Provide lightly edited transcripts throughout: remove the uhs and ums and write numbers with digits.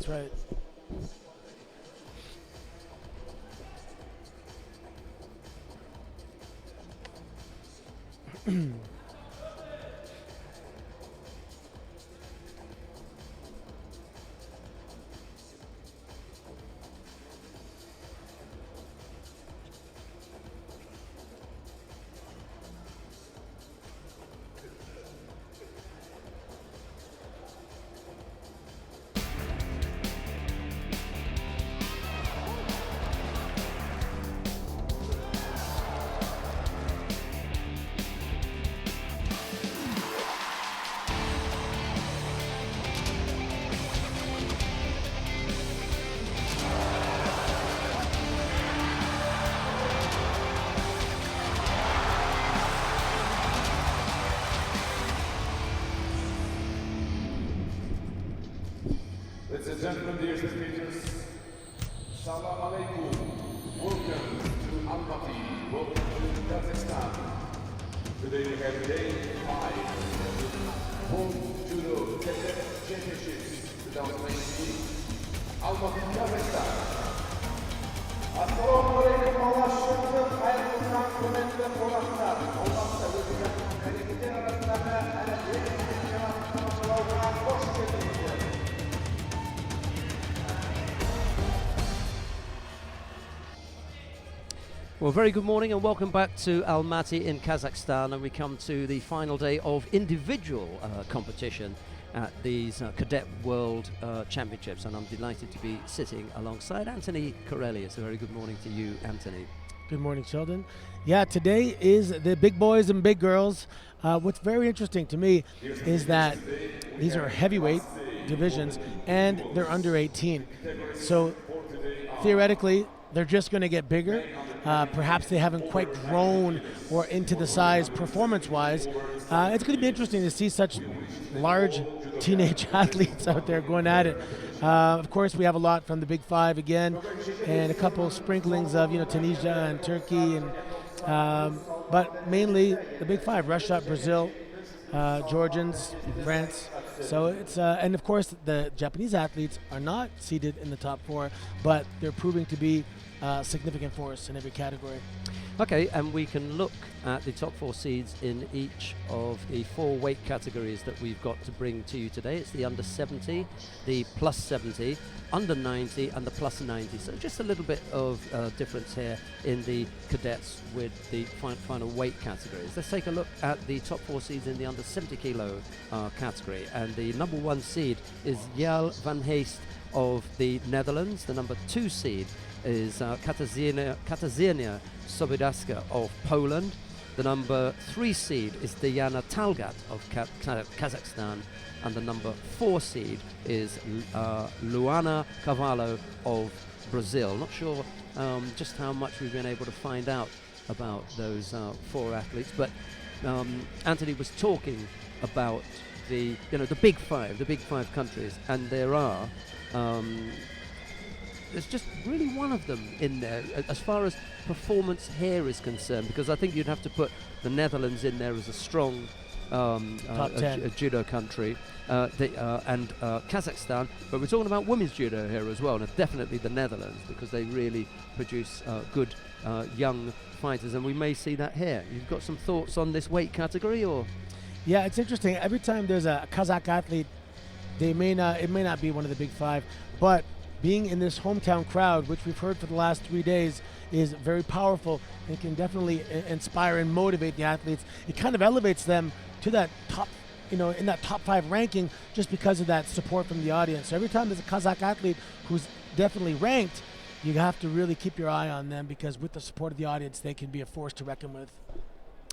That's right. Ladies and gentlemen, dear speakers, Salam Alaikum. Welcome to Almaty. Welcome to Kazakhstan. Today we have day 5 World Judo Cadets Championships 2019. Almaty, Kazakhstan. Assalamu alaikum, Allah şükür, hayırlı kıymetli konaklar. Olmazsa ödülen hareketler arasında hoş geldiniz. Well, very good morning and welcome back to Almaty in Kazakhstan, and we come to the final day of individual competition at these Cadet World Championships, and I'm delighted to be sitting alongside Anthony Corellius. A very good morning to you, Anthony. Good morning, Sheldon. Yeah, today is the big boys and big girls. What's very interesting to me is that these are heavyweight divisions and they're under 18. So theoretically, they're just going to get bigger. Perhaps they haven't quite grown or into the size performance-wise. It's going to be interesting to see such large teenage athletes out there going at it. Of course, we have a lot from the Big Five again, and a couple sprinklings of Tunisia and Turkey, and but mainly the Big Five: Russia, Brazil, Georgians, France. So it's and of course the Japanese athletes are not seated in the top 4, but they're proving to be significant force in every category. Okay, and we can look at the top 4 seeds in each of the 4 weight categories that we've got to bring to you today. It's the under 70, the plus 70, under 90, and the plus 90. So just a little bit of difference here in the cadets with the final weight categories. Let's take a look at the top 4 seeds in the under 70 kilo category. And the number 1 seed is Jelle van Heest of the Netherlands. The number 2 seed is Katarzyna Sobidaska of Poland. The number 3 seed is Diana Talgat of Kazakhstan, and the number 4 seed is Luana Carvalho of Brazil. Not sure just how much we've been able to find out about those 4 athletes, but Anthony was talking about the big five countries, and there are there's just really one of them in there as far as performance here is concerned, because I think you'd have to put the Netherlands in there as a strong a judo country, and Kazakhstan, but we're talking about women's judo here as well, and definitely the Netherlands, because they really produce good young fighters, and we may see that here. You've got some thoughts on this weight category, or? Yeah, it's interesting. Every time there's a Kazakh athlete, it may not be one of the Big Five, but being in this hometown crowd, which we've heard for the last 3 days, is very powerful and can definitely inspire and motivate the athletes. It kind of elevates them to that top, in that top 5 ranking, just because of that support from the audience. So every time there's a Kazakh athlete who's definitely ranked, you have to really keep your eye on them, because with the support of the audience, they can be a force to reckon with.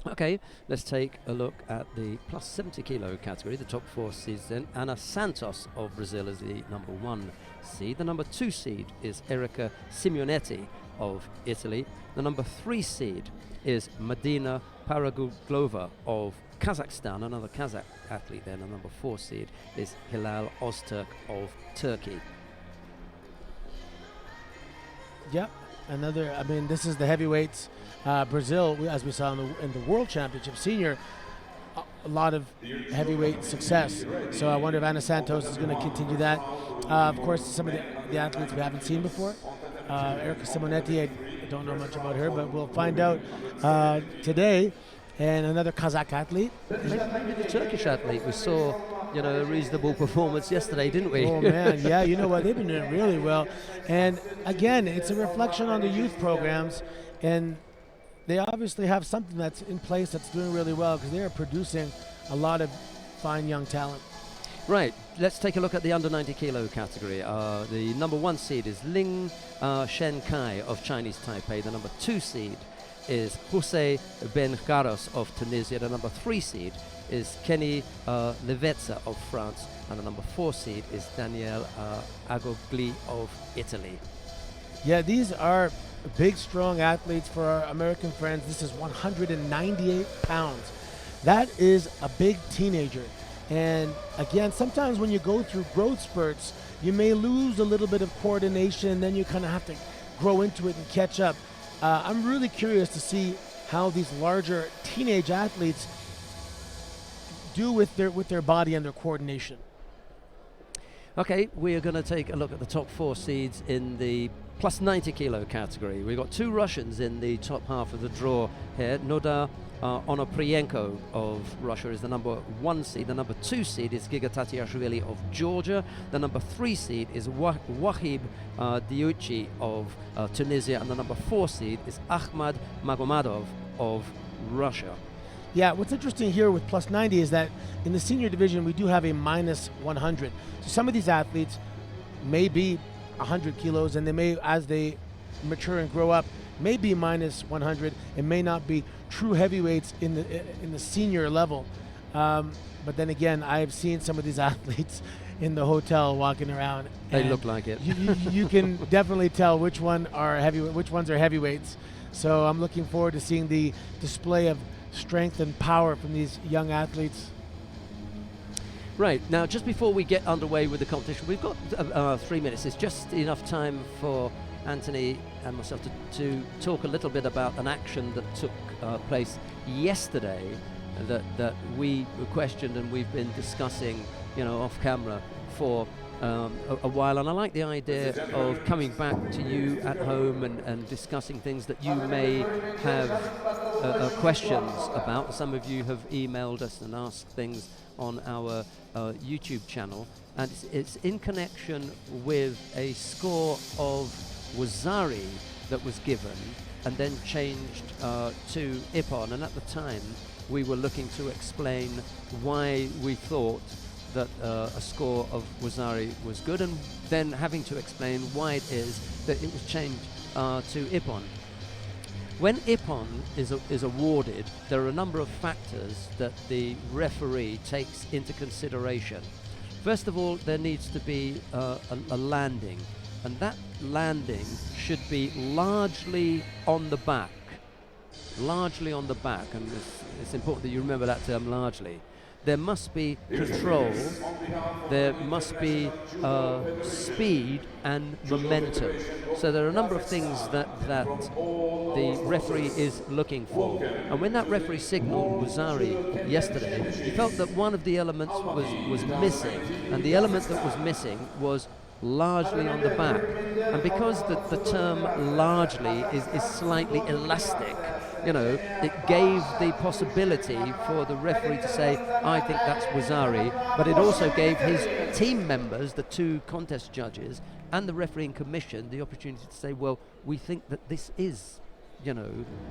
Okay, let's take a look at the plus 70 kilo category, the top 4 seeds then. Ana Santos of Brazil is the number 1 seed. The number 2 seed is Erika Simeonetti of Italy. The number 3 seed is Medina Paraguglova of Kazakhstan, another Kazakh athlete then. The number 4 seed is Hilal Ozturk of Turkey. Yep, this is the heavyweights. Brazil, as we saw in the World Championship Senior, a lot of heavyweight success. So I wonder if Ana Santos is going to continue that. Of course, some of the athletes we haven't seen before. Erica Simonetti, I don't know much about her, but we'll find out today. And another Kazakh athlete. Maybe the Turkish athlete. We saw, a reasonable performance yesterday, didn't we? Oh man, yeah, you know what? They've been doing really well. And again, it's a reflection on the youth programs, and they obviously have something that's in place that's doing really well because they are producing a lot of fine young talent. Right, let's take a look at the under 90 kilo category. The number 1 seed is Ling Shen Kai of Chinese Taipei. The number 2 seed is Hussein Ben Garos of Tunisia. The number 3 seed is Kenny Levetza of France. And the number 4 seed is Daniel Agogli of Italy. Yeah, these are big, strong athletes for our American friends. This is 198 pounds. That is a big teenager. And again, sometimes when you go through growth spurts, you may lose a little bit of coordination, then you kind of have to grow into it and catch up. I'm really curious to see how these larger teenage athletes do with their body and their coordination. Okay, we are going to take a look at the top 4 seeds in the plus 90 kilo category. We've got 2 Russians in the top half of the draw here. Noda Onoprienko of Russia is the number 1 seed. The number 2 seed is Giga Tatiashvili of Georgia. The number 3 seed is Wahib Diouchi of Tunisia. And the number 4 seed is Ahmad Magomadov of Russia. Yeah, what's interesting here with plus 90 is that in the senior division, we do have a minus 100. So some of these athletes may be 100 kilos, and they may, as they mature and grow up, may be minus 100 and may not be true heavyweights in the senior level. But then again, I've seen some of these athletes in the hotel walking around. They look like it. you can definitely tell which ones are heavyweights. So I'm looking forward to seeing the display of strength and power from these young athletes. Right, now just before we get underway with the competition, we've got 3 minutes. It's just enough time for Anthony and myself to talk a little bit about an action that took place yesterday that we questioned and we've been discussing, off camera for a while. And I like the idea of coming back to you at home and discussing things that you may have questions about. Some of you have emailed us and asked things on our YouTube channel, and it's in connection with a score of Wazari that was given and then changed to Ippon. And at the time, we were looking to explain why we thought that a score of Wazari was good, and then having to explain why it is that it was changed to Ippon. When Ippon is awarded, there are a number of factors that the referee takes into consideration. First of all, there needs to be a landing, and that landing should be largely on the back. Largely on the back, and it's important that you remember that term, largely. There must be control, there must be speed and momentum. So there are a number of things that the referee is looking for. And when that referee signaled Wazari yesterday, he felt that one of the elements was missing. And the element that was missing was largely on the back. And because the term largely is slightly elastic, it gave the possibility for the referee to say, I think that's Wazari, but it also gave his team members, the 2 contest judges, and the refereeing commission the opportunity to say, well, we think that this is,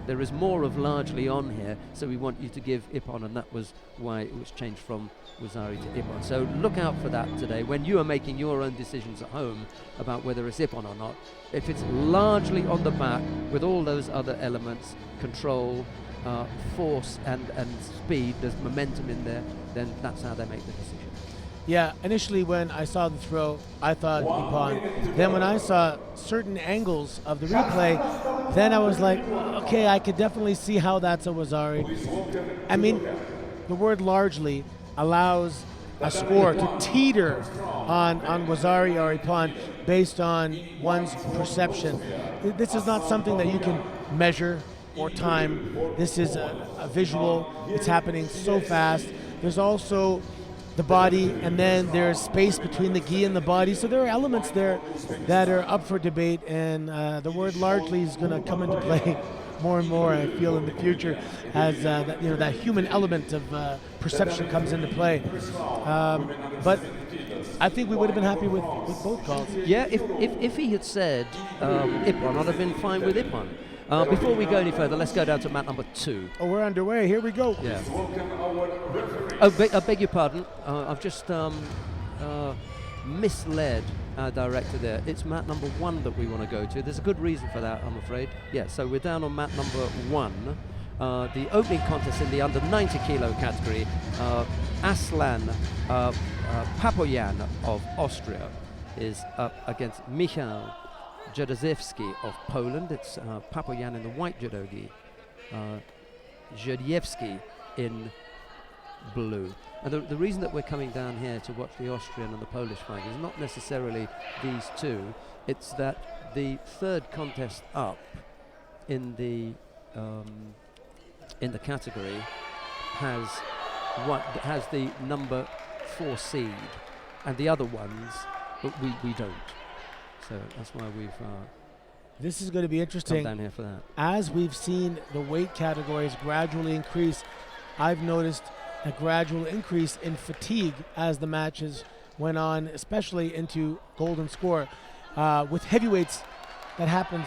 there is more of largely on here, so we want you to give Ippon, and that was why it was changed from Wazari to Ippon. So look out for that today when you are making your own decisions at home about whether it's Ippon or not. If it's largely on the back with all those other elements, control, force and speed, there's momentum in there, then that's how they make the decision. Yeah, initially when I saw the throw, I thought Ippon. Then when I saw certain angles of the replay, then I was like, okay, I could definitely see how that's a Wazari. I mean, the word largely allows a score to teeter on Wazari or Ippon based on one's perception. This is not something that you can measure or time. This is a visual. It's happening so fast. There's also the body, and then there's space between the gi and the body. So there are elements there that are up for debate, and the word largely is going to come into play more and more, I feel, in the future as that human element of perception comes into play. But I think we would have been happy with both calls. Yeah, if he had said Ippon, I'd have been fine with Ippon. Before we go any further, let's go down to mat number 2. Oh, we're underway. Here we go. Yeah. I beg your pardon. I've just misled our director there. It's mat number 1 that we want to go to. There's a good reason for that, I'm afraid. Yeah, so we're down on mat number 1. The opening contest in the under 90 kilo category. Aslan Papoyan of Austria is up against Michał Jadaszewski of Poland. It's Papoyan in the white judogi, Jadaszewski in blue. And the reason that we're coming down here to watch the Austrian and the Polish fight is not necessarily these two. It's that the third contest up in the category has the number 4 seed, and the other ones, but we don't. So that's why we've this is going to be interesting. come down here for that. As we've seen the weight categories gradually increase, I've noticed a gradual increase in fatigue as the matches went on, especially into golden score. With heavyweights, that happens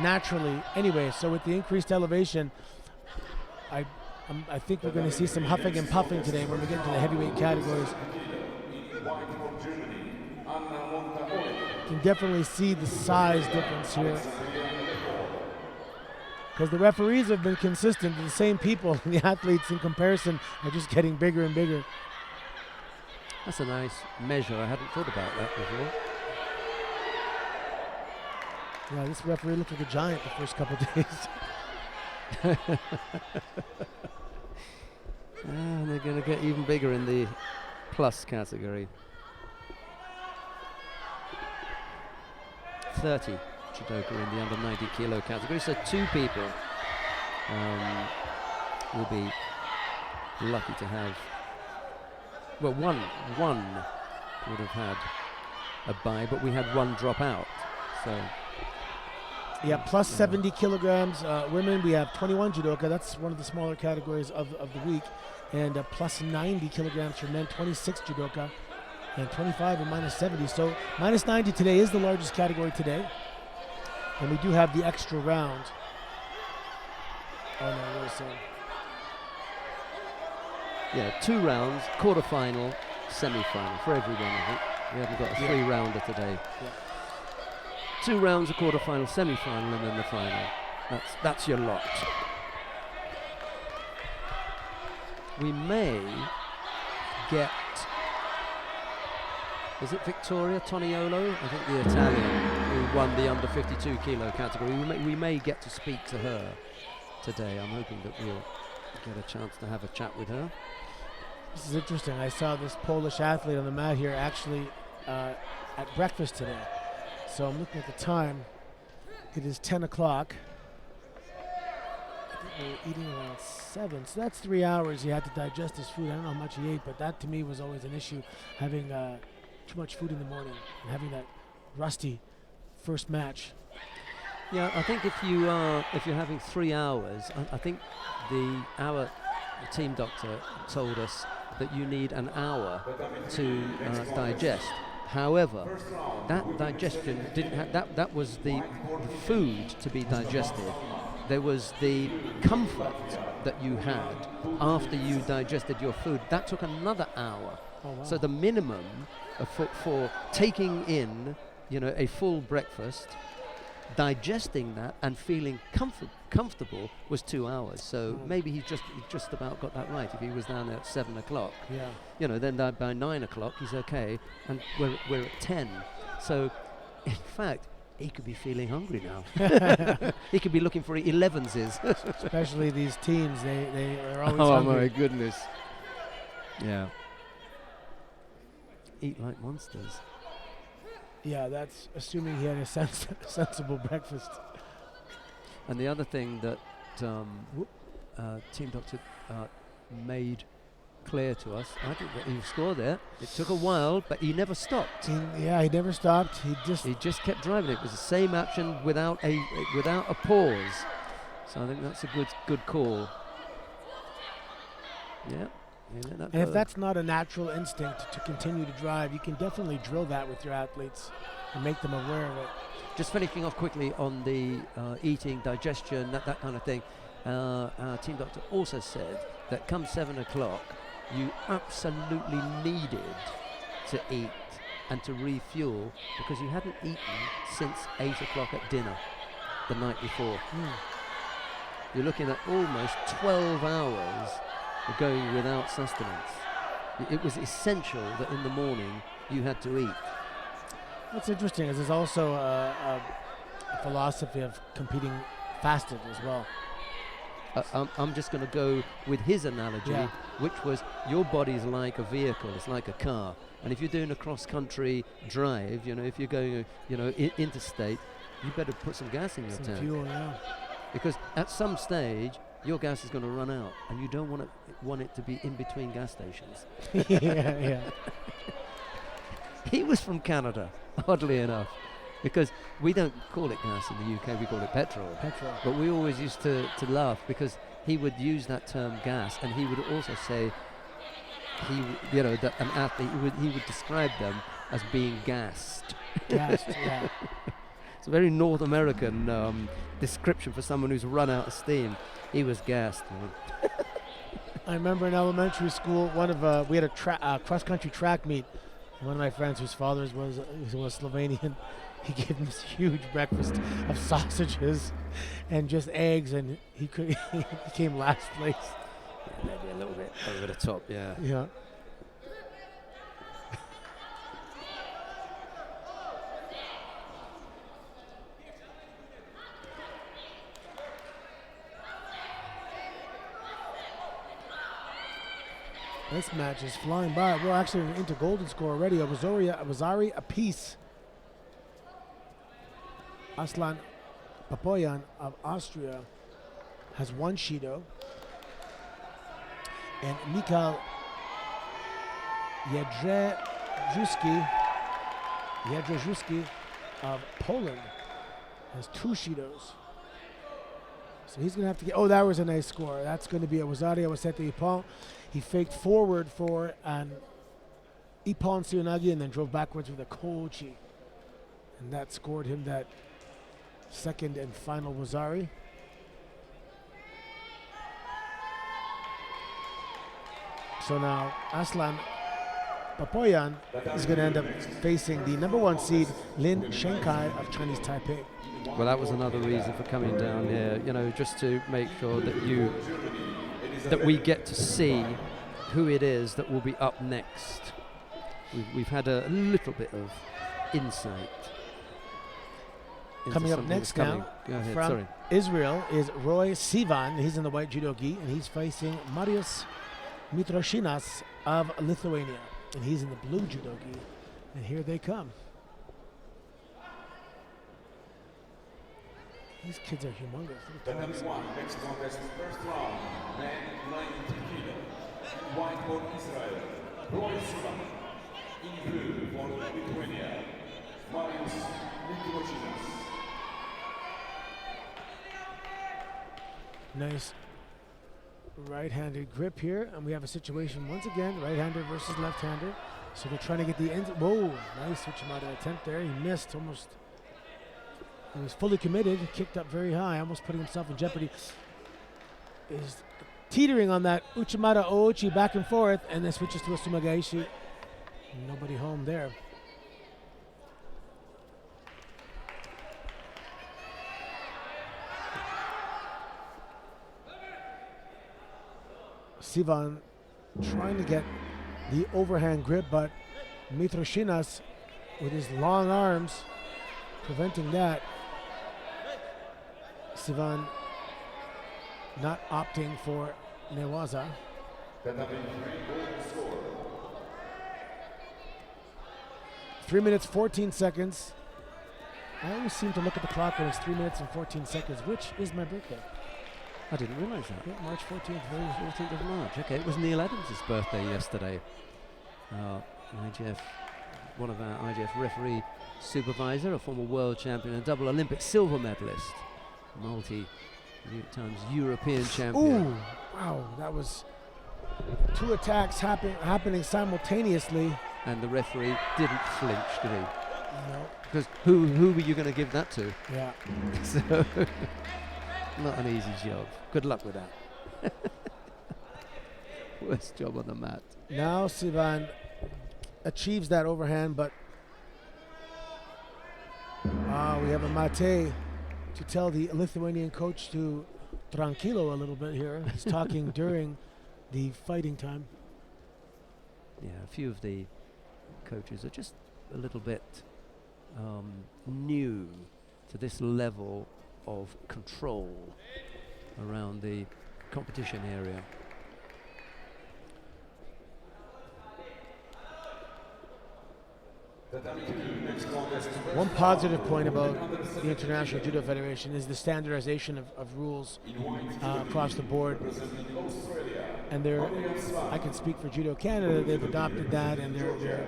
naturally anyway. So with the increased elevation, I think we're going to see some huffing and puffing today when we get into the heavyweight categories. You can definitely see the size difference here, because the referees have been consistent. The same people, the athletes in comparison are just getting bigger and bigger. That's a nice measure. I hadn't thought about that before. Yeah, this referee looked like a giant the first couple of days. And they're going to get even bigger in the plus category. 30 judoka in the under 90 kilo category. So 2 people will be lucky to have. Well, one would have had a bye, but we had 1 drop out. So. Yeah, plus 70 kilograms. Women, we have 21 judoka. That's one of the smaller categories of the week. And plus 90 kilograms for men, 26 judoka. And 25 and minus 70. So minus 90 today is the largest category today. And we do have the extra round. Oh, no, what was saying? Yeah, 2 rounds, quarterfinal, semi-final for everyone, I think. We haven't got a 3-rounder today. Yeah. 2 rounds, a quarter-final, semi-final, and then the final. That's your lot. We may get, is it Victoria Toniolo? I think the Italian who won the under 52 kilo category. We may get to speak to her today. I'm hoping that we'll get a chance to have a chat with her. This is interesting. I saw this Polish athlete on the mat here actually at breakfast today. So I'm looking at the time. It is 10 o'clock. I think we were eating around 7. So that's 3 hours he had to digest his food. I don't know how much he ate, but that to me was always an issue, having too much food in the morning and having that rusty first match. Yeah, I think if you're having 3 hours, I think our team doctor told us that you need an hour to digest. However, that digestion didn't have that was the food to be digested. There was the comfort that you had after you digested your food. That took another hour. Oh, wow. So the minimum for taking in, a full breakfast, digesting that and feeling comfortable was 2 hours. So maybe he just about got that right. If he was down there at 7 o'clock, then by 9 o'clock he's okay, and we're at 10. So in fact, he could be feeling hungry now. He could be looking for 11s. Especially these teams, they are always oh hungry. My goodness. Yeah. Eat like monsters. Yeah, that's assuming he had a sensible breakfast. And the other thing that team doctor made clear to us. I think that he scored there. It took a while, but he never stopped. He never stopped. He just kept driving. It was the same action without a pause. So I think that's a good call. Yeah. And if that's not a natural instinct to continue to drive, you can definitely drill that with your athletes and make them aware of it. Just finishing off quickly on the eating, digestion, that kind of thing. Our team doctor also said that come 7 o'clock, you absolutely needed to eat and to refuel because you hadn't eaten since 8 o'clock at dinner the night before. You're looking at almost 12 hours of going without sustenance. It was essential that in the morning you had to eat. What's interesting is there's also a philosophy of competing fasted as well. I'm just going to go with his analogy, which was your body's like a vehicle, it's like a car. And if you're doing a cross-country drive, if you're going, interstate, you better put some gas in your tank. Fuel, yeah. Because at some stage, your gas is going to run out, and you don't want it to be in between gas stations. yeah. He was from Canada, oddly enough, because we don't call it gas in the UK, we call it petrol. But we always used to laugh because he would use that term gas, and he would also say that an athlete, he would describe them as being gassed. Gassed, yeah. It's a very North American description for someone who's run out of steam. He was gassed. I remember in elementary school, we had a cross-country track meet. One of my friends, whose father was Slovenian, he gave him this huge breakfast of sausages and just eggs, and he came last place. Yeah, maybe a little bit over the top, yeah. Yeah. This match is flying by. We're actually into golden score already. A Wazari apiece. Aslan Papoyan of Austria has 1 Shido. And Mikhail Jedrzejewski of Poland has 2 Shidos. So he's going to have to get... Oh, that was a nice score. That's going to be a Wazari Awasete Ippon. He faked forward for an Ippon Sionagi and then drove backwards with a Kochi. And that scored him that second and final Wazari. So now Aslan Papoyan is going to end up facing the number 1 seed Lin Shenkai of Chinese Taipei. Well, that was another reason for coming down here, just to make sure that we get to see who it is that will be up next. We've had a little bit of insight. Coming up next now from Israel is Roy Sivan. He's in the white judo gi, and he's facing Marius Mitroshinas of Lithuania, and he's in the blue judo gi. And here they come. These kids are humongous. The number 1 next contest, first round, man 92 kilo. White for Israel, Roy Sivan. In blue for Lithuania, Marius Mitroshinas. Nice right-handed grip here, and we have a situation once again, right-hander versus left-hander. So they're trying to get the ends. Whoa, nice Uchimata attempt there. He missed almost. He was fully committed, kicked up very high, almost putting himself in jeopardy. Is teetering on that Uchimata Oochi back and forth, and then switches to a Sumagaishi. Nobody home there. Sivan trying to get the overhand grip, but Mitroshinas with his long arms preventing that. Sivan not opting for Newaza. 3 minutes, 14 seconds. I always seem to look at the clock when it's 3 minutes and 14 seconds. Which is my birthday? I didn't realise that. Yeah, March 14th. 14th of March. Okay, it was Neil Adams' birthday yesterday. IGF, one of our IGF referee supervisor, a former world champion, a double Olympic silver medalist, times European champion. Ooh, wow, that was 2 attacks happening simultaneously. And the referee didn't flinch, did he? No. Because who were you going to give that to? Yeah. So, not an easy job. Good luck with that. Worst job on the mat. Now Sivan achieves that overhand, but we have a mate to tell the Lithuanian coach to tranquilo a little bit here. He's talking during the fighting time. Yeah, a few of the coaches are just a little bit new to this level of control around the competition area. One positive point about the International Judo Federation is the standardization of rules across the board. And I can speak for Judo Canada, they've adopted that and they're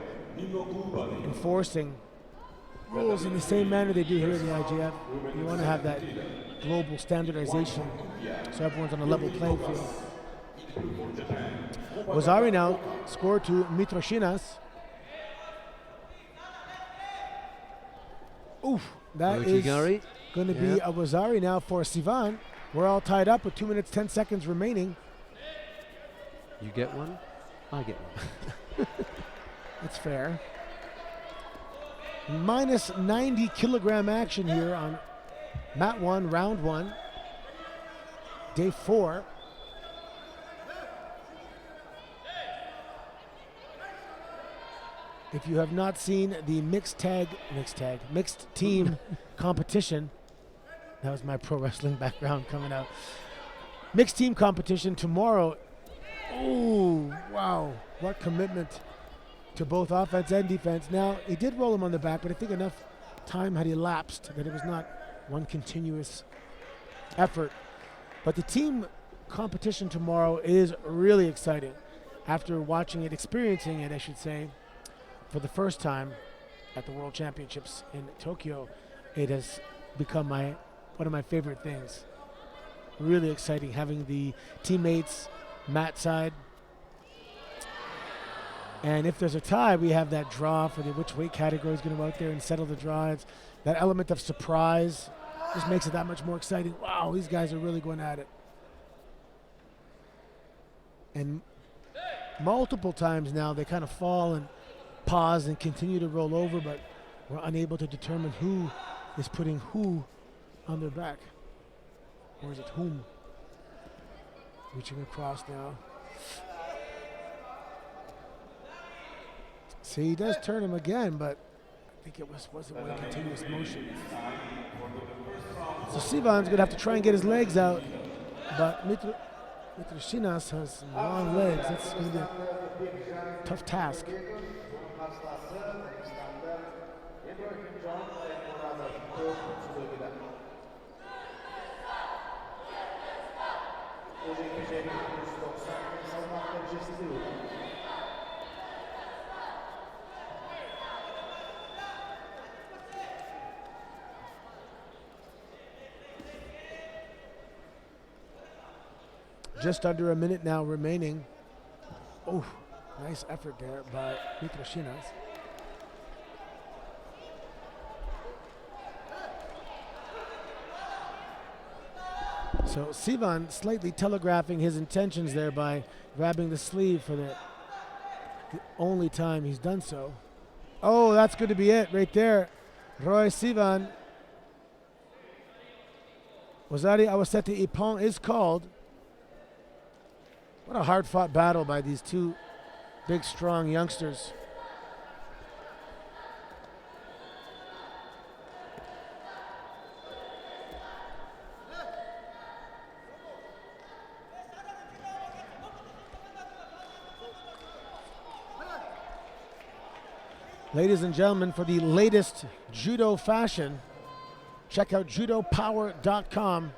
enforcing rules in the same manner they do here in the IGF. You want to have that global standardization so everyone's on a level playing field. Wazari now scored to Mitroshinas. Oof, that is going to be a Wazari now for Sivan. We're all tied up with 2 minutes, 10 seconds remaining. You get one, I get one. That's fair. Minus 90 kilogram action here on mat 1, round 1, day 4. If you have not seen the mixed team competition, that was my pro wrestling background coming out. Mixed team competition tomorrow. Oh, wow. What commitment to both offense and defense. Now, he did roll him on the back, but I think enough time had elapsed that it was not one continuous effort. But the team competition tomorrow is really exciting. After watching it, experiencing it, I should say, for the first time at the World Championships in Tokyo, it has become one of my favorite things. Really exciting having the teammates, mat side. And if there's a tie, we have that draw for which weight category is going to go out there and settle the draw. It's that element of surprise just makes it that much more exciting. Wow, these guys are really going at it. And multiple times now they kind of fall and pause and continue to roll over, but we're unable to determine who is putting who on their back. Or is it whom? Reaching across now. See, he does turn him again, but I think it wasn't one continuous motion. So Sivan's going to have to try and get his legs out, but Mitroshinas has some long legs. That's going to be a tough task. Just under a minute now remaining. Oh, nice effort there by Mitroshinas. So Sivan slightly telegraphing his intentions there by grabbing the sleeve for the only time he's done so. Oh, that's going to be it right there. Roy Sivan. Wazari Awasete Ipon is called. What a hard-fought battle by these two big, strong youngsters. Ladies and gentlemen, for the latest judo fashion, check out judopower.com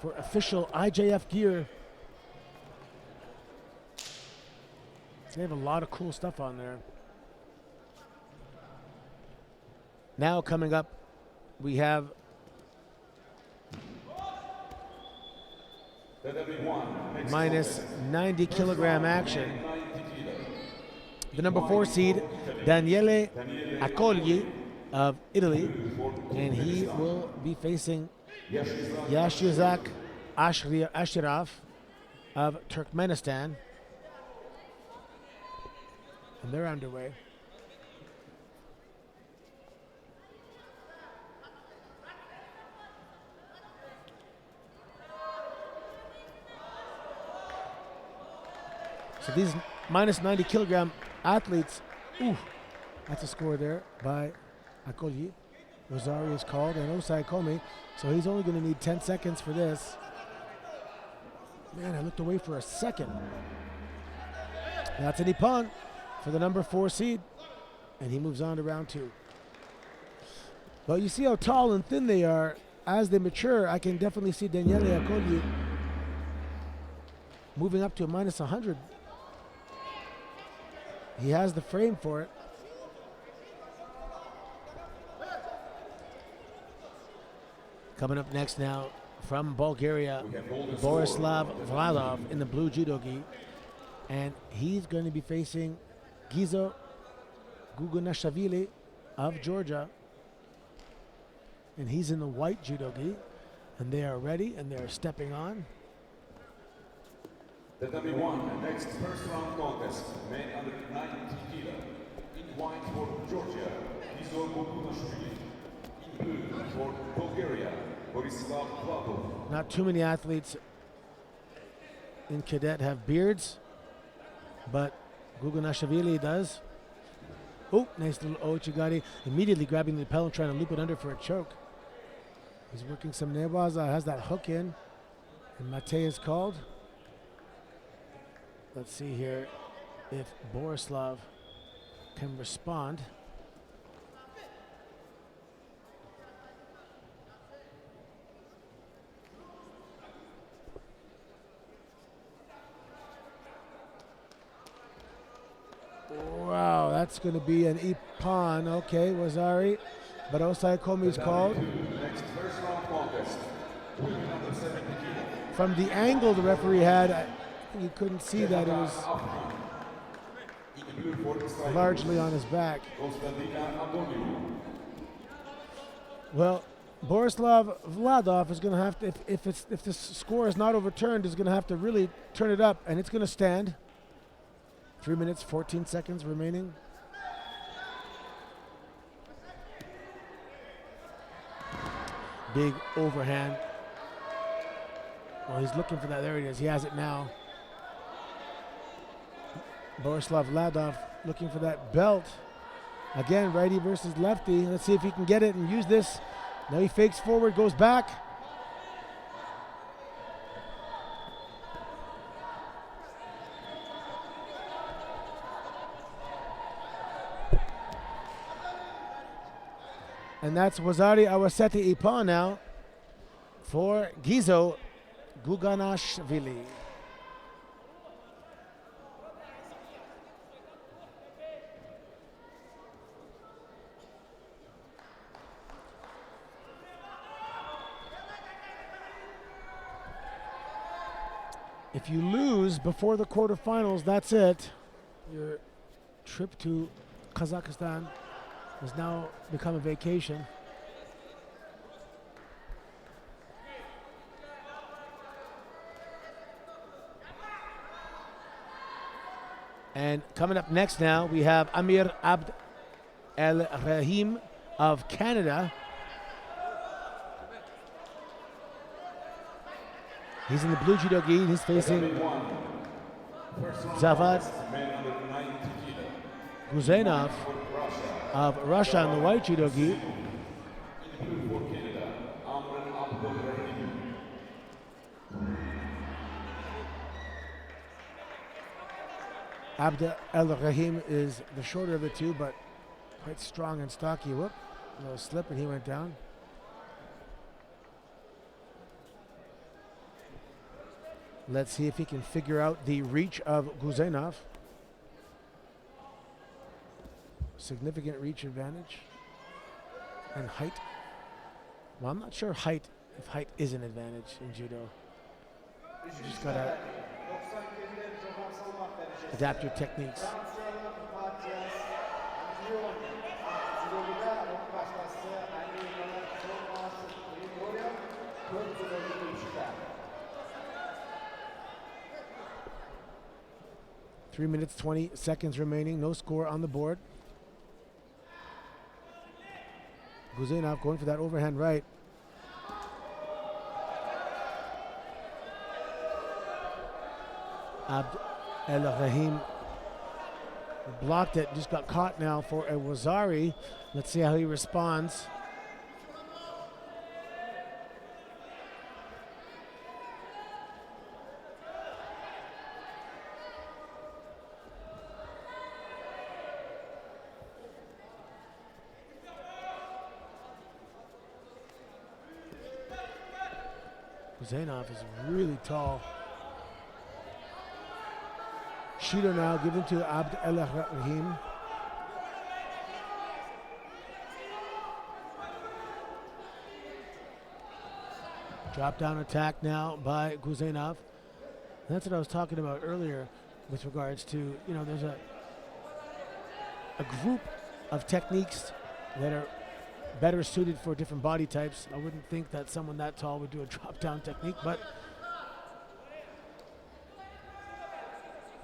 for official IJF gear. They have a lot of cool stuff on there. Now coming up, we have minus 90 kilogram action. The number 4 seed, Daniele Accogli of Italy, and he will be facing Yashizak Ashraf of Turkmenistan. And they're underway. So these minus 90 kilogram athletes, ooh, that's a score there by Accogli. Rosario is called, and Osai Komi, so he's only going to need 10 seconds for this. Man, I looked away for a second. That's an Ippon for the number 4 seed, and he moves on to round 2. Well, you see how tall and thin they are. As they mature, I can definitely see Daniele Accogli moving up to a minus 100. He has the frame for it. Coming up next now from Bulgaria, Borislav Vladov in the blue judo gi. And he's going to be facing Gizo Gugunashvili of Georgia. And he's in the white judo gi. And they are ready and they're stepping on. The W1 next first round contest, men under 90 kilo. In white for Georgia, Gizo Gugunashvili. In blue for Bulgaria, Borislav Vladov. Not too many athletes in cadet have beards, but Gugunashvili does. Oh, nice little Ouchigari. Immediately grabbing the lapel and trying to loop it under for a choke. He's working some newaza, has that hook in, and Mate is called. Let's see here if Borislav can respond. Wow, that's going to be an Ippon. Okay, Wazari. But Osai Komi's called. Next first round contest, women under 70 kilo. From the angle the referee had, you couldn't see that it was largely on his back. Well, Borislav Vladov is going to have to, if this score is not overturned, is going to have to really turn it up, and it's going to stand. 3 minutes, 14 seconds remaining. Big overhand. Well, he's looking for that. There it is. He has it now. Borislav Vladov looking for that belt. Again, righty versus lefty. Let's see if he can get it and use this. Now he fakes forward, goes back. And that's Wazari Awaseti Ippon now for Gizo Gugunashvili. If you lose before the quarterfinals, that's it. Your trip to Kazakhstan has now become a vacation. And coming up next now, we have Amir Abd El Rahim of Canada. He's in the blue judo gi. He's facing Zavad Guzenov of Russia in the white judo gi. Abd El Rahim is the shorter of the two, but quite strong and stocky. Whoop, a little slip and he went down. Let's see if he can figure out the reach of Guzenov. Significant reach advantage. And height. Well, I'm not sure if height is an advantage in judo. You just gotta adapt your techniques. Three minutes, 20 seconds remaining. No score on the board. Guzenov going for that overhand right. Abd El Rahim blocked it, just got caught now for a Wazari. Let's see how he responds. Guzenov is really tall. Shido now given to Abd El Rahim. Drop down attack now by Guzenov. That's what I was talking about earlier with regards to, you know, there's a group of techniques that are better suited for different body types. I wouldn't think that someone that tall would do a drop down technique, but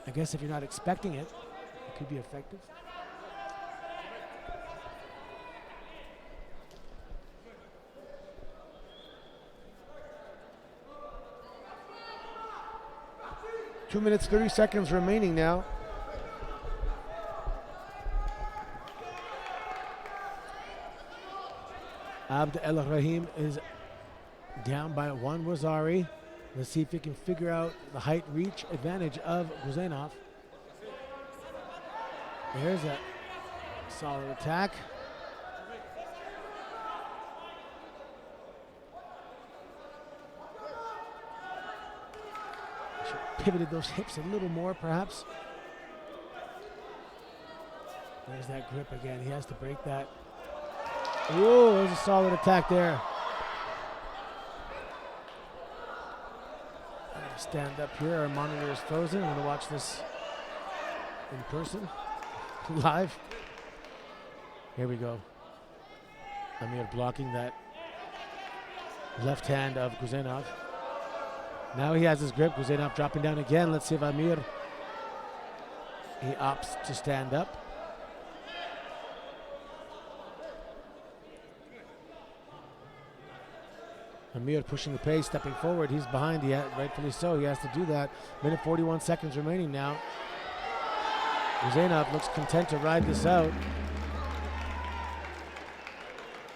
I guess if you're not expecting it, it could be effective. Two minutes, 30 seconds remaining now. Abd El Rahim is down by one Wazari. Let's see if he can figure out the height reach advantage of Guzenov. There's a solid attack. Should have pivoted those hips a little more, perhaps. There's that grip again. He has to break that. Whoa, there's a solid attack there. I'm gonna stand up here. Our monitor is frozen. I'm gonna watch this in person, live. Here we go. Amir blocking that left hand of Guzenov. Now he has his grip. Guzenov dropping down again. Let's see if Amir, he opts to stand up. Amir pushing the pace, stepping forward. He's behind, rightfully so. He has to do that. Minute 41 seconds remaining now. Guzenov looks content to ride this out.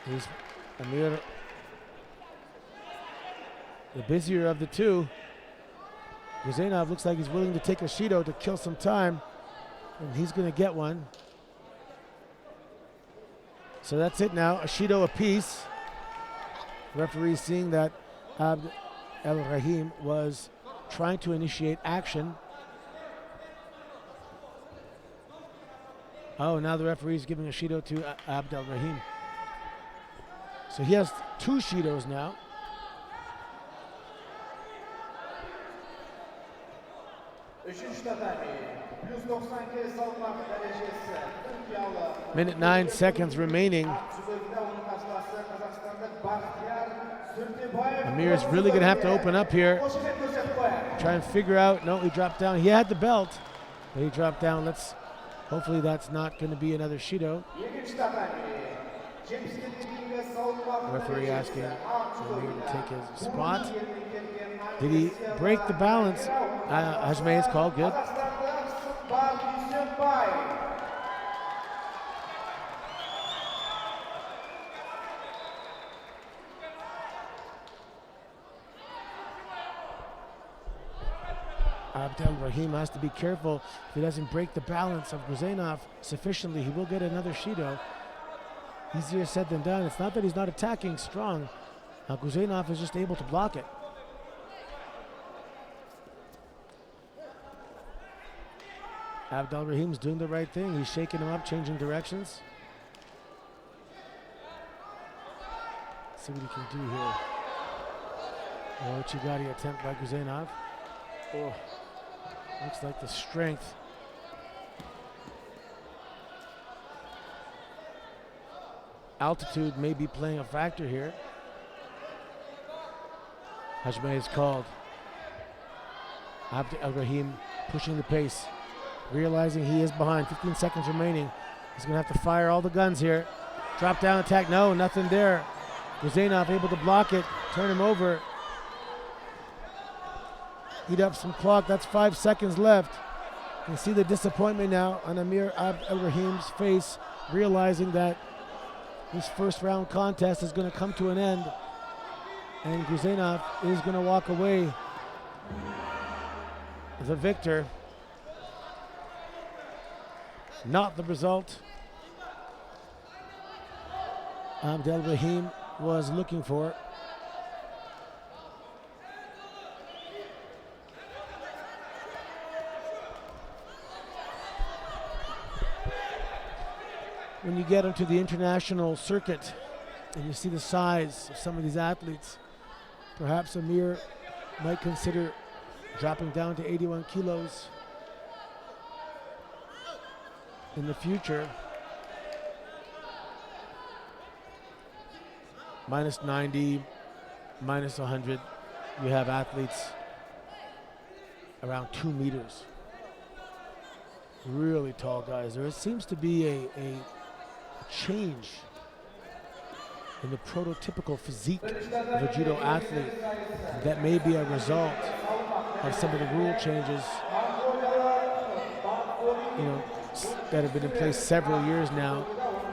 He's Amir, the busier of the two. Guzenov looks like he's willing to take a Shido to kill some time, and he's going to get one. So that's it now, a Shido apiece. Referee seeing that Abd El Rahim was trying to initiate action. Oh, now the referee is giving a Shido to Abd El Rahim. So he has two Shidos now. Minute 9 seconds remaining. Amir is really going to have to open up here. Try and figure out. No, he dropped down. He had the belt, but he dropped down. Hopefully that's not going to be another Shido. Referee asking Amir to take his spot. Did he break the balance? Hajime is called. Good. Abd El Rahim has to be careful. If he doesn't break the balance of Guzenov sufficiently, he will get another Shido. Easier said than done. It's not that he's not attacking strong. Guzenov is just able to block it. Abdel Rahim's doing the right thing. He's shaking him up, changing directions. See what he can do here. Oh, Chigari attempt by Guzenov. Oh, looks like the strength. Altitude may be playing a factor here. Hajime is called. Abd El-Rahim pushing the pace, realizing he is behind. 15 seconds remaining. He's going to have to fire all the guns here. Drop down attack. No, nothing there. Guzenov able to block it, turn him over. Eat up some clock. That's 5 seconds left. You can see the disappointment now on Amir Abd El-Rahim's face, realizing that this first round contest is going to come to an end, and Guzenov is going to walk away the victor. Not the result Abd El-Rahim was looking for. When you get onto the international circuit and you see the size of some of these athletes, perhaps Amir might consider dropping down to 81 kilos in the future. Minus 90, minus 100, you have athletes around 2 meters. Really tall guys. There seems to be a change in the prototypical physique of a judo athlete that may be a result of some of the rule changes, that have been in place several years now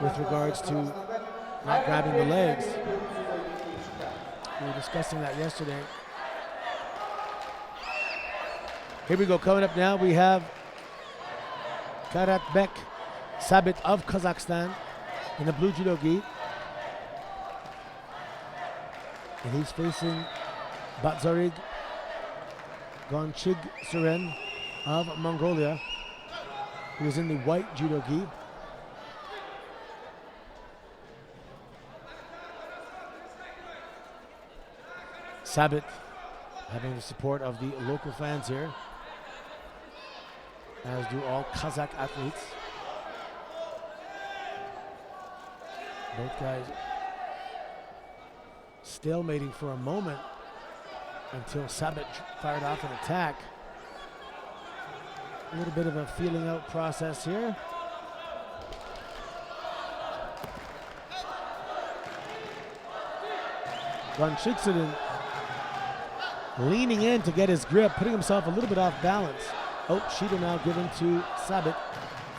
with regards to not grabbing the legs. We were discussing that yesterday. Here we go. Coming up now, we have Karatbek Sabit of Kazakhstan in the blue judo gi. And he's facing Batzarig Gonchig Suren of Mongolia, who is in the white judo gi. Sabit having the support of the local fans here, as do all Kazakh athletes. Both guys stalemating for a moment until Sabit fired off an attack. A little bit of a feeling out process here. Gonchigsuren leaning in to get his grip, putting himself a little bit off balance. Oh, Shida now given to Sabit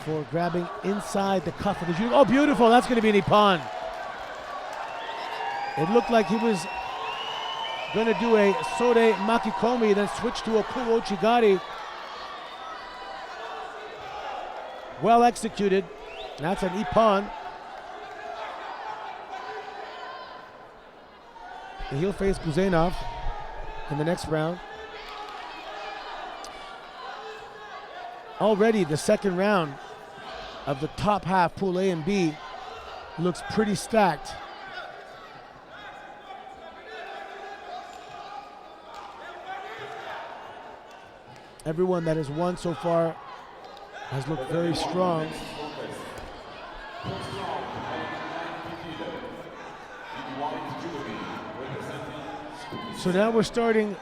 for grabbing inside the cuff of the judo. Oh, beautiful. That's going to be an ippon. It looked like he was going to do a Sode Makikomi, then switch to a Kuro Chigari. Well executed. That's an ippon. And he'll face Guzenov in the next round. Already the second round of the top half, Pool A and B, looks pretty stacked. Everyone that has won so far has looked very strong. So now we're starting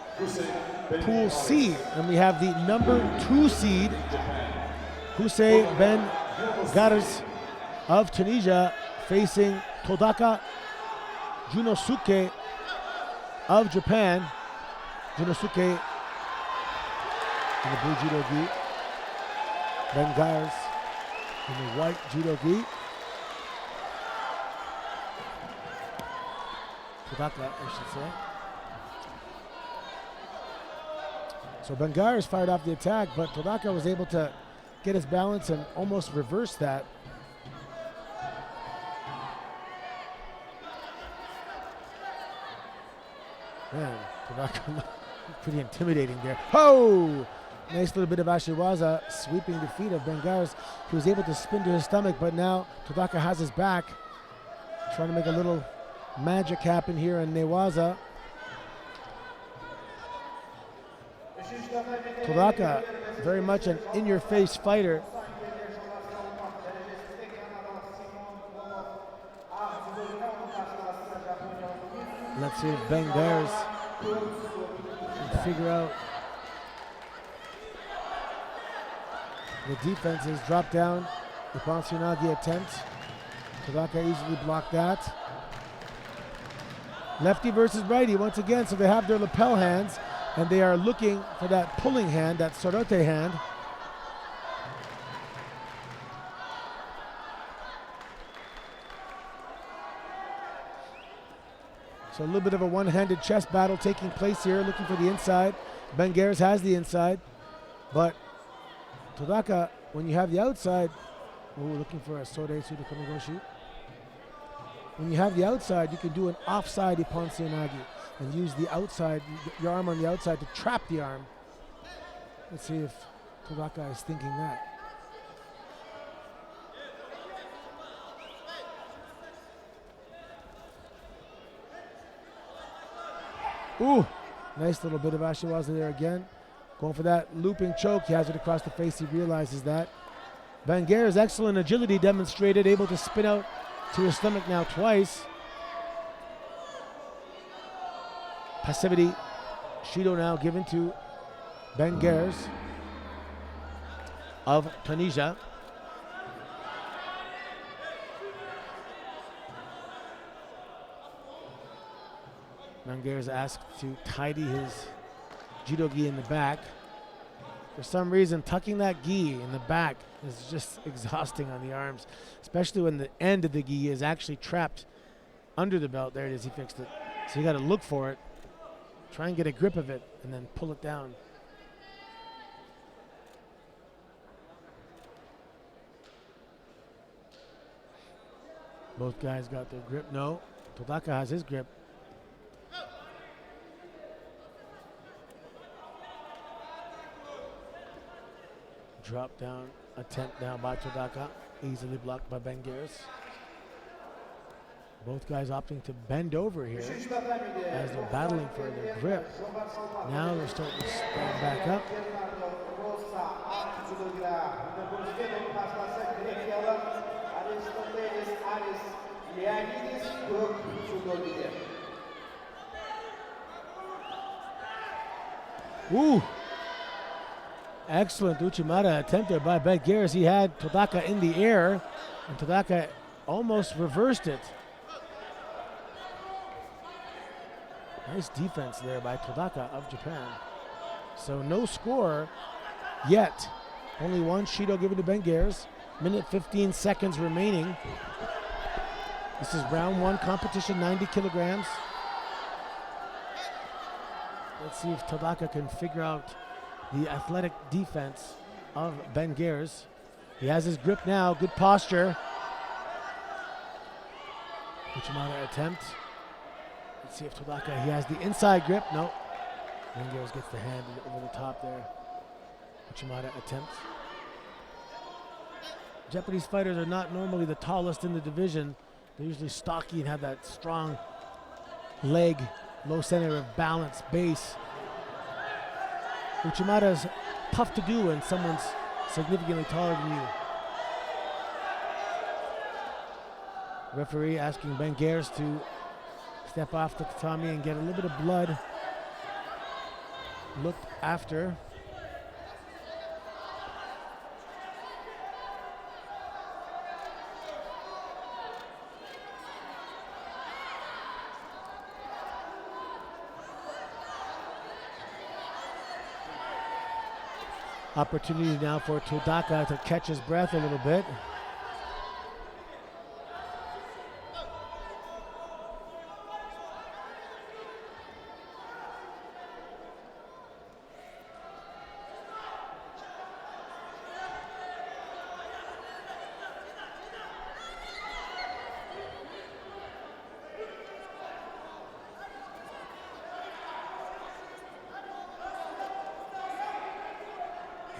Pool C, and we have the number 2 seed, Hussein Ben Gares of Tunisia, facing Todaka Junosuke of Japan. Junosuke in the blue judo gi, Ben Gares in the white judo gi. Todaka, I should say. So Bengaris fired off the attack, but Todaka was able to get his balance and almost reverse that. Man, Todaka pretty intimidating there. Oh! Nice little bit of Ashiwaza sweeping defeat of Bengares. He was able to spin to his stomach, but now Todaka has his back. Trying to make a little magic happen here in Newaza. Todaka, very much an in-your-face fighter. Let's see if Bengares can figure out the defenses. Drop down. The Ponsunagi attempt. Todaka easily blocked that. Lefty versus righty once again, so they have their lapel hands and they are looking for that pulling hand, that sorote hand. So a little bit of a one-handed chest battle taking place here, looking for the inside. Bengares has the inside, but Todaka, when you have the outside, looking for a Sore Suda Kamigoshi. When you have the outside, you can do an offside Iponseonagi and use the outside, your arm on the outside to trap the arm. Let's see if Todaka is thinking that. Ooh, nice little bit of Ashiwaza there again. Going for that looping choke. He has it across the face. He realizes that. Bengares' excellent agility demonstrated, able to spin out to his stomach now twice. Passivity. Shido now given to Bengares of Tunisia. Bengares asked to tidy his judo gi in the back. For some reason, tucking that gi in the back is just exhausting on the arms, especially when the end of the gi is actually trapped under the belt. There it is, he fixed it. So you got to look for it, try and get a grip of it, and then pull it down. Both guys got their grip. No, Todaka has his grip. Drop down, attempt now by Todaka, easily blocked by Bengares. Both guys opting to bend over here as they're battling for their grip. Now they're starting to stand back up. Ooh! Excellent Uchimata attempt there by Bengares. He had Todaka in the air, and Todaka almost reversed it. Nice defense there by Todaka of Japan. So no score yet. Only one Shido given to Bengares. Minute 15 seconds remaining. This is round one competition, 90 kilograms. Let's see if Todaka can figure out the athletic defense of Bengares. He has his grip now, good posture. Uchimata attempt. Let's see if Todaka, he has the inside grip. No. Bengares gets the hand over the top there. Uchimata attempts. Japanese fighters are not normally the tallest in the division. They're usually stocky and have that strong leg, low center of balance, base. Uchimata's tough to do when someone's significantly taller than you. Referee asking Bengares to step off the tatami and get a little bit of blood looked after. Opportunity now for Todaka to catch his breath a little bit.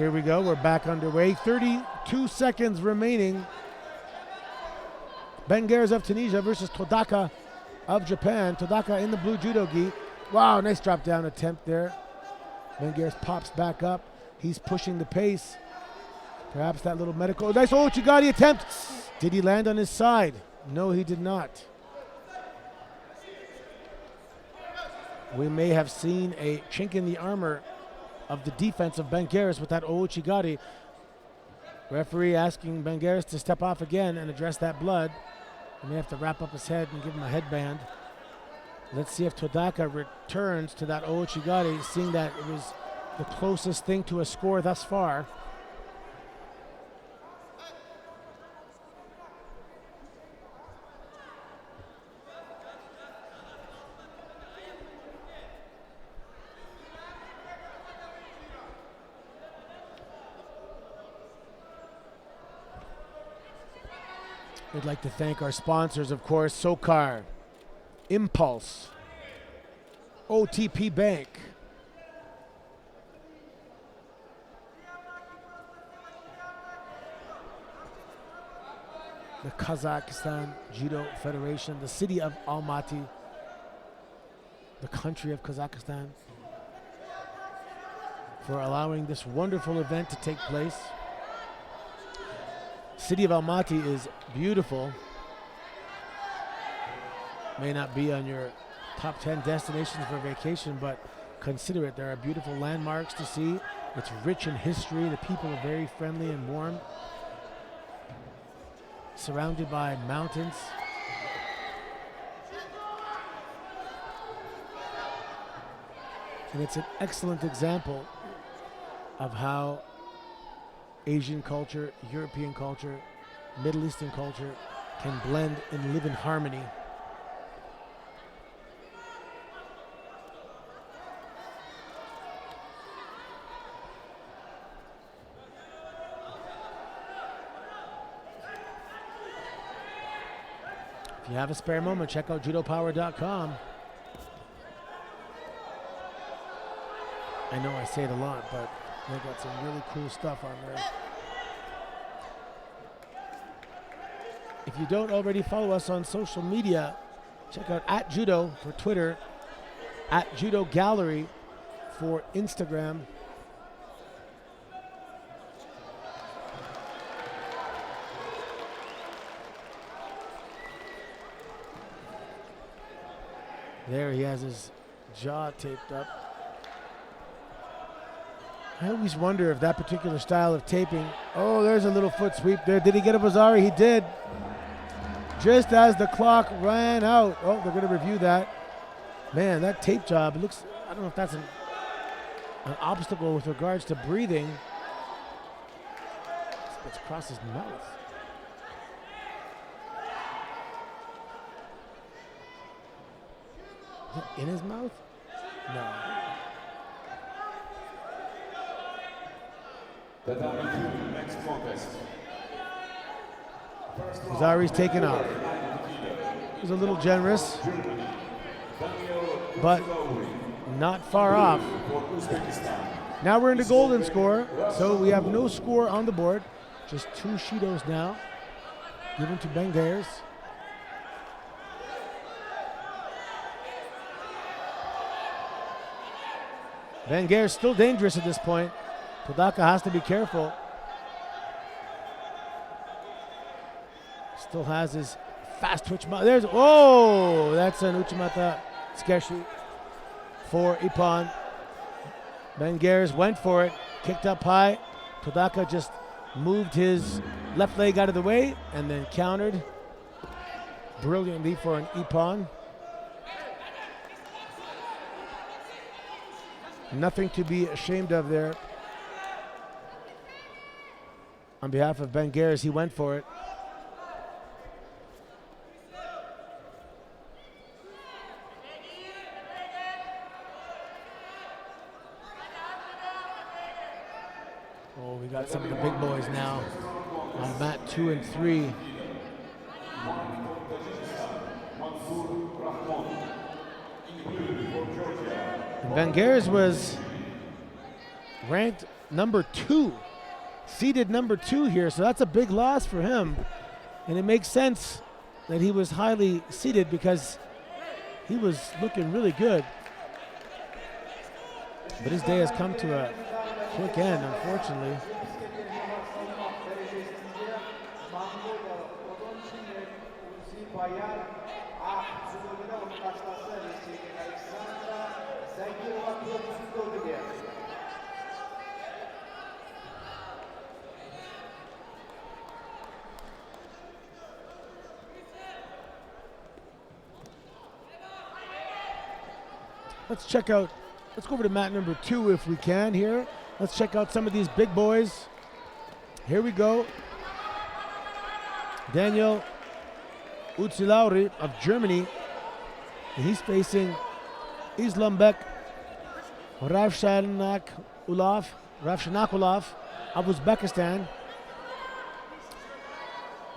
Here we go. We're back underway. 32 seconds remaining. Benguers of Tunisia versus Todaka of Japan. Todaka in the blue judo gi. Wow, nice drop down attempt there. Benguers pops back up. He's pushing the pace. Perhaps that little medical. Nice Ochigari attempt. Did he land on his side? No, he did not. We may have seen a chink in the armor of the defense of Benguers with that Ochigari. Referee asking Benguers to step off again and address that blood. He may have to wrap up his head and give him a headband. Let's see if Todaka returns to that Ochigari, seeing that it was the closest thing to a score thus far. We'd like to thank our sponsors, of course, SOCAR, Impulse, OTP Bank, the Kazakhstan Judo Federation, the city of Almaty, the country of Kazakhstan, for allowing this wonderful event to take place. City of Almaty is beautiful. May not be on your top 10 destinations for vacation, but consider it. There are beautiful landmarks to see. It's rich in history. The people are very friendly and warm. Surrounded by mountains. And it's an excellent example of how Asian culture, European culture, Middle Eastern culture can blend and live in harmony. If you have a spare moment, check out judopower.com. I know I say it a lot, but they got some really cool stuff on there. If you don't already follow us on social media, check out @Judo for Twitter, @Judo Gallery for Instagram. There he has his jaw taped up. I always wonder if that particular style of taping, oh, there's a little foot sweep there. Did he get a Bazari? He did. Just as the clock ran out. Oh, they're going to review that. Man, that tape job, it looks, I don't know if that's an obstacle with regards to breathing. It's across his mouth. Is it in his mouth? No. Next contest. Zari's taken off. He was a little generous, but not far off. Now we're into golden score, so we have no score on the board. Just 2 Shidos now, given to Benguers. Benguers still dangerous at this point. Todaka has to be careful. Still has his fast twitch. There's, oh, that's an Uchimata Tsukeshi for Ippon. Benguers went for it, kicked up high. Todaka just moved his left leg out of the way and then countered brilliantly for an Ippon. Nothing to be ashamed of there. On behalf of Benguers, he went for it. Oh, we got some of the big boys now on mat 2 and 3. And Benguers was ranked number 2, seeded number 2 here, so that's a big loss for him. And it makes sense that he was highly seeded because he was looking really good. But his day has come to a quick end, unfortunately. Let's go over to mat number 2 if we can here. Let's check out some of these big boys. Here we go. Daniel Utsilauri of Germany. And he's facing Islamberg Ravshanakulov of Uzbekistan.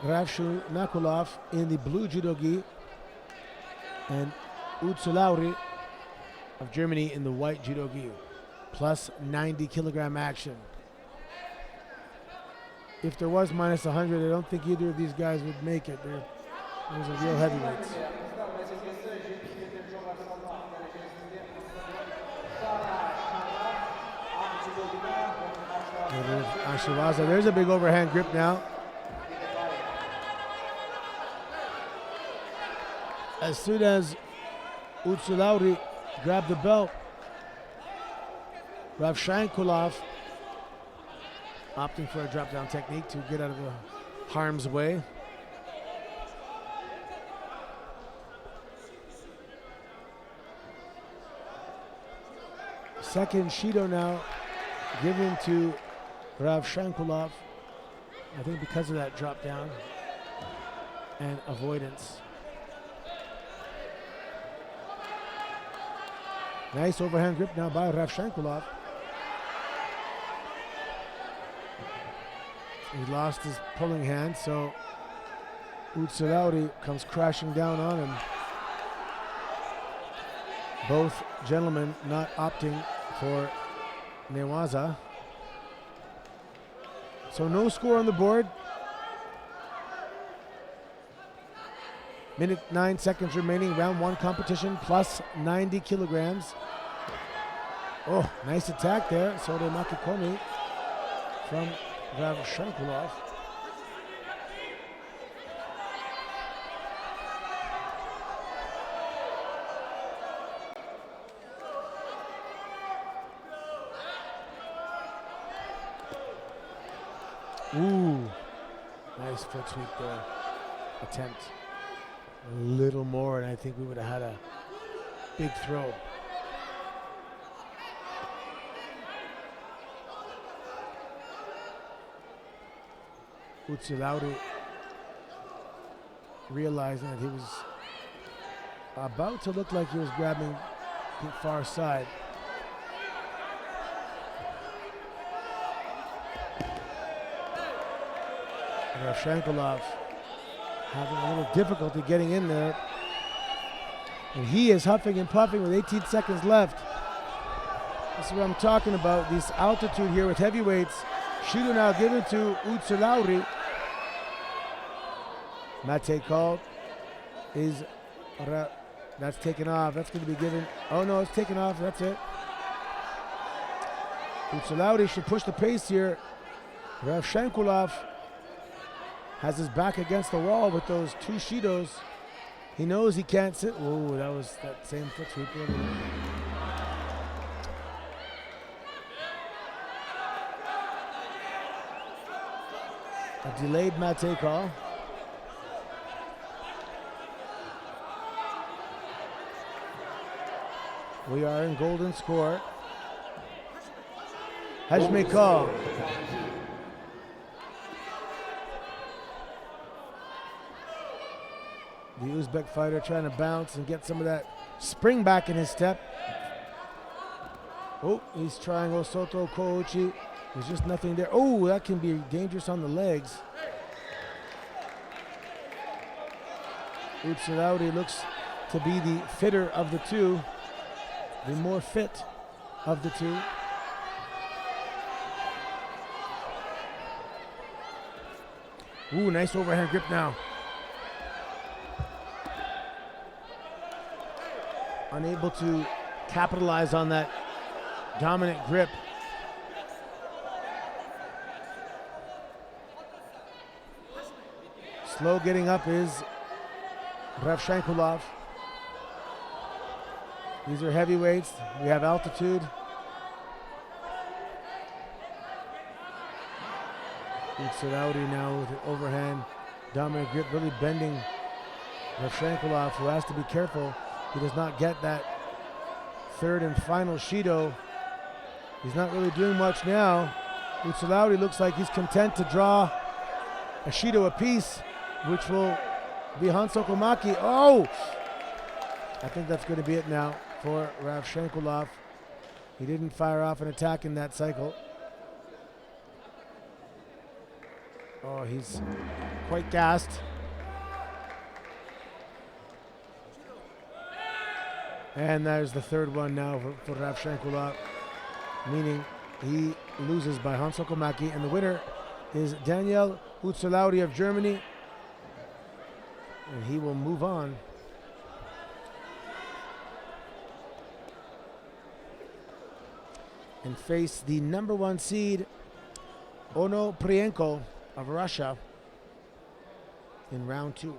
Ravshanakulov in the blue judo gi, and Utsilauri of Germany in the white judo gi, plus 90 kilogram action. If there was minus 100, I don't think either of these guys would make it. Those are real heavyweights. There's Ashiwaza. There's a big overhand grip now. As soon as Utsilauri grabbed the belt, Ravshankulov opting for a drop down technique to get out of the harm's way. Second Shido now given to Ravshankulov, I think because of that drop down and avoidance. Nice overhand grip now by Ravshankulov. He lost his pulling hand, so Utsilauri comes crashing down on him. Both gentlemen not opting for Newaza. So no score on the board. Minute 9 seconds remaining, round 1 competition, plus 90 kilograms. Oh, nice attack there. Sode Makikomi from Ravshankulov. Ooh, nice foot sweep there. Attempt. A little more, and I think we would have had a big throw. Utsilauri realizing that he was about to look like he was grabbing the far side. Ravshankulov having a little difficulty getting in there. And he is huffing and puffing with 18 seconds left. This is what I'm talking about, this altitude here with heavyweights. Shido now given to Utsilauri. Mate called. That's taken off. That's going to be given. Oh no, it's taken off. That's it. Utsilauri should push the pace here. Ravshankulov has his back against the wall with those 2 Shidos. He knows he can't sit. Oh, that was that same foot sweep. A delayed mate call. We are in golden score. Hajime call. The Uzbek fighter trying to bounce and get some of that spring back in his step. Oh, he's trying Osoto Kouchi. There's just nothing there. Oh, that can be dangerous on the legs. Utsilauri looks to be the fitter of the two, the more fit of the two. Ooh, nice overhand grip now. Unable to capitalize on that dominant grip. Slow getting up is Ravshankulov. These are heavyweights. We have altitude. Saraudi now with an overhand dominant grip, really bending Ravshankulov, who has to be careful he does not get that third and final Shido. He's not really doing much now. Utsulaudi looks like he's content to draw a Shido apiece, which will be Hansokomaki. Oh! I think that's going to be it now for Ravshankulov. He didn't fire off an attack in that cycle. Oh, he's quite gassed. And there's the third one now for Ravshankulov, meaning he loses by Hansokomaki, and the winner is Daniel Utsulaudi of Germany, and he will move on. And face the number 1 seed, Ono Prienko of Russia, in round 2.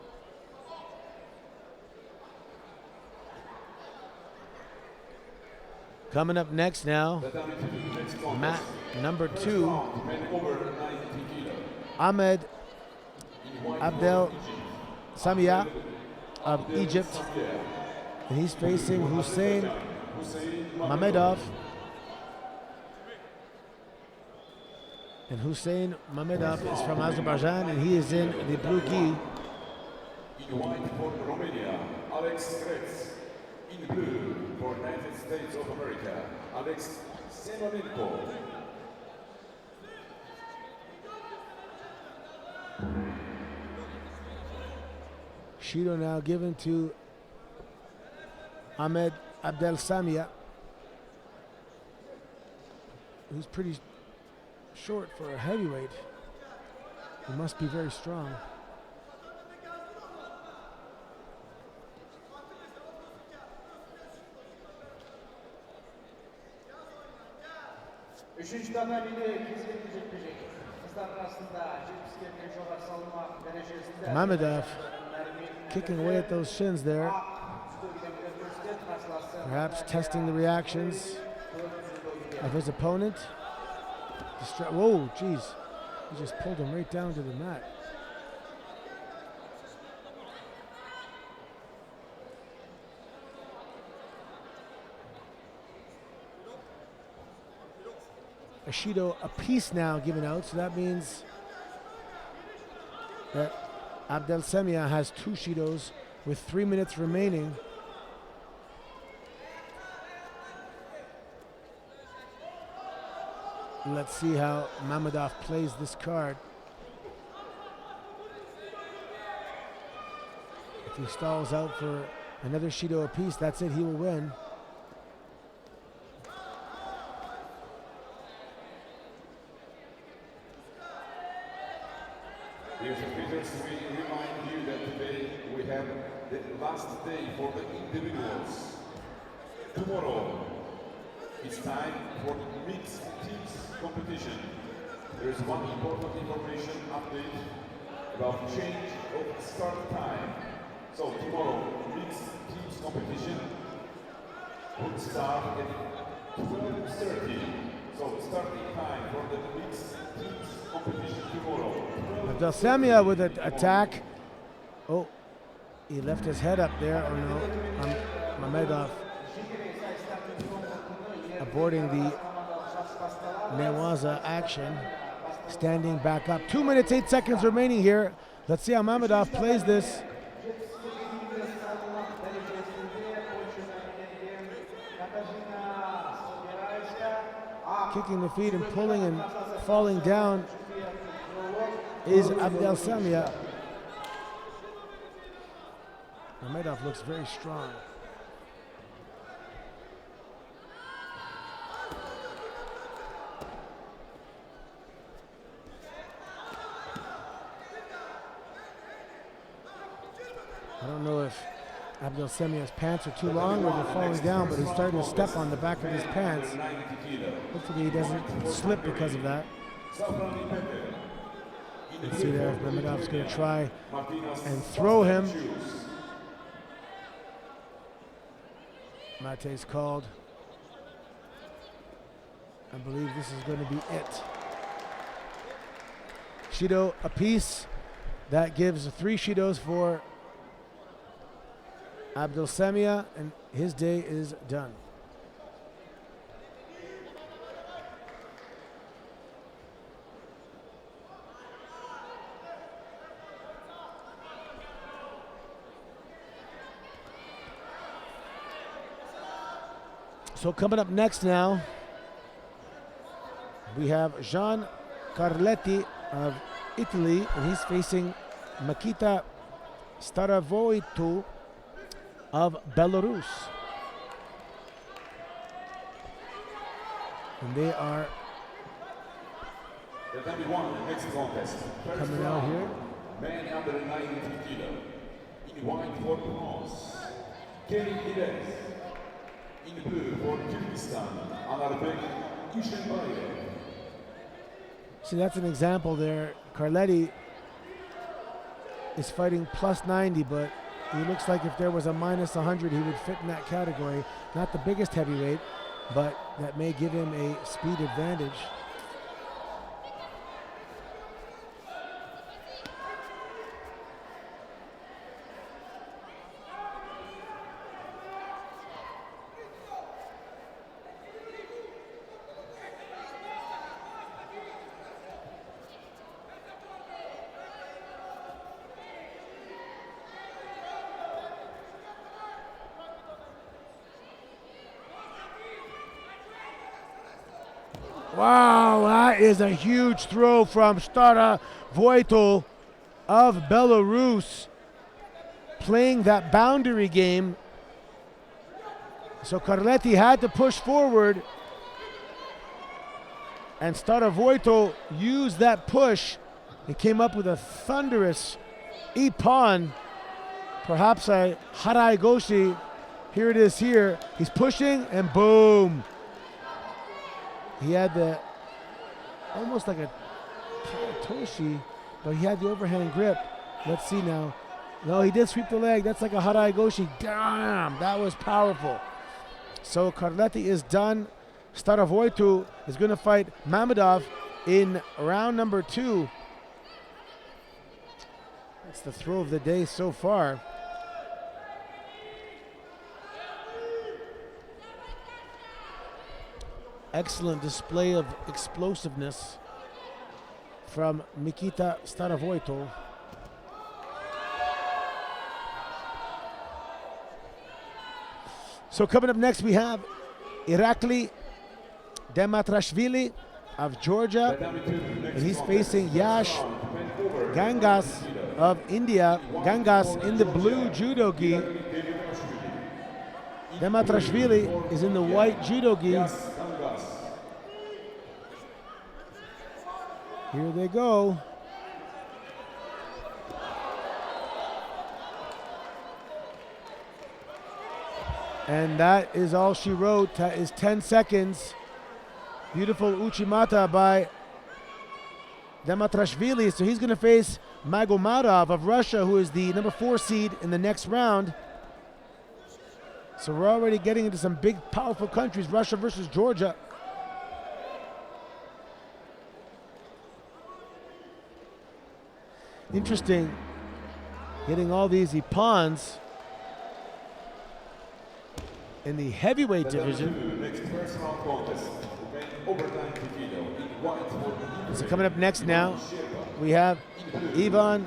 Coming up next now, mat number 2, Ahmed Abdel Samia of Egypt, and he's facing Hussein Mamedov. And Hussein Mamedov is from Azerbaijan, and he is in the blue gi. In white for Romania, Alex Kretz. In blue for United States of America, Alex Semenenko. Shido now given to Ahmed Abdel Samia, who's pretty short for a heavyweight. He must be very strong. Mamedov kicking away at those shins there. Perhaps testing the reactions of his opponent. Whoa, jeez. He just pulled him right down to the mat. A Shido apiece now given out, so that means that Abdel Samia has 2 Shidos with 3 minutes remaining. Let's see how Mamedov plays this card. If he stalls out for another Shido apiece, that's it, he will win. Dear visitors, we remind you that today we have the last day for the individuals. Tomorrow, it's time for the mixed teams competition. There is one important information update about change of start time. So tomorrow, mixed teams competition will start at 12:30. So starting time for the mixed teams competition tomorrow. Abdel Samia with an attack. Oh, he left his head up there. Oh no, Mamedov aborting the Newaza action. Standing back up. 2 minutes, 8 seconds remaining here. Let's see how Mamedov plays this. Kicking the feet and pulling and falling down is Abdel Samia. Mamedov looks very strong. Abdel Semia's pants are too long or they're falling down, but he's starting to step on the back of his pants. Hopefully he doesn't slip because of that. You can see there, Mamedov's going to try and throw him. Mate's called. I believe this is going to be it. Shido apiece. That gives 3 Shidos for Abdel Semia, and his day is done. So coming up next now, we have Jean Carletti of Italy, and he's facing Makita Staravoitu of Belarus. And they are coming out here. Man under 90 kilo. In white for France, Cadets. In blue for Kyrgyzstan, Alain. See, that's an example there. Carletti is fighting plus 90, but he looks like if there was a minus 100, he would fit in that category. Not the biggest heavyweight, but that may give him a speed advantage. Wow, that is a huge throw from Stara Voitel of Belarus, playing that boundary game. So Carletti had to push forward, and Stara Voitel used that push and came up with a thunderous ippon, perhaps a harai goshi. Here it is here. He's pushing and boom. He had the, almost like a toshi, but he had the overhand grip. Let's see now. No, he did sweep the leg. That's like a harai goshi. Damn, that was powerful. So Carletti is done. Staravoitu is going to fight Mamedov in round number 2. That's the throw of the day so far. Excellent display of explosiveness from Mikita Staravoitel. So coming up next, we have Irakli Dematrashvili of Georgia, and he's facing Yash Gangas of India. Gangas in the blue judo gi. Dematrashvili is in the white judo gi. Here they go. And that is all she wrote. That is 10 seconds. Beautiful Uchimata by Dematrashvili. So he's going to face Magomadov of Russia, who is the number 4 seed in the next round. So we're already getting into some big, powerful countries. Russia versus Georgia. Interesting, getting all these ippons in the heavyweight division. So coming up next now, we have Yvonne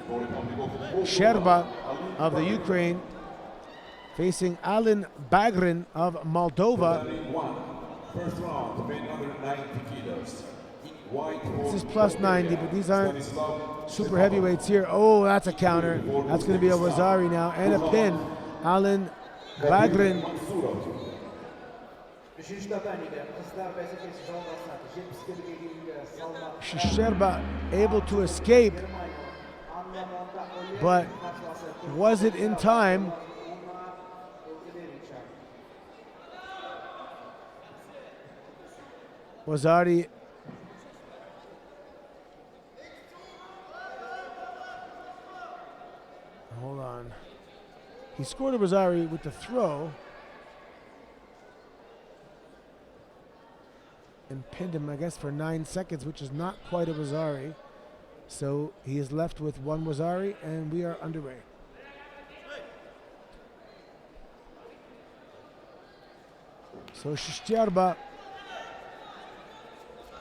Sherba of the Ukraine facing Alain Bagrin of Moldova. This is plus 90, but these aren't super heavyweights here. Oh, that's a counter. That's going to be a Wazari now, and a pin. Alain Bagrin. Sherba able to escape, but was it in time? Wazari. Hold on. He scored a Wazari with the throw and pinned him, I guess, for 9 seconds, which is not quite a Wazari. So he is left with 1 Wazari, and we are underway. So Shadowbot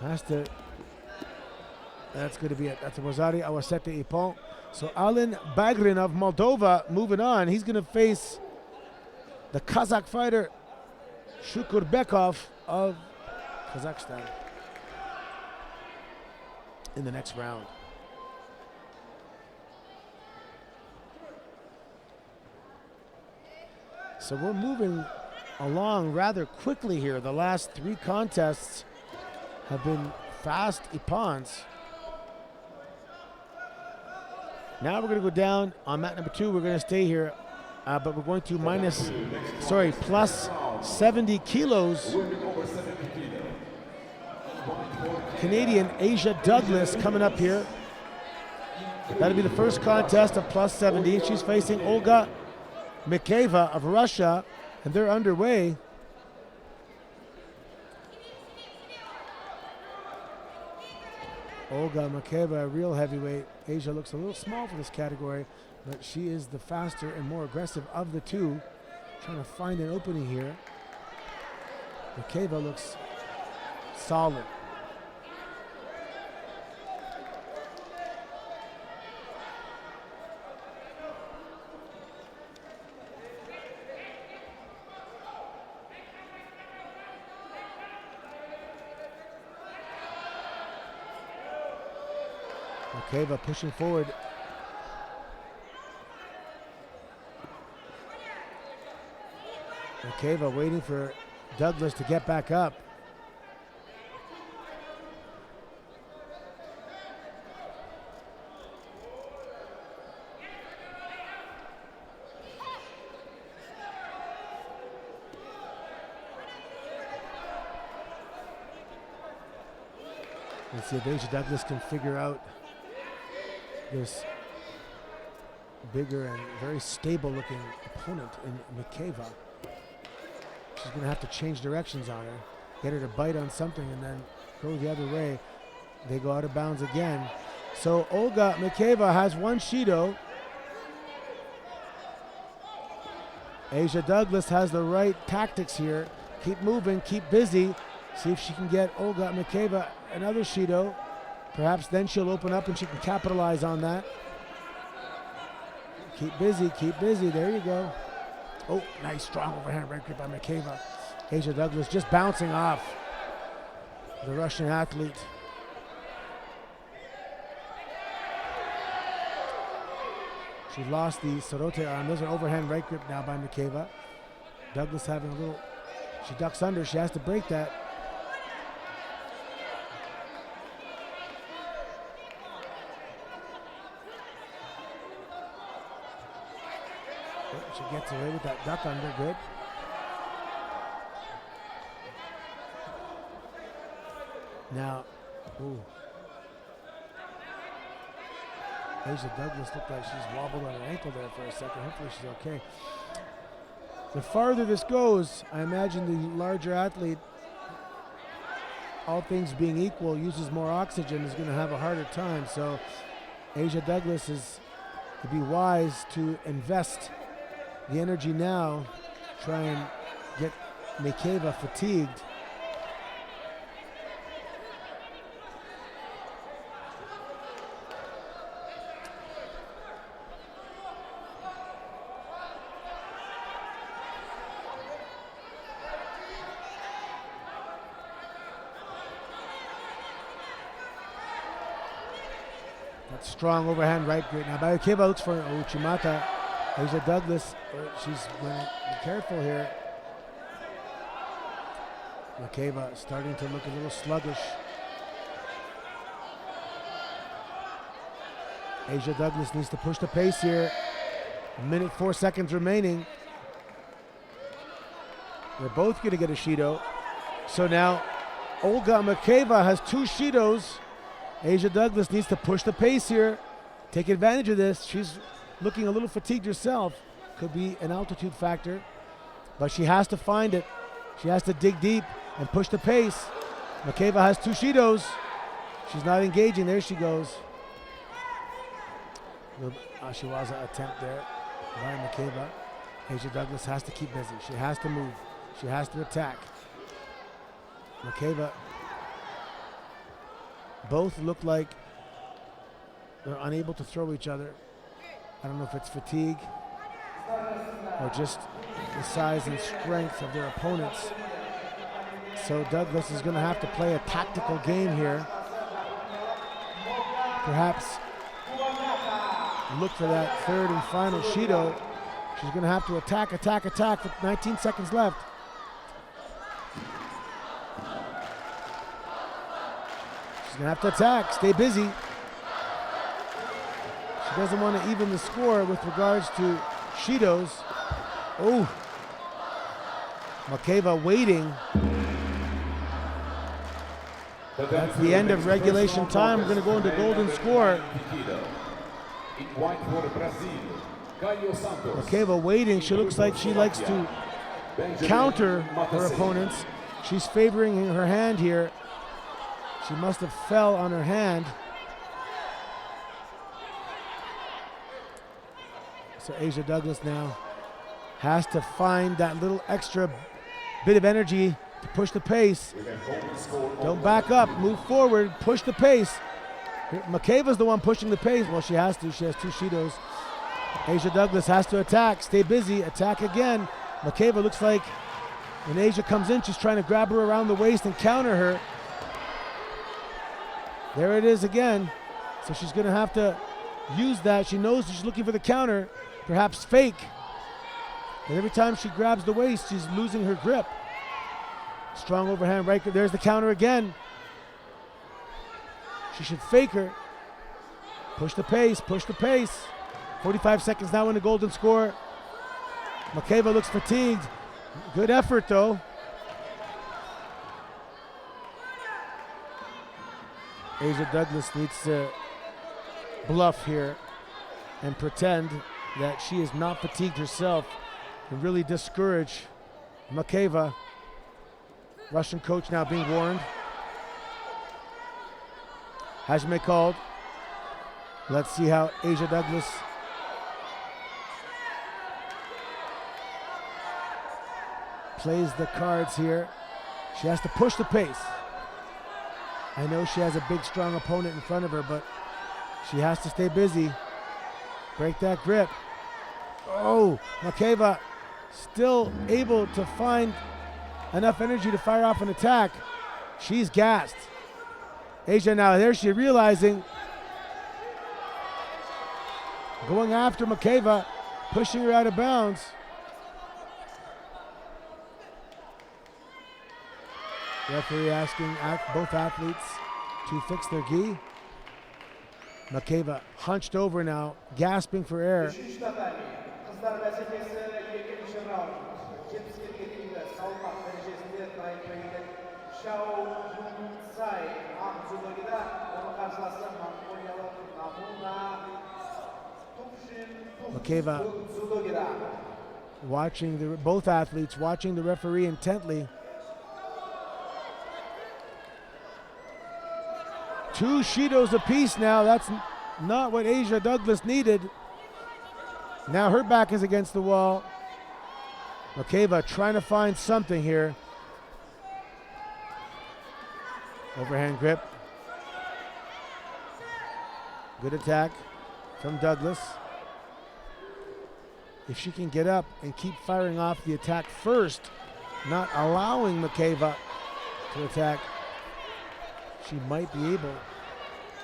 has to. That's going to be it. That's a Wazari Awasete Ipon. So Alain Bagrin of Moldova moving on. He's going to face the Kazakh fighter Shukurbekov of Kazakhstan in the next round. So we're moving along rather quickly here. The last 3 contests have been fast Ipons. Now we're going to go down on mat number 2. We're going to stay here, but we're going to plus 70 kilos. Canadian Asia Douglas coming up here. That'll be the first contest of plus 70. She's facing Olga Mikhaeva of Russia, and they're underway. Olga Mikhaeva, a real heavyweight. Asia looks a little small for this category, but she is the faster and more aggressive of the two. Trying to find an opening here. Mikhaeva looks solid. Mikhaeva pushing forward. Mikhaeva waiting for Douglas to get back up. Let's see if Asia Douglas can figure out this bigger and very stable looking opponent in Mikhaeva. She's going to have to change directions on her, get her to bite on something and then go the other way. They go out of bounds again. So Olga Mikhaeva has 1 Shido. Asia Douglas has the right tactics here. Keep moving, keep busy. See if she can get Olga Mikhaeva another Shido. Perhaps then she'll open up and she can capitalize on that. Keep busy, keep busy. There you go. Oh, nice strong overhand right grip by Mikhaeva. Asia Douglas just bouncing off the Russian athlete. She lost the Sorote arm. There's an overhand right grip now by Mikhaeva. Douglas having a little, she ducks under. She has to break that. She gets away with that duck under, good. Now, ooh. Asia Douglas looked like she's wobbled on her ankle there for a second. Hopefully she's okay. The farther this goes, I imagine the larger athlete, all things being equal, uses more oxygen, is going to have a harder time. So Asia Douglas is to be wise to invest the energy now, try and get Mikhaeva fatigued. That strong overhand right grip. Now Mikhaeva looks for Uchimata. Asia Douglas, she's be careful here. Mikhaeva starting to look a little sluggish. Asia Douglas needs to push the pace here. 1 minute 4 seconds remaining. They're both going to get a Shido. So now Olga Makeva has 2 Shidos. Asia Douglas needs to push the pace here. Take advantage of this. She's looking a little fatigued herself. Could be an altitude factor, but she has to find it. She has to dig deep and push the pace. Makeva has 2 Shidos. She's not engaging. There she goes. Little Ashiwaza attempt there by Makeva. Asia Douglas has to keep busy. She has to move. She has to attack. Makeva, both look like they're unable to throw each other. I don't know if it's fatigue or just the size and strength of their opponents. So Douglas is going to have to play a tactical game here. Perhaps look for that 3rd and final Shido. She's going to have to attack with 19 seconds left. She's going to have to attack, stay busy. She doesn't want to even the score with regards to Shidos. Oh, Makeva waiting. That's the end of regulation time. We're going to go into golden score. Makeva waiting. She looks like she likes to counter her opponents. She's favoring her hand here. She must have fell on her hand. So Asia Douglas now has to find that little extra bit of energy to push the pace. Don't back up, move forward, push the pace. Makeva's the one pushing the pace. Well, she has to, she has 2 Shidos. Asia Douglas has to attack, stay busy, attack again. Makeva looks like when Asia comes in, she's trying to grab her around the waist and counter her. There it is again. So she's gonna have to use that. She knows she's looking for the counter, perhaps fake. But every time she grabs the waist, she's losing her grip. Strong overhand right, there's the counter again. She should fake her. Push the pace, push the pace. 45 seconds now in the golden score. Makeva looks fatigued. Good effort though. Asia Douglas needs to bluff here and pretend that she is not fatigued herself and really discourage Makeva. Russian coach now being warned. Hajime called. Let's see how Asia Douglas plays the cards here. She has to push the pace. I know she has a big, strong opponent in front of her, but she has to stay busy. Break that grip. Oh, Makeva still able to find enough energy to fire off an attack. She's gassed. Asia now, there she realizing. Going after Makeva, pushing her out of bounds. Referee asking both athletes to fix their gi. Makeva hunched over now, gasping for air. Makeva watching both athletes watching the referee intently. 2 Shidos apiece now. That's not what Asia Douglas needed. Now her back is against the wall. Makeva trying to find something here. Overhand grip. Good attack from Douglas. If she can get up and keep firing off the attack first, not allowing Makeva to attack, she might be able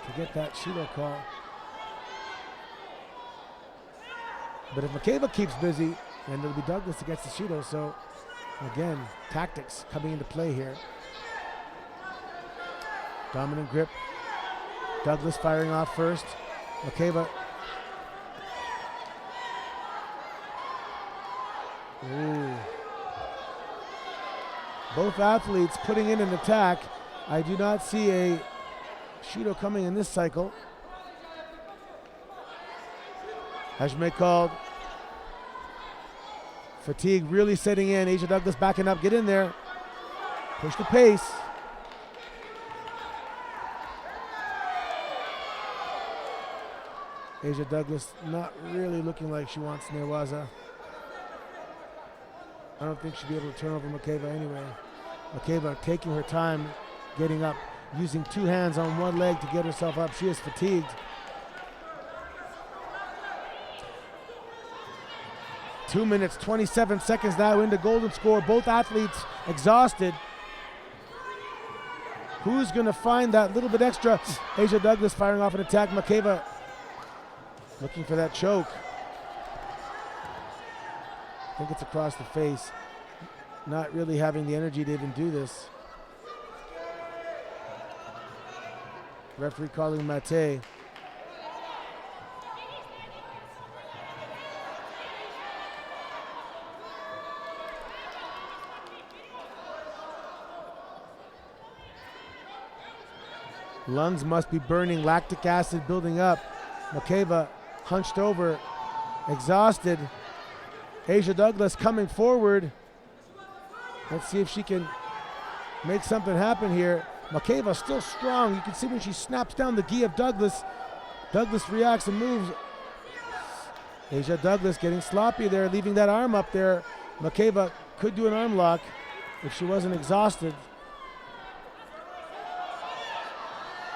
to get that Shido call. But if Makeva keeps busy, then it'll be Douglas that gets the Shido. So again, tactics coming into play here. Dominant grip. Douglas firing off first. Makeva. Ooh. Both athletes putting in an attack. I do not see a Judo coming in this cycle. Hajime called. Fatigue really setting in. Asia Douglas backing up. Get in there. Push the pace. Asia Douglas not really looking like she wants Newaza. I don't think she'll be able to turn over Makeva anyway. Makeva taking her time getting up, using two hands on one leg to get herself up. She is fatigued. Two minutes, 27 seconds now into golden score. Both athletes exhausted. Who's going to find that little bit extra? Asia Douglas firing off an attack. Makeva looking for that choke. I think it's across the face. Not really having the energy to even do this. Referee calling mate. Lungs must be burning, lactic acid building up. Makeva hunched over, exhausted. Asia Douglas coming forward. Let's see if she can make something happen here. Makeva still strong. You can see when she snaps down the gi of Douglas, Douglas reacts and moves. Asia Douglas getting sloppy there, leaving that arm up there. Makeva could do an arm lock if she wasn't exhausted.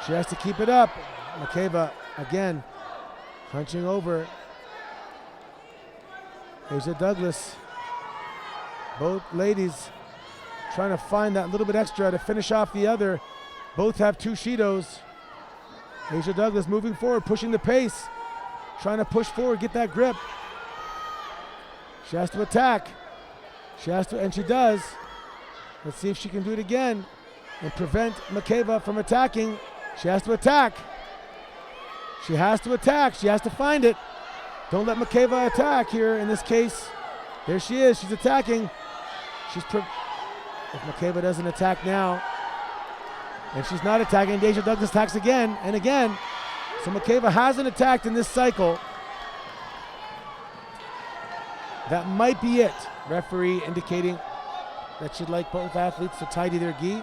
She has to keep it up. Makeva again hunching over. Asia Douglas, both ladies trying to find that little bit extra to finish off the other. Both have two Shidos. Asia Douglas moving forward, pushing the pace, trying to push forward, get that grip. She has to attack. She has to, and she does. Let's see if she can do it again and prevent Makeva from attacking. She has to attack. She has to attack. She has to find it. Don't let Makeva attack here in this case. There she is. She's attacking. If Makeva doesn't attack now, and she's not attacking, Asia Douglas attacks again and again. So Makeva hasn't attacked in this cycle. That might be it. Referee indicating that she'd like both athletes to tidy their gi,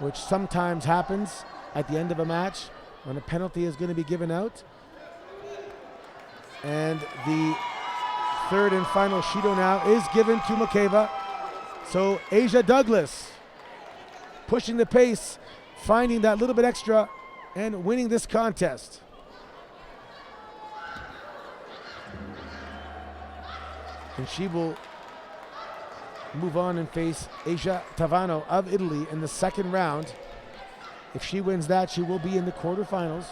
which sometimes happens at the end of a match when a penalty is going to be given out. And the third and final Shido now is given to Makeva. So Asia Douglas pushing the pace, finding that little bit extra, and winning this contest. And she will move on and face Zia Tavano of Italy in the second round. If she wins that, she will be in the quarterfinals.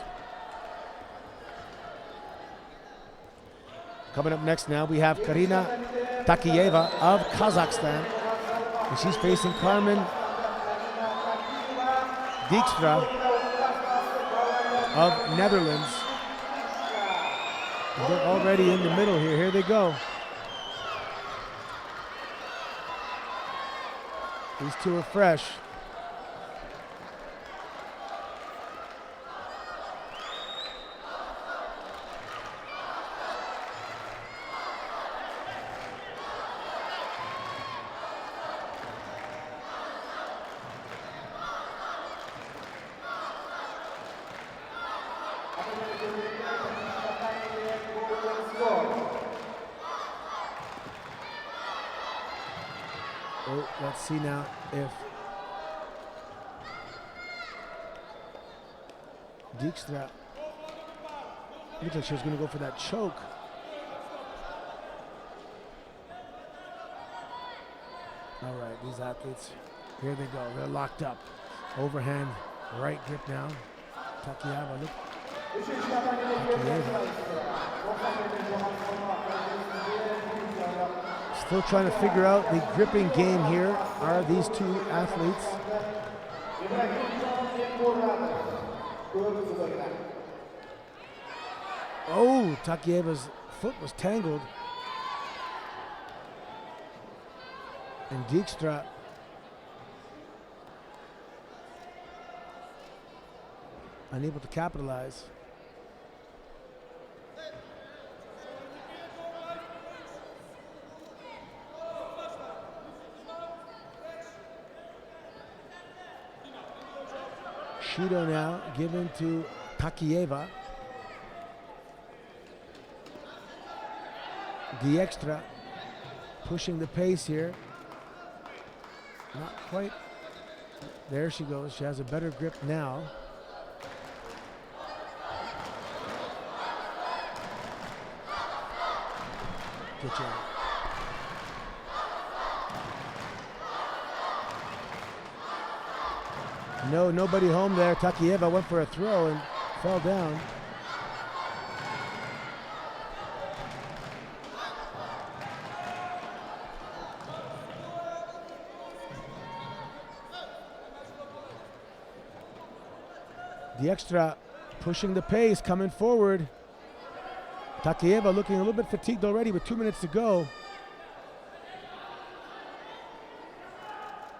Coming up next now, we have Karina Takiyeva of Kazakhstan. And she's facing Carmen Dijkstra of Netherlands. And they're already in the middle here. Here they go. These two are fresh. Oh, let's see now if Dijkstra looked like she was going to go for that choke. All right, these athletes, here they go. They're locked up. Overhand, right grip now. Takiyeva, look. Takiyeva. Still trying to figure out the gripping game here are these two athletes. Oh, Takiyeva's foot was tangled. And Dijkstra unable to capitalize. Judo now given to Takieva. The extra pushing the pace here. Not quite. There she goes. She has a better grip now. Good job. No, nobody home there. Takieva went for a throw and fell down. The extra pushing the pace, coming forward. Takieva looking a little bit fatigued already with 2 minutes to go.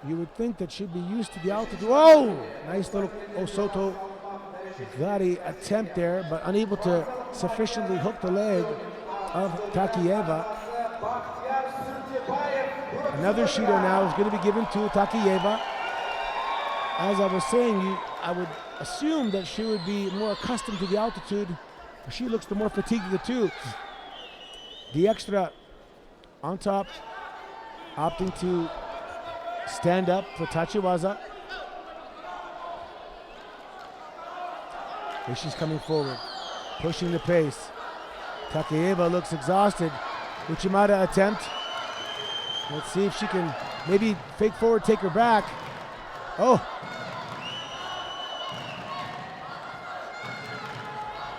You would think that she'd be used to the altitude. Whoa! Nice little Osoto Gari attempt there, but unable to sufficiently hook the leg of Takieva. Another Shido now is going to be given to Takieva. As I was saying, I would assume that she would be more accustomed to the altitude. She looks the more fatigued of the two. The extra on top, opting to stand up for Tachiwaza. Here she's coming forward, pushing the pace. Takieva looks exhausted. Uchimata attempt. Let's see if she can maybe fake forward, take her back. Oh!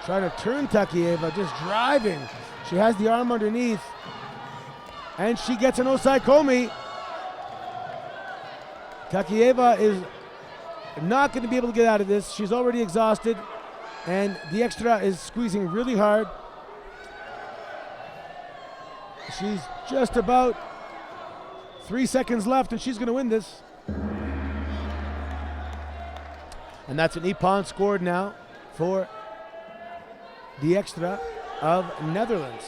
Trying to turn Takieva, just driving. She has the arm underneath. And she gets an Osai Komi. Takieva is not going to be able to get out of this. She's already exhausted. And the extra is squeezing really hard. She's just about 3 seconds left and she's going to win this. And that's an Ippon scored now for the extra of Netherlands.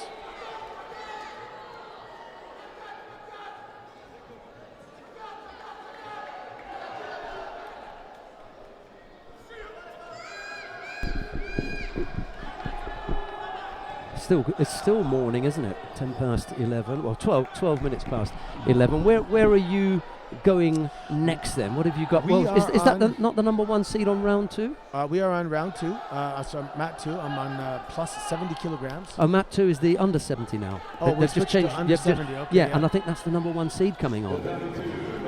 It's still morning, isn't it? 10 past 11, well 12 minutes past 11. Where are you going next then? What have you got? Well, is that not the number one seed on round two? We are on round two. So I'm mat two. I'm on plus 70 kilograms. Oh, mat two is the under 70 now. Oh, we've just changed to under 70. Okay, yeah, and I think that's the number one seed coming on.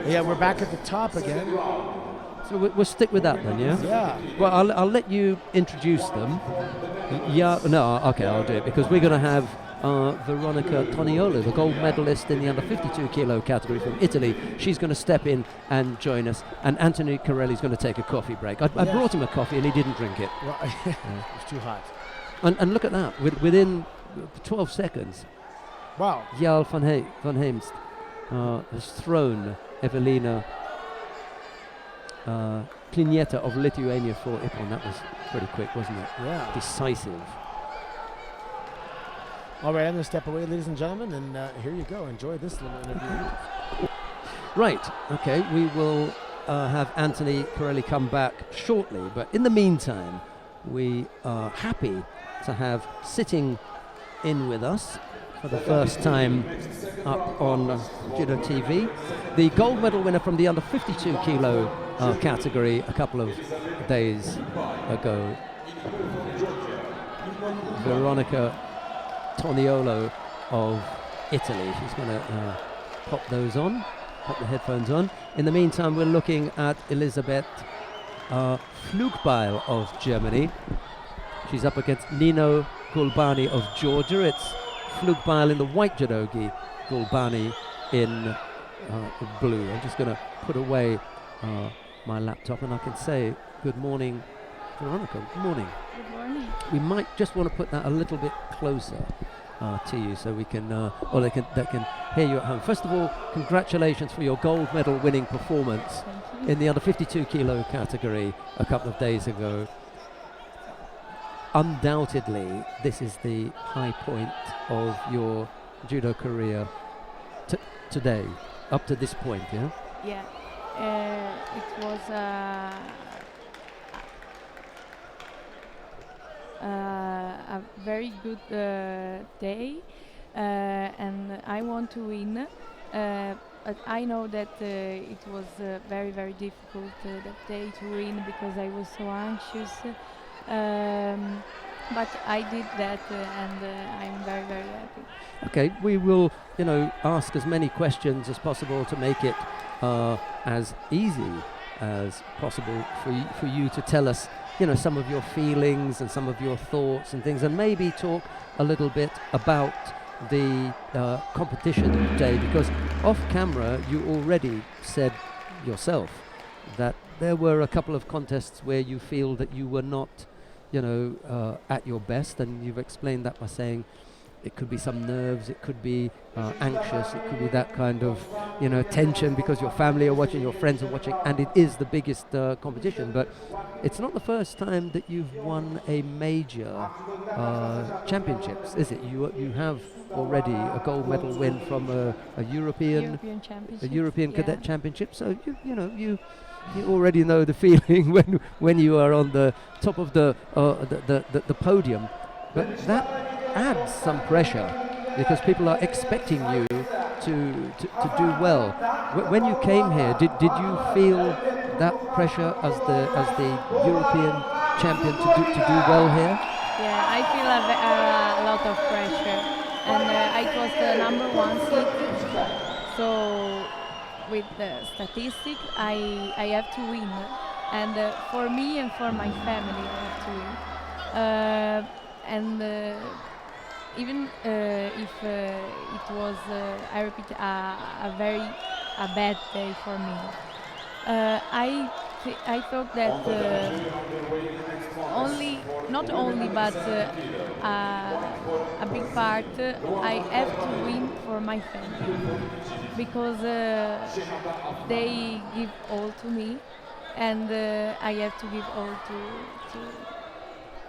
Yeah, we're back at the top again. So we'll stick with that then, yeah? Yeah. Well, I'll let you introduce them. Yeah, no, okay, I'll do it because we're going to have Veronica Toniolo, the gold medalist in the under 52 kilo category from Italy. She's going to step in and join us, and Anthony Corelli's going to take a coffee break. I brought him a coffee and he didn't drink it. Well, it's too hot. And look at that, within 12 seconds. Wow. Jarl van Heemst has thrown Evelina Klinieta of Lithuania for Ippon. That was pretty quick, wasn't it? Yeah. Decisive. All right, I'm going to step away, ladies and gentlemen, and here you go. Enjoy this little interview. Right, okay, we will have Anthony Corelli come back shortly, but in the meantime, we are happy to have sitting in with us for the first time up on Judo TV, the gold medal winner from the under 52 kilo category a couple of days ago, Veronica Toniolo of Italy. She's going to pop the headphones on. In the meantime, we're looking at Elisabeth Flugbeil of Germany. She's up against Nino Gulbani of Georgia. It's Flugbeil in the white judogi, Gulbani in blue. I'm just going to put away my laptop and I can say good morning, Veronica. Good morning. Good morning. We might just want to put that a little bit closer to you so we can, or they can hear you at home. First of all, congratulations for your gold medal winning performance in the under 52 kilo category a couple of days ago. undoubtedly this is the high point of your judo career today, up to this point, yeah? Yeah, it was a very good day, and I want to win. But I know that it was very, very difficult that day to win because I was so anxious. But I did that, and I'm very, very happy. Okay, we will, ask as many questions as possible to make it as easy as possible for you to tell us, some of your feelings and some of your thoughts and things, and maybe talk a little bit about the competition day, because off camera you already said yourself that there were a couple of contests where you feel that you were not, at your best, and you've explained that by saying it could be some nerves, it could be anxious, it could be that kind of, tension because your family are watching, your friends are watching, and it is the biggest competition. But it's not the first time that you've won a major championships, is it? You have already a gold medal win from a European cadet championship, so you already know the feeling when you are on the top of the podium. But that adds some pressure because people are expecting you to do well. When you came here, did you feel that pressure as the European champion to do well here? Yeah, I feel a lot of pressure, and I was the number 1 seed. So with the statistics, I have to win, and for me and for my family, I have to win. And even if it was, I repeat, a bad day for me, I thought that not only, but a big part, I have to win for my family, because they give all to me, and I have to give all to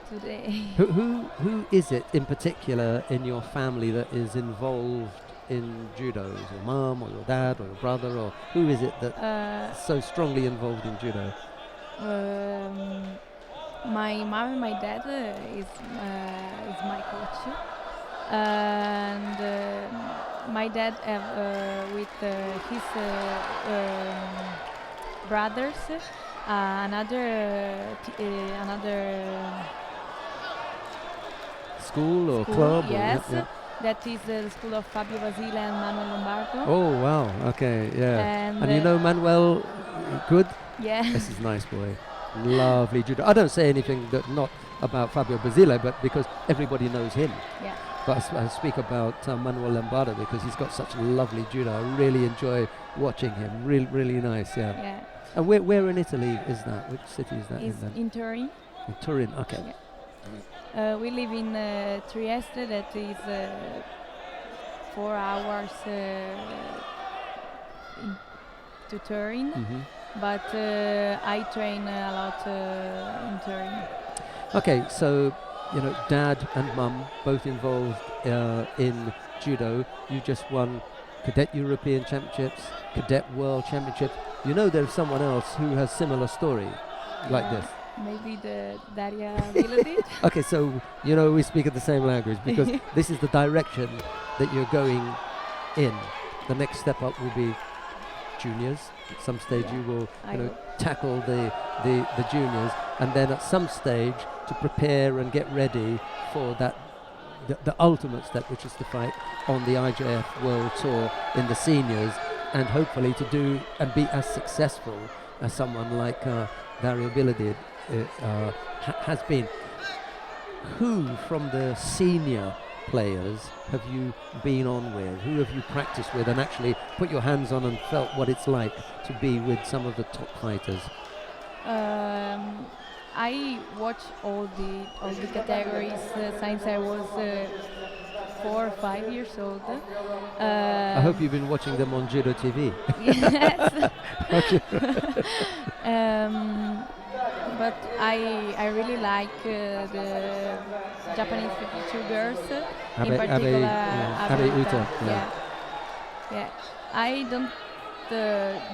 today. Who is it in particular in your family that is involved in judo? Is your mum or your dad or your brother, or who is it that's so strongly involved in judo? My mom and my dad is my coach, and my dad with his brothers another school or club? Yes, or that is the school of Fabio Basile and Manuel Lombardo. Oh wow, okay, yeah. And you know Manuel good? Yeah. This is nice boy. Lovely judo. I don't say anything not about Fabio Basile, but because everybody knows him. Yeah. But I speak about Manuel Lombardo because he's got such lovely judo. I really enjoy watching him. Really nice, yeah. Yeah. And where in Italy is that? Which city is that In Turin. In Turin, okay. Yeah. We live in Trieste, that is 4 hours to Turin, but I train a lot in Turin. Okay, so Dad and Mum both involved in judo. You just won Cadet European Championships, Cadet World Championships. There's someone else who has similar story like this. Maybe the Daria Viladic. Okay, so we speak the same language because this is the direction that you're going in. The next step up will be juniors. At some stage you will tackle the juniors, and then at some stage to prepare and get ready for that the ultimate step, which is to fight on the IJF World Tour in the seniors, and hopefully to do and be as successful as someone like Dario Viladic has been. Who from the senior players have you been on with? Who have you practiced with and actually put your hands on and felt what it's like to be with some of the top fighters? I watch all the categories since I was 4 or 5 years old. I hope you've been watching them on Judo TV. Yes. But I really like the Japanese two girls, in Abe, particular Abe Abe Uta, Yeah. Yeah. I don't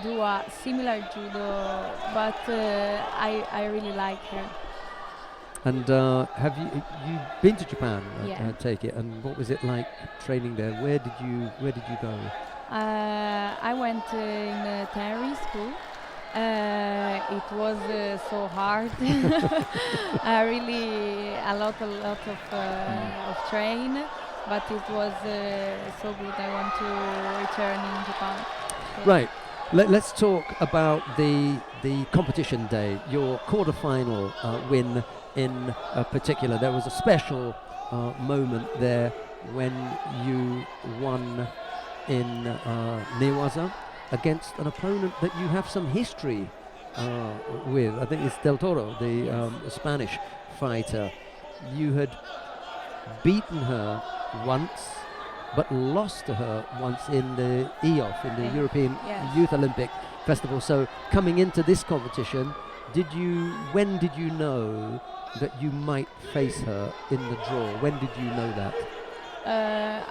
do a similar judo, but I really like her. And have you been to Japan? Yeah. I take it. And what was it like training there? Where did you go? I went in Tenerife school. It was so hard. Really a lot of train, but it was so good. I want to return in Japan. So Right. Let's talk about the competition day. Your quarterfinal win in particular. There was a special moment there when you won in Newaza against an opponent that you have some history with. I think it's Del Toro, the Spanish fighter. You had beaten her once, but lost to her once in the EOF, in the European Youth Olympic Festival. So coming into this competition, when did you know that you might face her in the draw? When did you know that?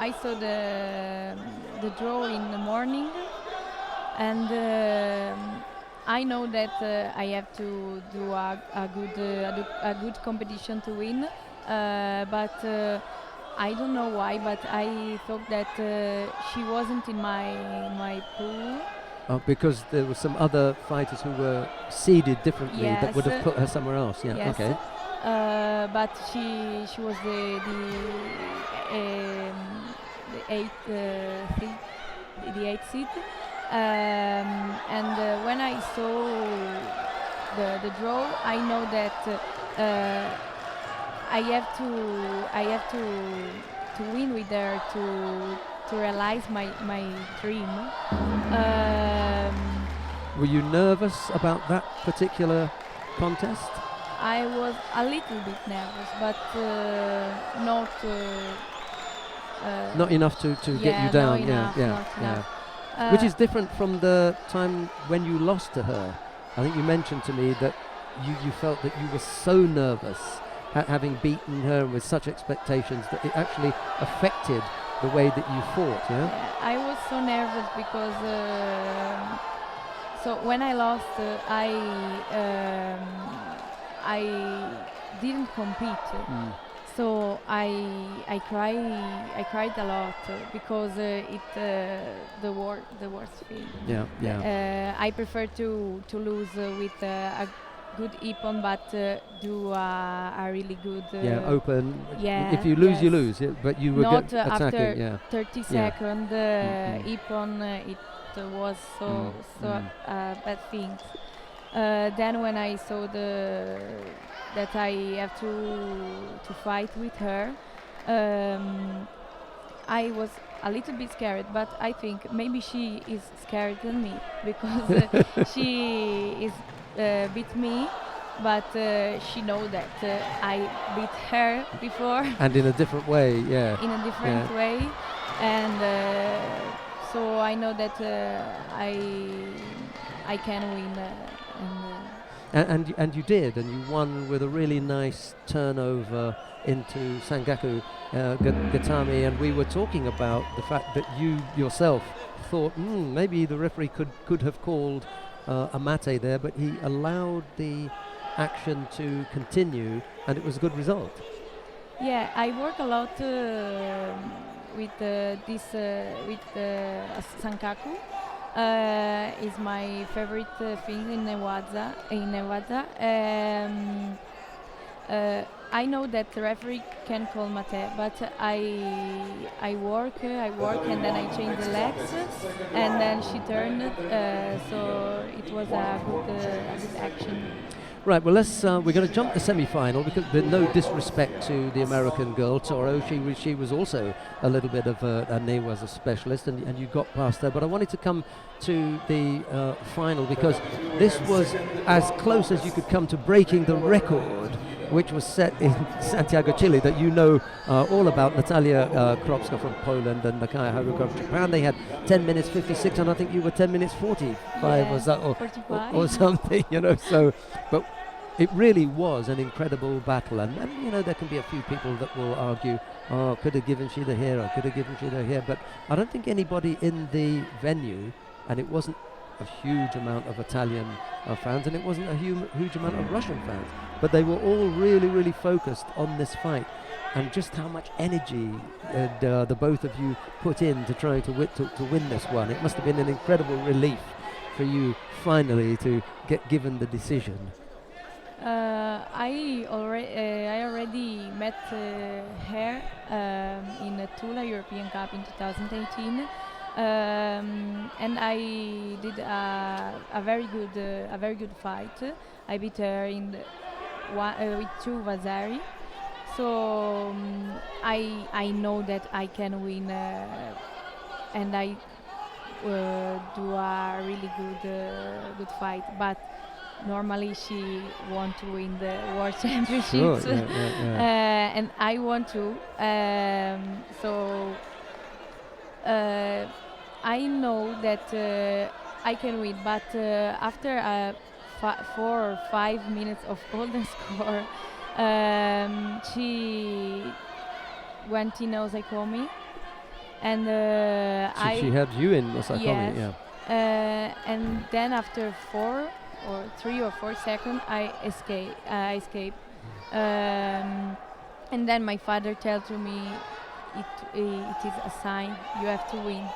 I saw the draw in the morning, and I know that I have to do a good competition to win, but I don't know why, but I thought that she wasn't in my pool. Because there were some other fighters who were seeded differently that would have Yes. put her somewhere else. Yeah. Yes. Okay. But she was the eighth seed, and when I saw the draw, I know that I have to win with her to realize my dream. Were you nervous about that particular contest? I was a little bit nervous, but not Not enough to get you down. not enough. Which is different from the time when you lost to her. I think you mentioned to me that you felt that you were so nervous, having beaten her with such expectations, that it actually affected the way that you fought. Yeah. I was so nervous because so when I lost, I didn't compete. So I cried a lot because it the worst thing. Yeah. I prefer to lose with a good ippon, but do a really good. Open. Yeah. If you lose, you yes. lose. Yeah, but you were Not attacking. after Yeah. 30 Yeah. seconds ippon. It was so bad thing. Then when I saw that I have to fight with her, I was a little bit scared, but I think maybe she is scared than me because she is beat me, but she knows that I beat her before. And in a different way, yeah. In a different way, and so I know that I can win. And you did, and you won with a really nice turnover into Sangaku Gatami, and we were talking about the fact that you yourself thought maybe the referee could have called a mate there, but he allowed the action to continue, and it was a good result. Yeah, I work a lot with Sankaku. Is my favorite thing in Nevada. I know that the referee can call mate, but I work, and then I change the legs, and then she turned. So it was a good action. Right, well, we're going to jump the semi-final because there's no disrespect to the American girl, Toro. She was also a little bit of a Newaza specialist, and you got past her. But I wanted to come to the final because this was as close as you could come to breaking the record, which was set in Santiago, Chile, that you know all about. Natalia Kropska from Poland and Nakaya Haruka from Japan. They had 10 minutes 56, and I think you were 10 minutes 45, Yeah, was that, 45. or something, So, but it really was an incredible battle, and you know there can be a few people that will argue, oh, could have given Shida here, or could have given Shida here, but I don't think anybody in the venue, and it wasn't a huge amount of Italian fans, and it wasn't a huge amount of Russian fans, but they were all really, really focused on this fight, and just how much energy the both of you put in to trying to win this one. It must have been an incredible relief for you finally to get given the decision. I already met her in the Tula European Cup in 2018, and I did a very good fight. I beat her in with 2 Vasari, so I know that I can win, and I do a really good fight, but normally she want to win the World Championships. Sure, yeah. And I want to, so I know that I can win, but after 4 or 5 minutes of golden score, she went in Osaikomi, and She had you in Osaikomi, yes, and then after 3 or 4 seconds, I escape. And then my father told to me, it is a sign. You have to win.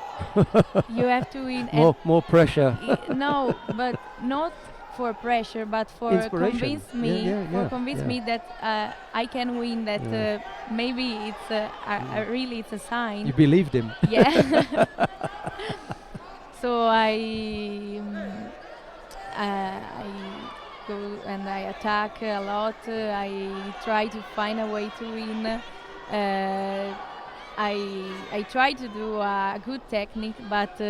You have to win. More pressure. No, but not for pressure, but for Inspiration. convince me. Yeah. Me that I can win. That maybe it's really it's a sign. You believed him. Yeah. So I go and I attack a lot. I try to find a way to win. I try to do a good technique, but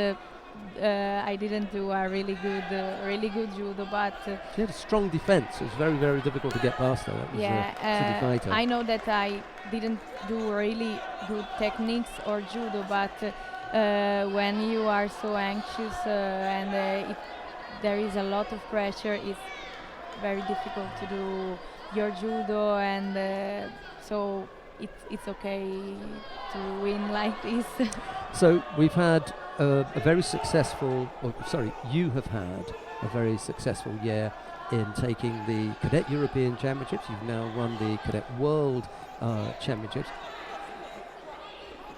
I didn't do a really good judo. But She had a strong defense. It was very, very difficult to get past her. That was a city fighter. I know that I didn't do really good techniques or judo, but when you are so anxious and there is a lot of pressure, it's very difficult to do your judo, and so it's okay to win like this. So we've had a very successful, you have had a very successful year in taking the Cadet European Championships. You've now won the Cadet World Championships.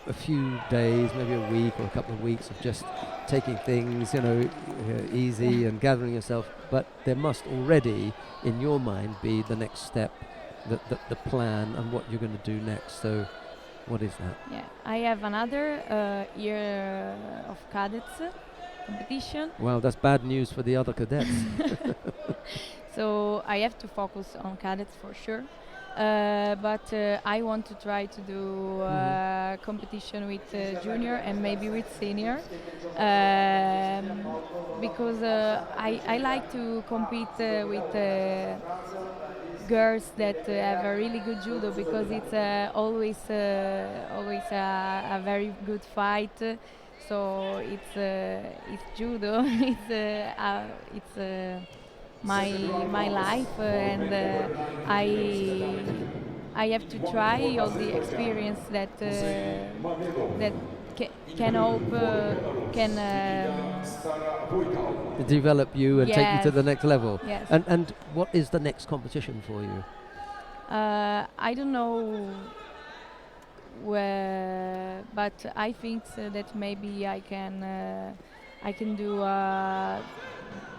A few days, maybe a week or a couple of weeks of just taking things, easy and gathering yourself. But there must already, in your mind, be the next step, the plan and what you're going to do next. So, what is that? Yeah, I have another year of cadets competition. Wow, that's bad news for the other cadets. So I have to focus on cadets for sure. But I want to try to do competition with junior and maybe with senior, because I like to compete with girls that have a really good judo, because it's always a very good fight. So it's judo. it's my life, and I have to try all the experience that can help can develop you and take you to the next level. Yes. And what is the next competition for you? I don't know where, but I think that maybe I can do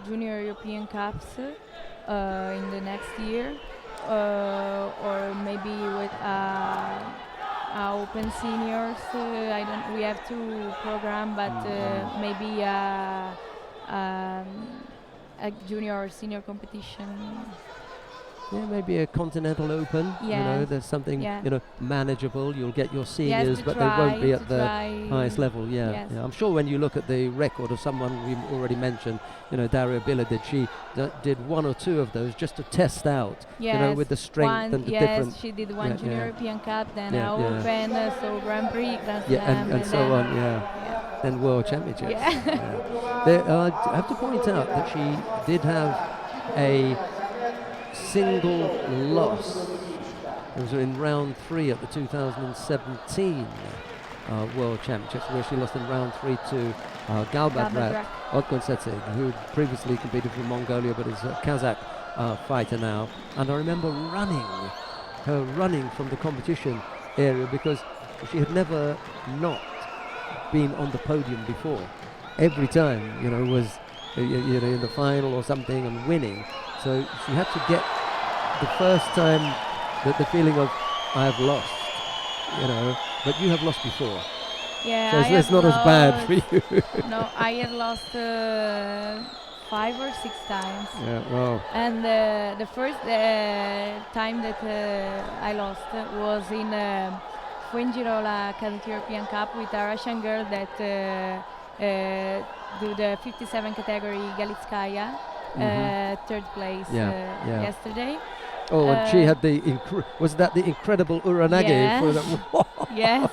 Junior European Cups in the next year, or maybe with Open Seniors. We have to program, but maybe a junior or senior competition. Yeah, maybe a Continental Open. Yeah. There's something Yeah. Manageable. You'll get your seniors, to but they won't be at the try. highest level. Yeah. Yes. I'm sure when you look at the record of someone we already mentioned, Daria Biladid, she did 1 or 2 of those just to test out, Yes, with the strength and the different. Yes, she did one Junior European Cup, then Yeah, Open, so Grand Prix, Grand Slam, and so then on. Then World Championships. Yeah. I have to point out that she did have a single loss. It was in round 3 at the 2017 World Championships, where she lost in round 3 to Galbadrat Otkonsetse, who previously competed for Mongolia but is a Kazakh fighter now. And I remember running from the competition area because she had never not been on the podium before. Every time, was in the final or something and winning. So she had to get the first time the feeling of I have lost, but you have lost before. Yeah, so it's not as bad for you. No, I have lost 5 or 6 times. Yeah, wow. And the first time that I lost was in Fuengirola Cadet European Cup with a Russian girl that do the 57 category Galitskaya, third place yesterday. Oh, and she had was that the incredible Uranage? Yes. For that? Yes.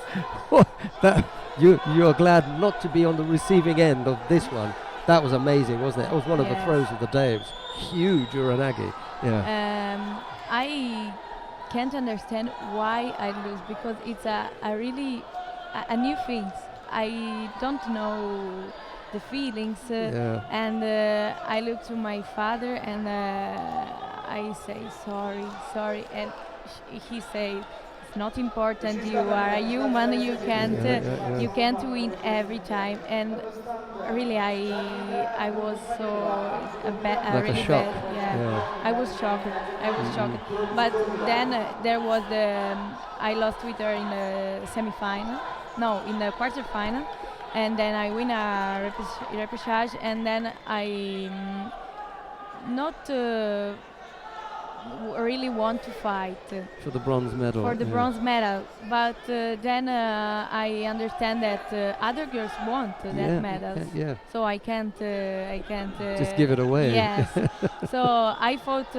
That you are glad not to be on the receiving end of this one. That was amazing, wasn't it? It was one of the throws of the day. It was huge Uranage. Yeah. I can't understand why I lose, because it's a really a new thing. I don't know the feelings, and I look to my father and I say sorry, and he say it's not important. You are a human. You can't win every time. And really, I was so really shock. bad. Yeah. I was shocked. But then there was I lost with her in the semi-final. No, in the quarterfinal. And then I win a repechage, and then I not really want to fight for the bronze medal. Bronze medal, but then I understand that other girls want that medal. Yeah. So I can't just give it away. Yes. So I fought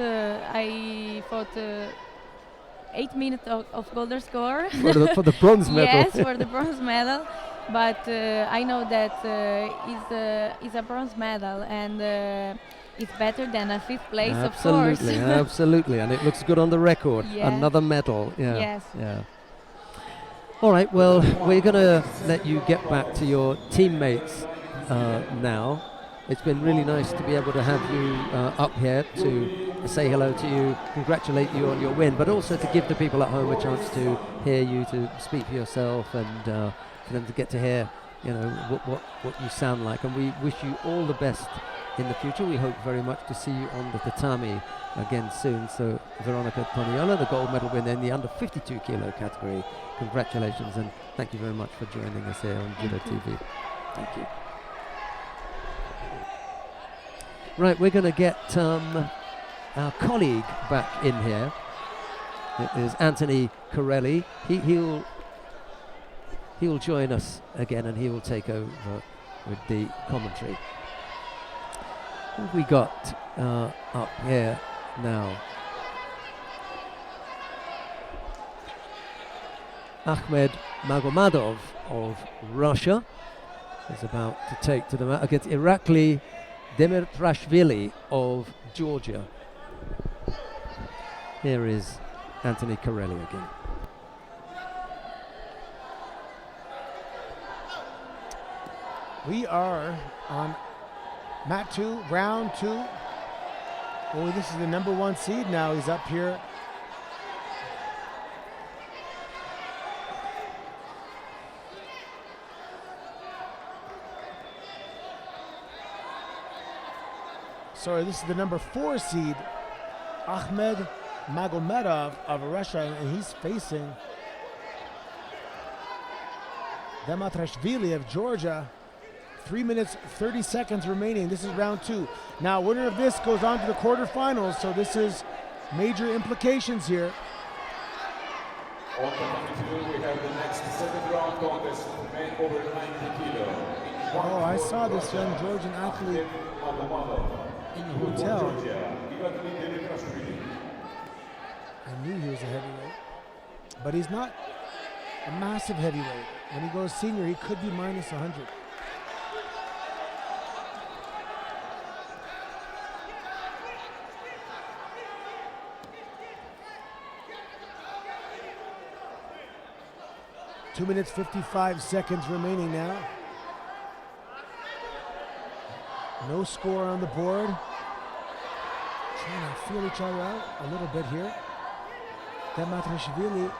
8 minutes of golden score for the bronze medal. Yes, for the bronze medal. But I know that it's a bronze medal, and it's better than a 5th place, of course. Absolutely, and it looks good on the record. Yeah. Another medal. Yeah. Yes. Yeah. All right. Well, we're going to let you get back to your teammates now. It's been really nice to be able to have you up here to say hello to you, congratulate you on your win, but also to give the people at home a chance to hear you, to speak for yourself, and for them to get to hear, what you sound like. And we wish you all the best in the future. We hope very much to see you on the tatami again soon. So Veronica Toniola, the gold medal winner in the under 52 kilo category. Congratulations, and thank you very much for joining us here on Judo TV. Thank you. Right, we're going to get our colleague back in here. It is Anthony Corelli. He'll join us again, and he will take over with the commentary. What have we got up here now? Ahmed Magomadov of Russia is about to take to the mat against Irakli Demitrashvili of Georgia. Here is Anthony Corelli again. We are on mat 2, round 2. Oh, this is the number 1 seed now. He's up here. Sorry, this is the number 4 seed, Ahmed Magomedov of Russia, and he's facing Demitrashvili of Georgia. 3 minutes, 30 seconds remaining. This is round 2. Now, winner of this goes on to the quarterfinals, so this is major implications here. On the 92, we have the next 7th round contest, men over 90 kilo. Oh, I saw this young Georgian athlete in the hotel. I knew he was a heavyweight, but he's not a massive heavyweight. When he goes senior, he could be minus 100. 2 minutes, 55 seconds remaining now. No score on the board. Trying to feel each other out a little bit here. Dematrashvili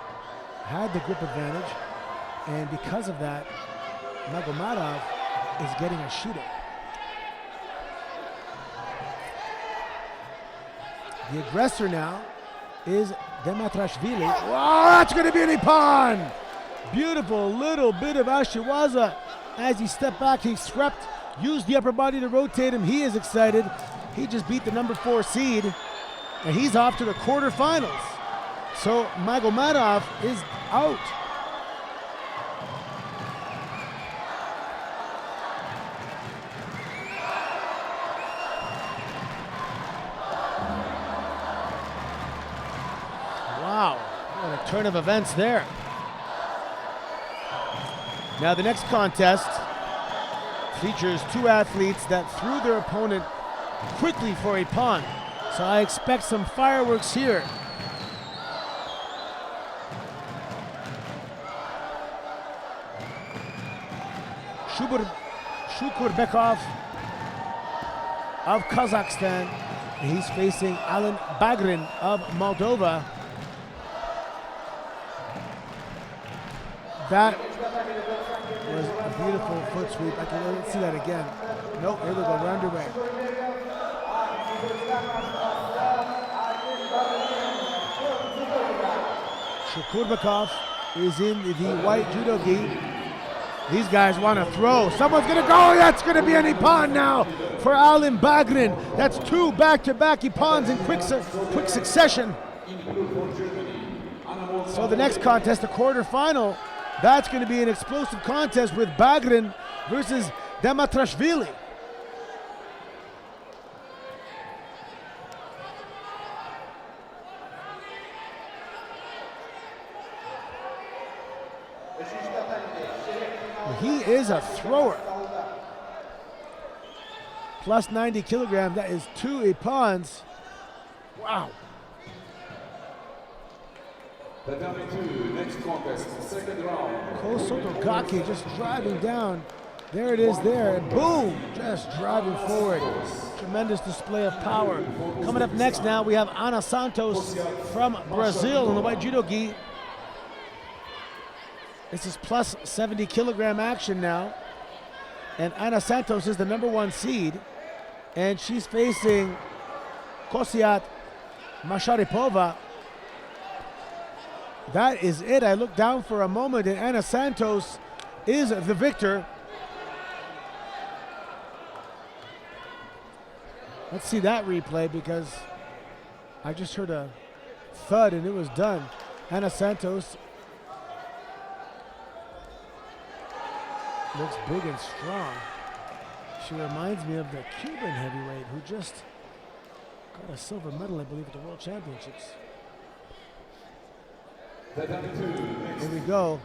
had the grip advantage, and because of that, Magomedov is getting a shooter. The aggressor now is Dematrashvili. Wow, that's going to be an ippon! Beautiful little bit of Ashiwaza. As he stepped back, he swept, used the upper body to rotate him. He is excited. He just beat the number 4 seed, and he's off to the quarterfinals. So Magomedov is out. Wow, what a turn of events there. Now the next contest features 2 athletes that threw their opponent quickly for a ippon. So I expect some fireworks here. Shukurbekov of Kazakhstan. He's facing Alain Bagrin of Moldova. That was a beautiful foot sweep. Let's see that again. Nope, here we go, we're underway. Shukurbekov is in the white judo gi. These guys want to throw. Someone's going to go. That's going to be an ippon now for Alain Bagrin. That's 2 back-to-back ippons in quick succession. So the next contest, the quarterfinal, that's going to be an explosive contest with Bagrin versus Dematrashvili. He is a thrower. Plus 90 kilograms, that is 2 ippons. Wow. Next contest, second round. Kosotogake just driving down. There it is there, and boom, just driving forward. Tremendous display of power. Coming up next now, we have Ana Santos from Brazil in the white judo gi. This is plus 70 kilogram action now. And Ana Santos is the number 1 seed. And she's facing Kosiat Masharipova. That is it. I looked down for a moment, and Ana Santos is the victor. Let's see that replay, because I just heard a thud and it was done. Ana Santos looks big and strong. She reminds me of the Cuban heavyweight who just got a silver medal, I believe, at the World Championships. Here we go.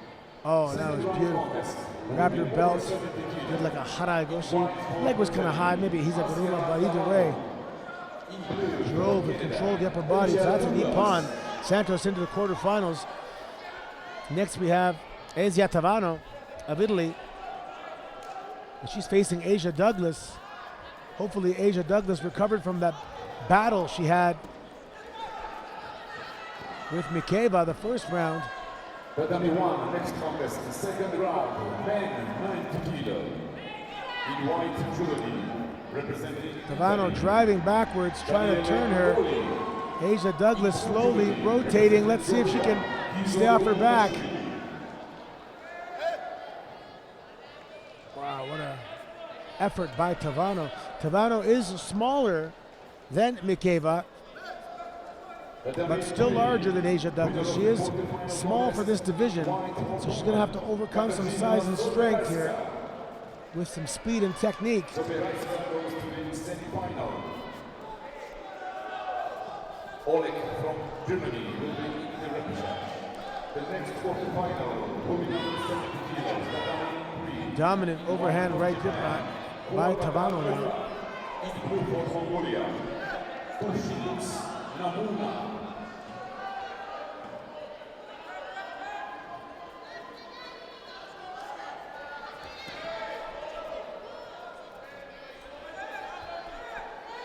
Oh, that was beautiful. Grabbed her belt, did like a harai goshi. Leg was kind of high, maybe he's a gorilla, but either way, drove and controlled the upper body. So that's an ippon. Santos into the quarterfinals. Next we have Zia Tavano of Italy. She's facing Asia Douglas. Hopefully Asia Douglas recovered from that battle she had with Mikeva the first round. Next contest, the second round, men 90 kilo. In white judo, representing Tavano driving backwards, trying to turn her. Asia Douglas slowly rotating. Let's see if she can stay off her back. Wow, what a effort by Tavano. Tavano is smaller than Mikeva, but still larger than Asia Douglas. She is small for this division, so she's going to have to overcome some size and strength here with some speed and technique. Oleg from Germany will be in the ring. The next quarterfinal will be dominant overhand right grip by Tavano now.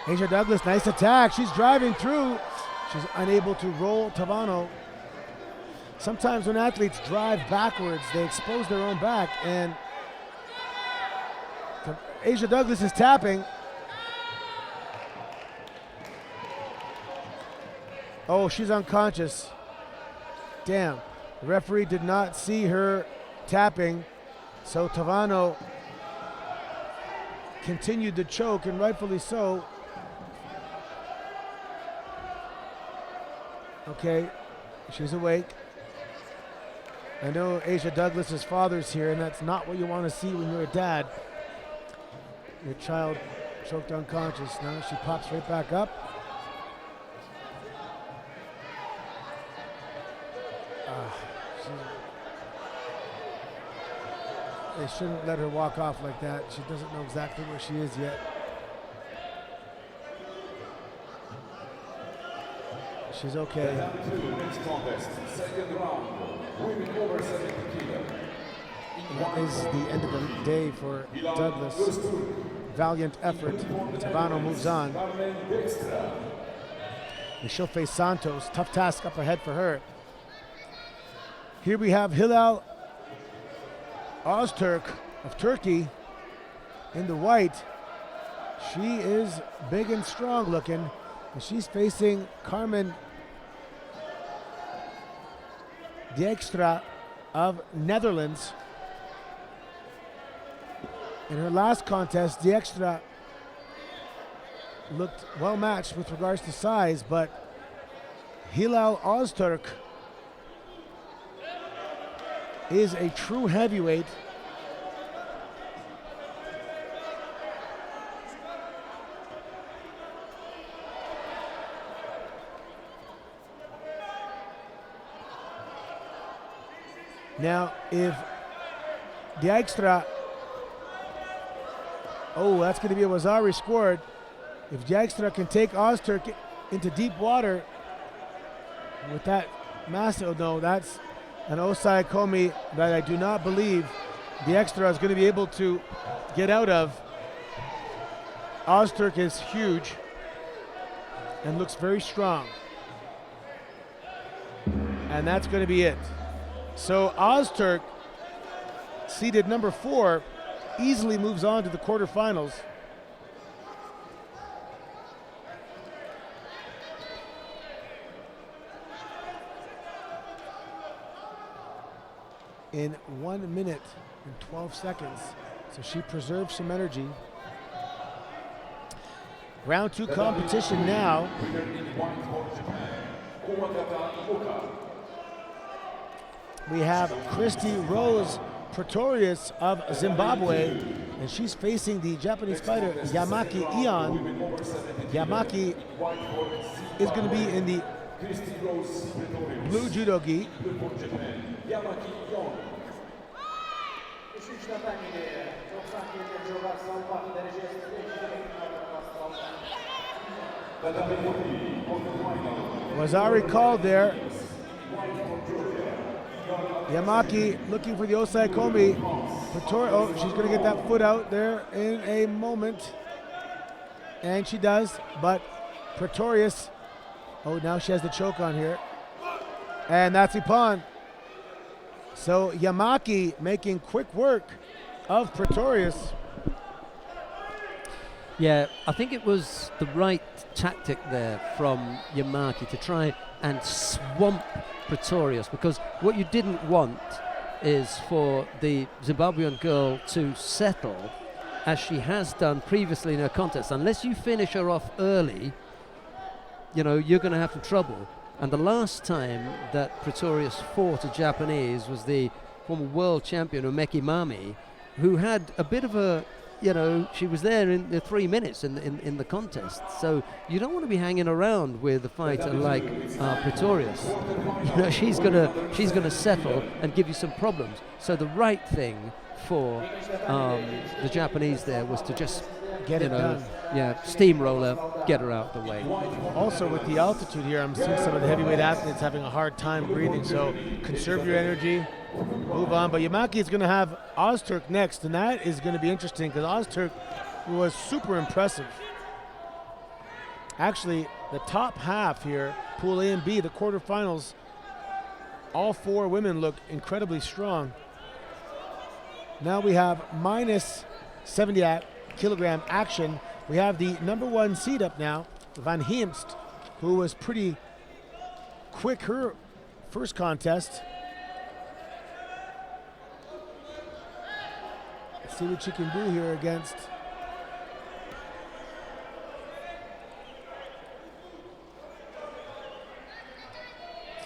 Asia Douglas, nice attack. She's driving through. She's unable to roll Tavano. Sometimes when athletes drive backwards, they expose their own back, and Asia Douglas is tapping. Oh, she's unconscious. Damn. The referee did not see her tapping, so Tavano continued to choke, and rightfully so. Okay, she's awake. I know Asia Douglas's father's here, and that's not what you want to see when you're a dad. Your child choked unconscious. Now she pops right back up. They shouldn't let her walk off like that. She doesn't know exactly where she is yet. She's okay. That is the end of the day for Douglas. Valiant effort. Tavano moves on. And she'll face Santos. Tough task up ahead for her. Here we have Hilal Ozturk of Turkey in the white. She is big and strong looking, and she's facing Carmen Dijkstra of Netherlands. In her last contest, Dijkstra looked well matched with regards to size, but Hilal Ozturk is a true heavyweight. Now, if Dijkstra, oh, that's going to be a Wazari scored. If Dijkstra can take Ozturk into deep water with that massive, no, that's an Osai Komi that I do not believe Dijkstra is going to be able to get out of. Ozturk is huge and looks very strong. And that's going to be it. So Ozturk, seeded number 4, easily moves on to the quarterfinals. In 1 minute and 12 seconds. So she preserved some energy. Round 2 competition now. We have Christy Rose Pretorius of Zimbabwe, and she's facing the Japanese fighter Yamaki Ion. Yamaki is going to be in the blue judo gi. Wazari called there. Yamaki looking for the Osai Komi. Oh, she's going to get that foot out there in a moment. And she does, but Pretorius, oh, now she has the choke on here. And that's Ippon. So Yamaki making quick work of Pretorius. Yeah, I think it was the right tactic there from Yamaki to try and swamp Pretorius, because what you didn't want is for the Zimbabwean girl to settle as she has done previously in her contest. Unless you finish her off early, you know, you're going to have some trouble. And the last time that Pretorius fought a Japanese was the former world champion Umeki Mami, who had a bit of a, you know, she was there in the 3 minutes in the contest. So you don't want to be hanging around with a fighter like Pretorius. You know, she's gonna settle and give you some problems. So the right thing for the Japanese there was to just get it done. Yeah, steamroller, get her out of the way. Also with the altitude here, I'm seeing some of the heavyweight athletes having a hard time breathing, so conserve your energy, move on. But Yamaki is going to have Ozturk next, and that is going to be interesting because Ozturk was super impressive. Actually, the top half here, Pool A and B, the quarterfinals, all 4 women look incredibly strong. Now we have minus 70 kilogram action. We have the number 1 seed up now, Van Heemst, who was pretty quick her first contest. Let's see what she can do here against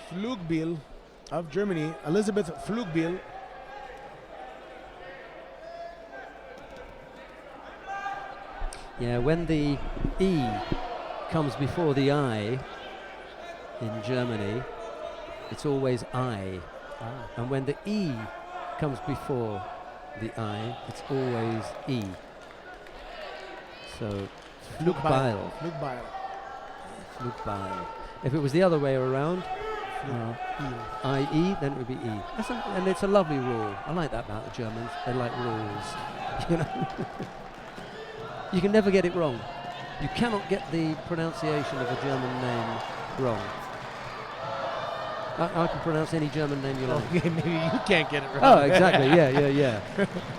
Flugbiel of Germany, Elizabeth Flugbiel. Yeah, when the E comes before the I in Germany, it's always I. And when the E comes before the I, it's always E. So, Flugbeil. Flugbeil. If it was the other way around, I-E, then it would be E. And it's a lovely rule. I like that about the Germans. They like rules. You know? You can never get it wrong. You cannot get the pronunciation of a German name wrong. I can pronounce any German name you like. Okay, maybe you can't get it wrong. Oh, exactly. Yeah.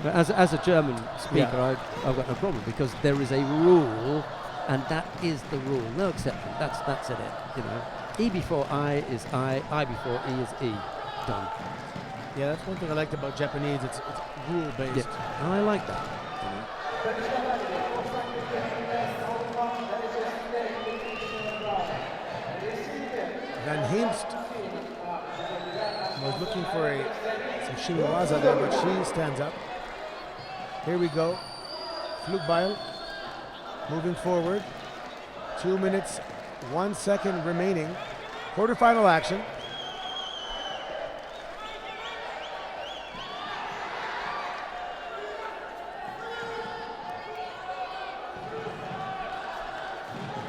But as a German speaker, I've got no problem because there is a rule, and that is the rule. No exception. That's it. You know, E before I is I before E is E. Done. Yeah, that's one thing I liked about Japanese. It's rule based. Yeah. I like that. You know. Van Heemst was looking for some shimiwaza there, but she stands up. Here we go. Flugbeil moving forward. 2 minutes, 1 second remaining. Quarterfinal action.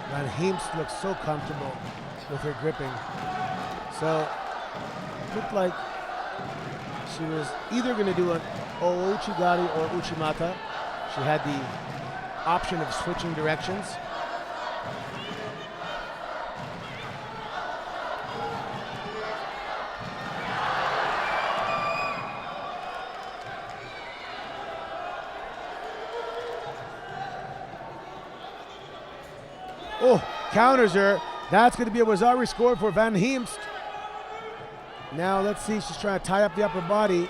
Van Heemst looks so comfortable with her gripping. So looked like she was either going to do an Ouchigari or Uchimata. She had the option of switching directions. Oh, counters her. That's going to be a Wazari score for Van Heemst. Now let's see, she's trying to tie up the upper body.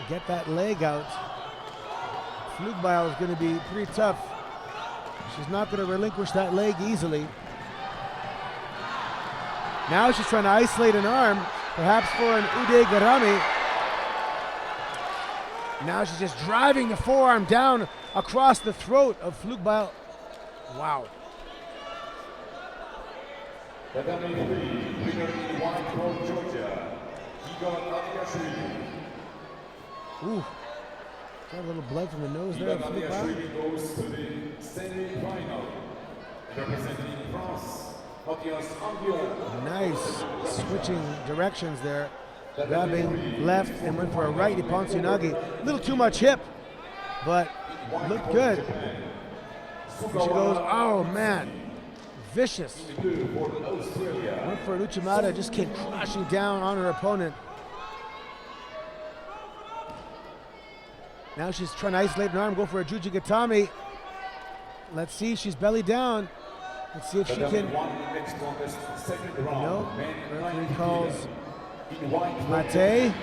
Get that leg out. Flugbeil is going to be pretty tough. She's not going to relinquish that leg easily. Now she's trying to isolate an arm, perhaps for an Ude Garami. Now she's just driving the forearm down across the throat of Flugbeil. Wow. Ooh. Got a little blood from the nose there. Goes to the semi-final. Representing France, nice switching directions there. Grabbing left and went for a right Iponsunagi. A little too much hip, but looked good. She goes, oh man, vicious. Went for an Uchimata, just came crashing down on her opponent. Now she's trying to isolate an arm, go for a Jujigatami. Let's see, she's belly down. Let's see if she can. No, referee calls Mate.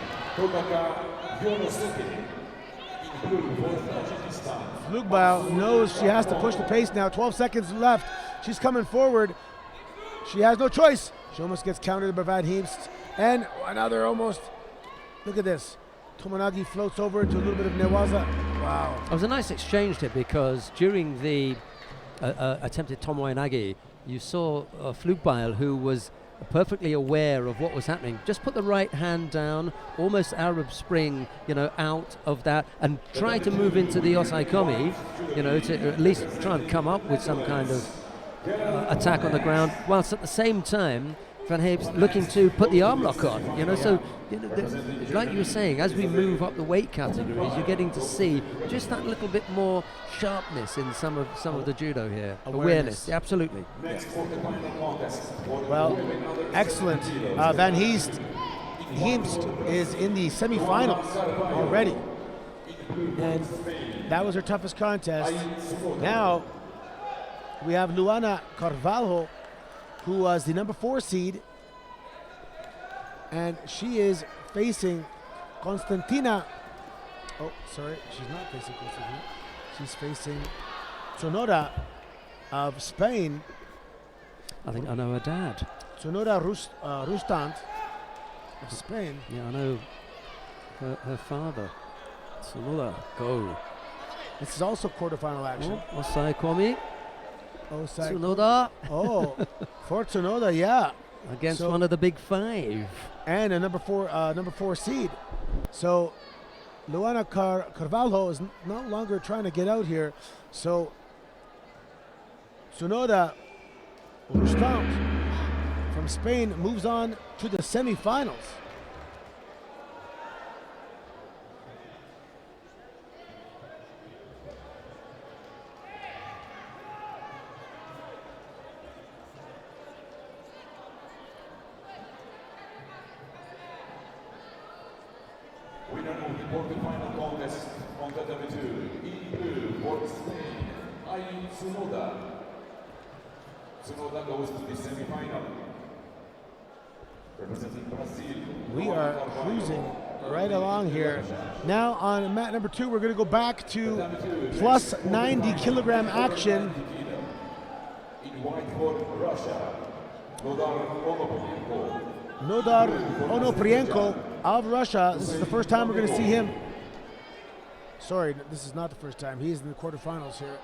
Flugbeil knows she has to push the pace now. 12 seconds left. She's coming forward. She has no choice. She almost gets countered by Van Heemst. And another almost. Look at this. Tomonagi floats over into a little bit of Newaza. Wow. It was a nice exchange there because during the attempted Tomoe-nage, you saw Flugbeil, who was perfectly aware of what was happening, just put the right hand down, almost Arab Spring, out of that, and try to move into the Osaikomi, to at least try and come up with some kind of attack on the ground, whilst at the same time Van Heep's looking to put the arm lock on, you know, so like you were saying, as we move up the weight categories, you're getting to see just that little bit more sharpness in some of the judo here. Awareness, absolutely. Well, excellent. Van Heemst is in the semifinals already. And that was her toughest contest. Now we have Luana Carvalho, who was the number 4 seed, and she is facing Constantina. Oh, sorry, she's not facing Constantina. She's facing Sonora of Spain. I think I know her dad. Sonora Rustant of Spain. Yeah, I know her father. Sonora, go. This is also quarterfinal action. Oh, Osai Kwame. Osai. Tsunoda. Oh, for Tsunoda, yeah. Against one of the big 5. And a number 4 seed. So Luana Carvalho is no longer trying to get out here. So Tsunoda Rustant from Spain moves on to the semifinals. Winner of the quarterfinal contest on category 2, in blue for Spain, Ai Tsunoda. Tsunoda goes to the semifinal. Representing Brazil. We are cruising right along here. Now on mat number 2, we're going to go back to plus 90 kilogram action. In white for Russia, Nodar Onoprienko of Russia. This is the first time we're going to see him. Sorry, this is not the first time. He is in the quarterfinals here.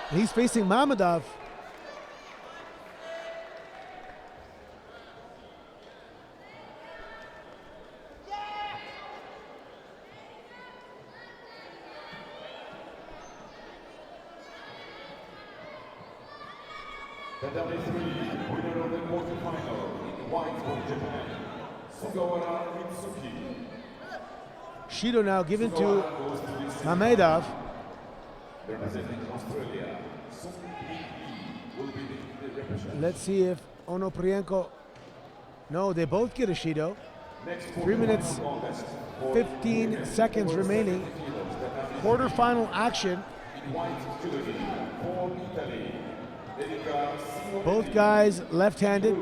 And he's facing Mamedov. Category 3, winner of the quarterfinal in white for Japan, Sugawara Mitsuki. Shido now given to Mamedov. Representing Australia, Sung Lee will be the representative. Let's see if Onoprienko. No, they both get a Shido. 3 minutes, 15 seconds remaining. Quarterfinal action. In white jewelry for Italy, Both guys left-handed.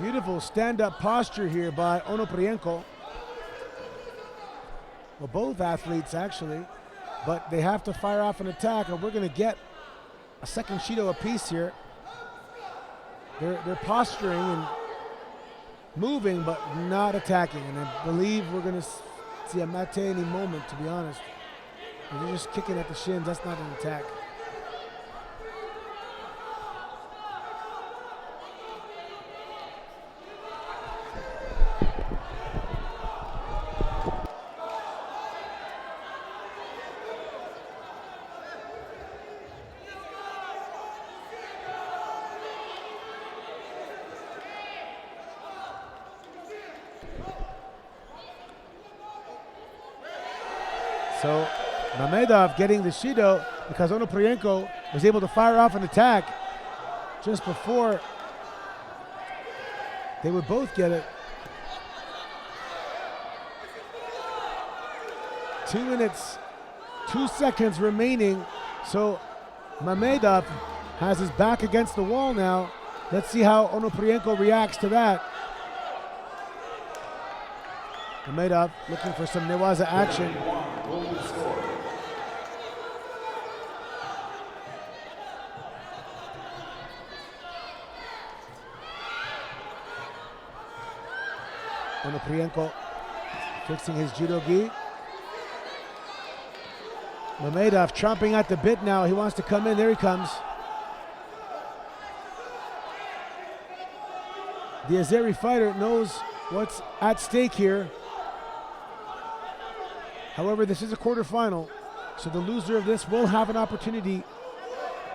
Beautiful stand-up posture here by Onoprienko. Well, both athletes actually, but they have to fire off an attack, or we're going to get a second Shido apiece here. They're posturing and moving, but not attacking, and I believe we're going to see a mate any moment, to be honest. And they're just kicking at the shins. That's not an attack. So Mamedov getting the Shido because Onoprienko was able to fire off an attack just before they would both get it. 2 minutes, 2 seconds remaining. So Mamedov has his back against the wall now. Let's see how Onoprienko reacts to that. Mamedov looking for some Newaza action. Onoprienko fixing his judo gi. Mamedov chomping at the bit now. He wants to come in. There he comes. The Azeri fighter knows what's at stake here. However, this is a quarterfinal, so the loser of this will have an opportunity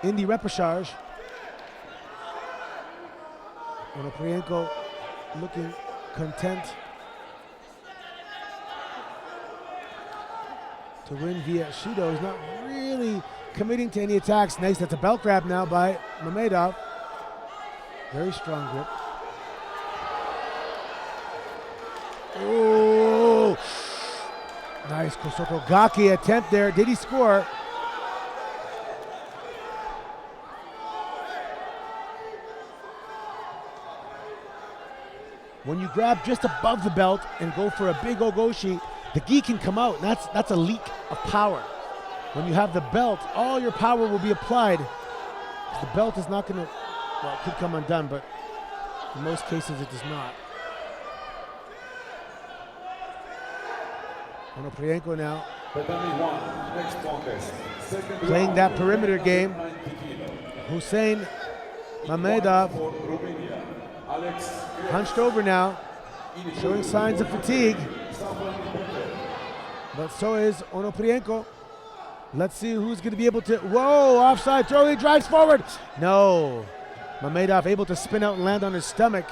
in the repechage. Onoprienko looking content to win via Judo. He's not really committing to any attacks. Nice, that's a belt grab now by Mamedov. Very strong grip. Oh, nice Kosoko Gaki attempt there. Did he score? When you grab just above the belt and go for a big ogoshi, the gi can come out. That's a leak of power. When you have the belt, all your power will be applied. The belt is not going to, well, it could come undone, but in most cases it does not. Onoprienko now playing that perimeter game. Hussein Mamedov hunched over now, showing signs of fatigue. But so is Onoprienko. Let's see who's going to be able to, whoa, offside throw, he drives forward. No, Mamedov able to spin out and land on his stomach.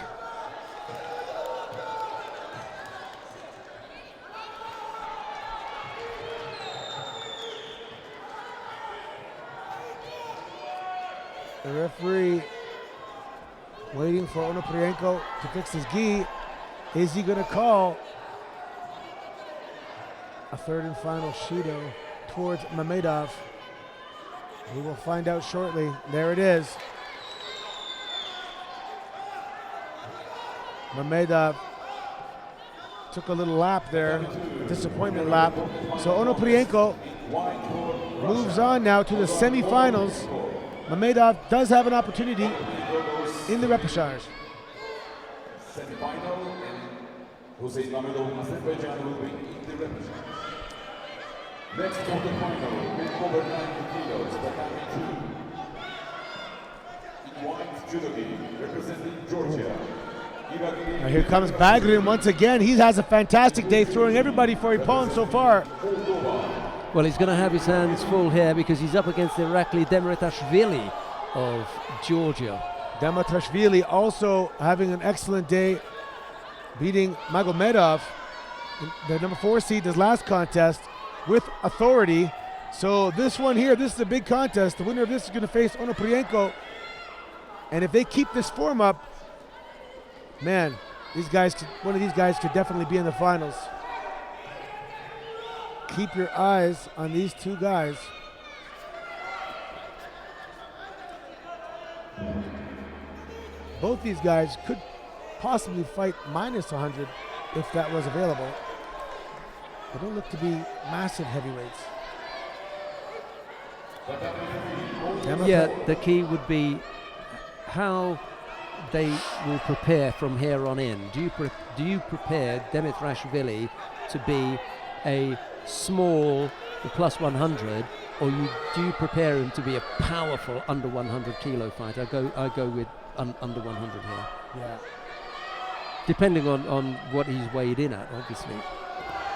The referee waiting for Onoprienko to fix his gi. Is he going to call a third and final Judo towards Mamedov? We will find out shortly. There it is. Mamedov took a little lap there, disappointment lap. So Onoprienko moves on now to the semifinals. Mamedov does have an opportunity in the repechage. Semi-final, and Hussein Mamedov, Azerbaijan will be in the repechage. Next quarterfinal, with over 90 kilos, tatami 2. In white judo gi, representing Georgia. Now here comes Magnan once again. He has a fantastic day, throwing everybody for Yvonne so far. Well, he's going to have his hands full here because he's up against Irakli Demirtashvili of Georgia. Demirtashvili also having an excellent day, beating Magomedov, the number 4 seed, this last contest, with authority. So this one here, this is a big contest. The winner of this is going to face Onoprienko. And if they keep this form up, man, one of these guys could definitely be in the finals. Keep your eyes on these two guys. Both these guys could possibly fight minus 100 if that was available. They don't look to be massive heavyweights. Yeah, the key would be how they will prepare from here on in. Do you prepare Demirtashvili to be a small plus 100, or do you prepare him to be a powerful under 100 kilo fighter? I go with under 100 here. Yeah. Depending on what he's weighed in at, obviously.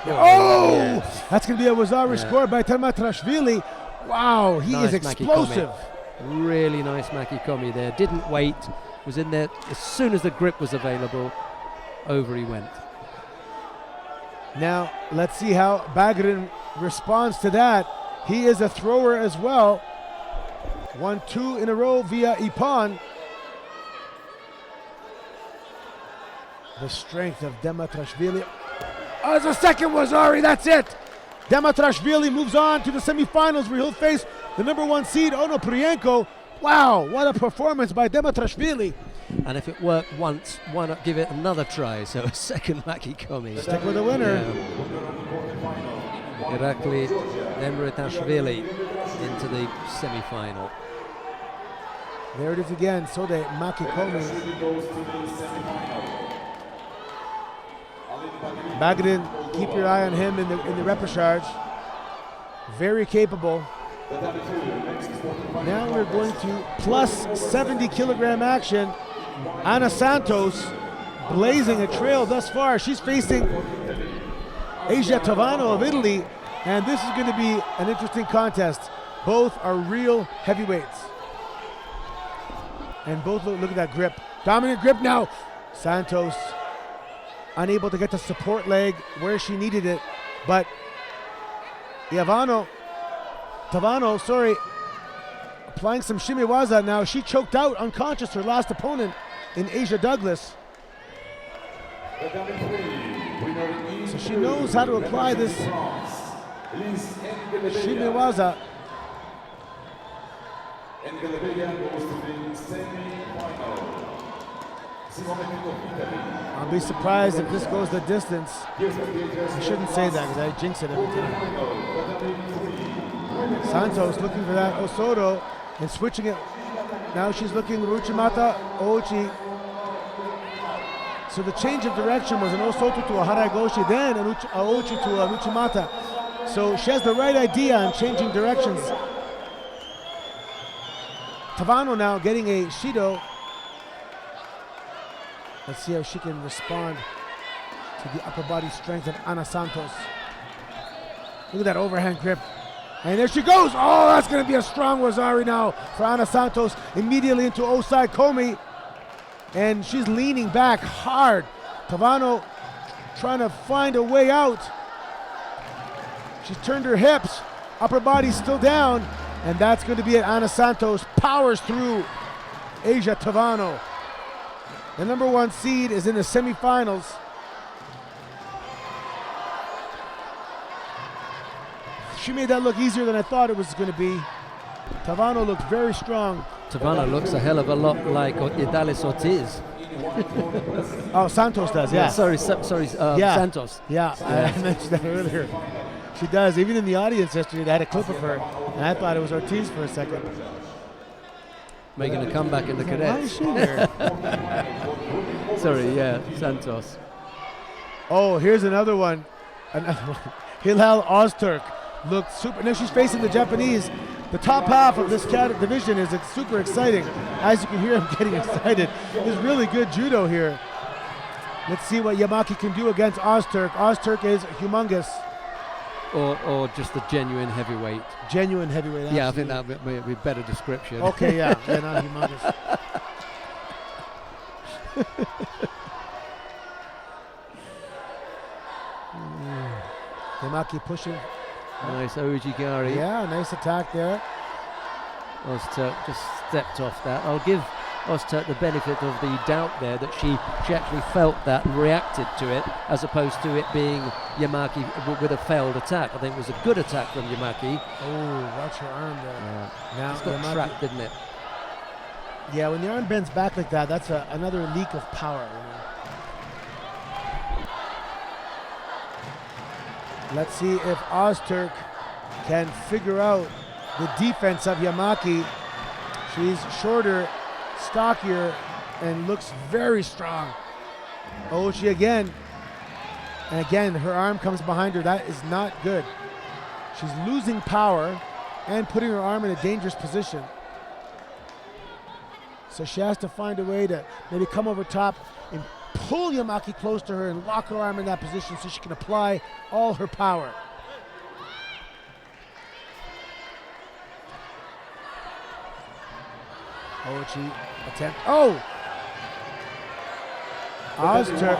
Oh! Yes. That's going to be a Wazari score by Demirtashvili. Wow, he nice is explosive. Makikomi. Really nice Makikomi there. Didn't wait, was in there as soon as the grip was available. Over he went. Now, let's see how Magnan responds to that. He is a thrower as well. 1-2 in a row via Ipan. The strength of Demirtashvili. Oh, it's a second Wazari, that's it. Demirtashvili moves on to the semifinals where he'll face the number 1 seed, Onoprienko. Wow, what a performance by Demirtashvili. And if it worked once, why not give it another try? So a second Makikomi. Stick with the winner. Yeah. Irakli Demirtashvili into the semi-final. There it is again, Sode Makikomi. Magnan, keep your eye on him in the repechage. Very capable. Now we're going to plus 70 kilogram action. Ana Santos blazing a trail thus far. She's facing Zia Tavano of Italy. And this is going to be an interesting contest. Both are real heavyweights. And both look at that grip. Dominant grip now. Santos unable to get the support leg where she needed it. But Tavano, applying some shimiwaza now. She choked out unconscious her last opponent in Asia Douglas. So she knows how to apply this shimiwaza. I'll be surprised if this goes the distance. I shouldn't say that because I jinx it every time. Santos looking for that Osoto and switching it. Now she's looking Uchimata, Ochi. So the change of direction was an Osoto to a Haragoshi, then an Ochi to a Uchimata. So she has the right idea on changing directions. Tavano now getting a Shido. Let's see how she can respond to the upper body strength of Ana Santos. Look at that overhand grip. And there she goes. Oh, that's going to be a strong Wazari now for Ana Santos. Immediately into Osai Komi. And she's leaning back hard. Tavano trying to find a way out. She's turned her hips. Upper body's still down. And that's going to be it. Ana Santos powers through Asia Tavano. The number 1 seed is in the semifinals. She made that look easier than I thought it was going to be. Tavano looked very strong. Tavano looks a hell of a lot like Idales Ortiz. Oh, Santos does, yeah. Santos. Yeah, I mentioned that earlier. She does. Even in the audience yesterday, they had a clip of her, and I thought it was Ortiz for a second. Making a comeback in the Cadets. Why is she there? Sorry, yeah, Santos. Oh, here's another one. Hilal Ozturk looked super. Now she's facing the Japanese. The top half of this division is super exciting. As you can hear, I'm getting excited. There's really good judo here. Let's see what Yamaki can do against Ozturk. Ozturk is humongous. Or just a genuine heavyweight. Genuine heavyweight. Yeah, I think that would be a better description. Okay, yeah, not humongous. Yamaki pushing. Nice Ojigari. Yeah, nice attack there. Ozturk just stepped off that. I'll give Ozturk the benefit of the doubt there that she actually felt that and reacted to it, as opposed to it being Yamaki with a failed attack. I think it was a good attack from Yamaki. Oh, watch her arm there. Yeah. Now It's got Yamaki, trapped, didn't it? Yeah, when the arm bends back like that, that's another leak of power. Let's see if Ozturk can figure out the defense of Yamaki. She's shorter, stockier, and looks very strong. Ochi again. And again, her arm comes behind her. That is not good. She's losing power and putting her arm in a dangerous position. So she has to find a way to maybe come over top and pull Yamaki close to her and lock her arm in that position so she can apply all her power. Ochi attempt. Oh! Ozturk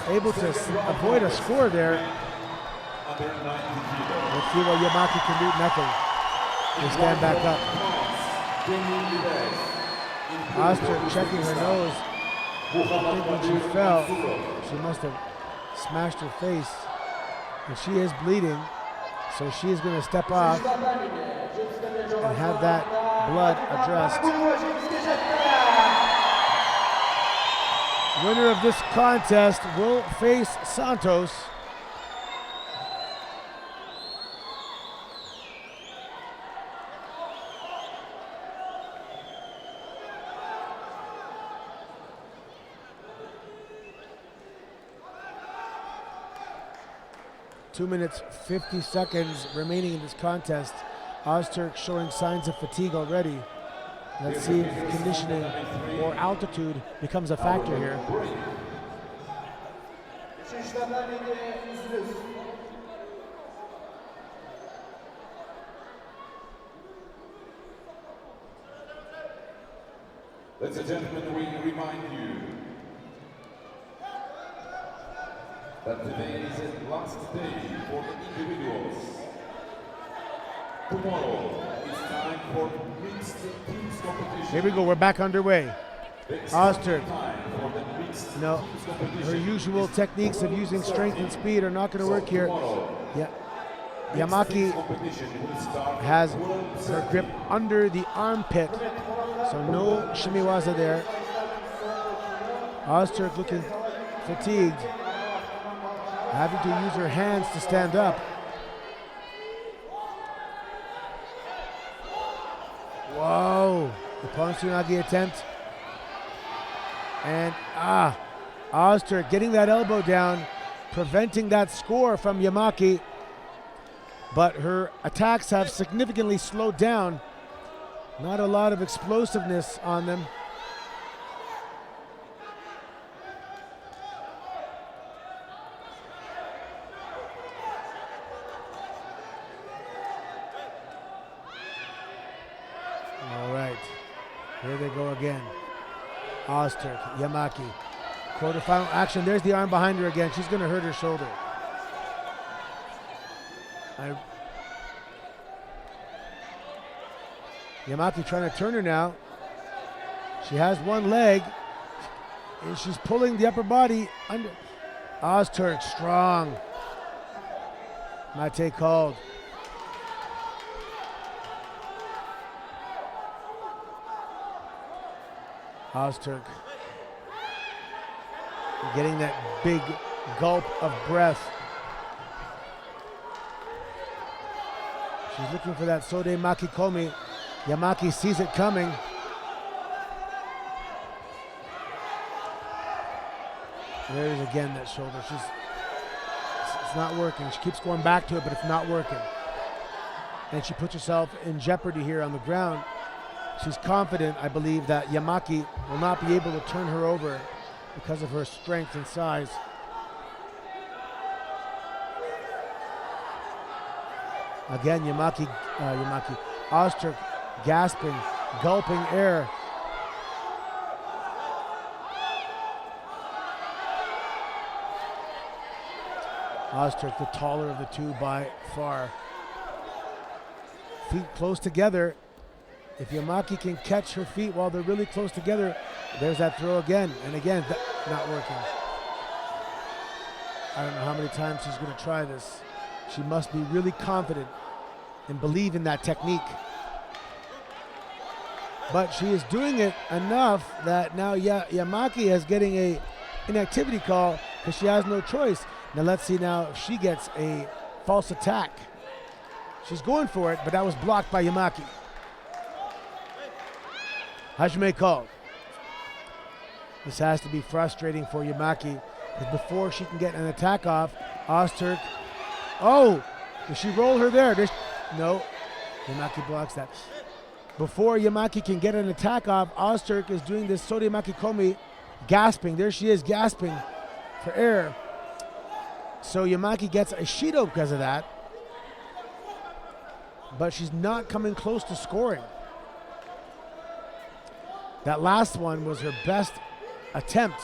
able to avoid a score there. Let's see what Yamaki can do. Nothing. They stand back up. Ozturk checking her nose. I think when she fell, she must have smashed her face. And she is bleeding. So she is going to step off and have that blood addressed. Winner of this contest will face Santos. Two minutes, 50 seconds remaining in this contest. Ozturk showing signs of fatigue already. Let's see if conditioning or altitude becomes a factor here. Ladies and gentlemen, we remind you that today is the last day for individuals. Tomorrow it's time for mixed teams competition. Here we go, we're back underway. Ozturk. No, her usual techniques of using strength and speed are not going to work here. Yeah. Yamaki has her grip under the armpit, so no shimiwaza there. Ozturk looking fatigued, having to use her hands to stand up. Whoa, the Ponsunagi attempt. And Ozturk getting that elbow down, preventing that score from Yamaki. But her attacks have significantly slowed down. Not a lot of explosiveness on them. All right, here they go again. Ozturk, Yamaki. Quarterfinal action. There's the arm behind her again. She's going to hurt her shoulder. Yamaki trying to turn her now. She has one leg, and she's pulling the upper body under. Ozturk strong. Mate called. Ozturk getting that big gulp of breath. She's looking for that Sode Makikomi. Yamaki sees it coming. There's again that shoulder. It's not working. She keeps going back to it, but it's not working. And she puts herself in jeopardy here on the ground. She's confident, I believe, that Yamaki will not be able to turn her over because of her strength and size. Again, Ozturk gasping, gulping air. Ozturk, the taller of the two by far. Feet close together. If Yamaki can catch her feet while they're really close together, there's that throw again. And again, not working. I don't know how many times she's going to try this. She must be really confident and believe in that technique. But she is doing it enough that now Yamaki is getting an inactivity call because she has no choice. Now let's see now if she gets a false attack. She's going for it, but that was blocked by Yamaki. Hajime called. This has to be frustrating for Yamaki because before she can get an attack off, Ozturk. Oh, does she roll her there? No, Yamaki blocks that. Before Yamaki can get an attack off, Ozturk is doing this Sode Makikomi, gasping. There she is, gasping for air. So Yamaki gets a Shido because of that, but she's not coming close to scoring. That last one was her best attempt.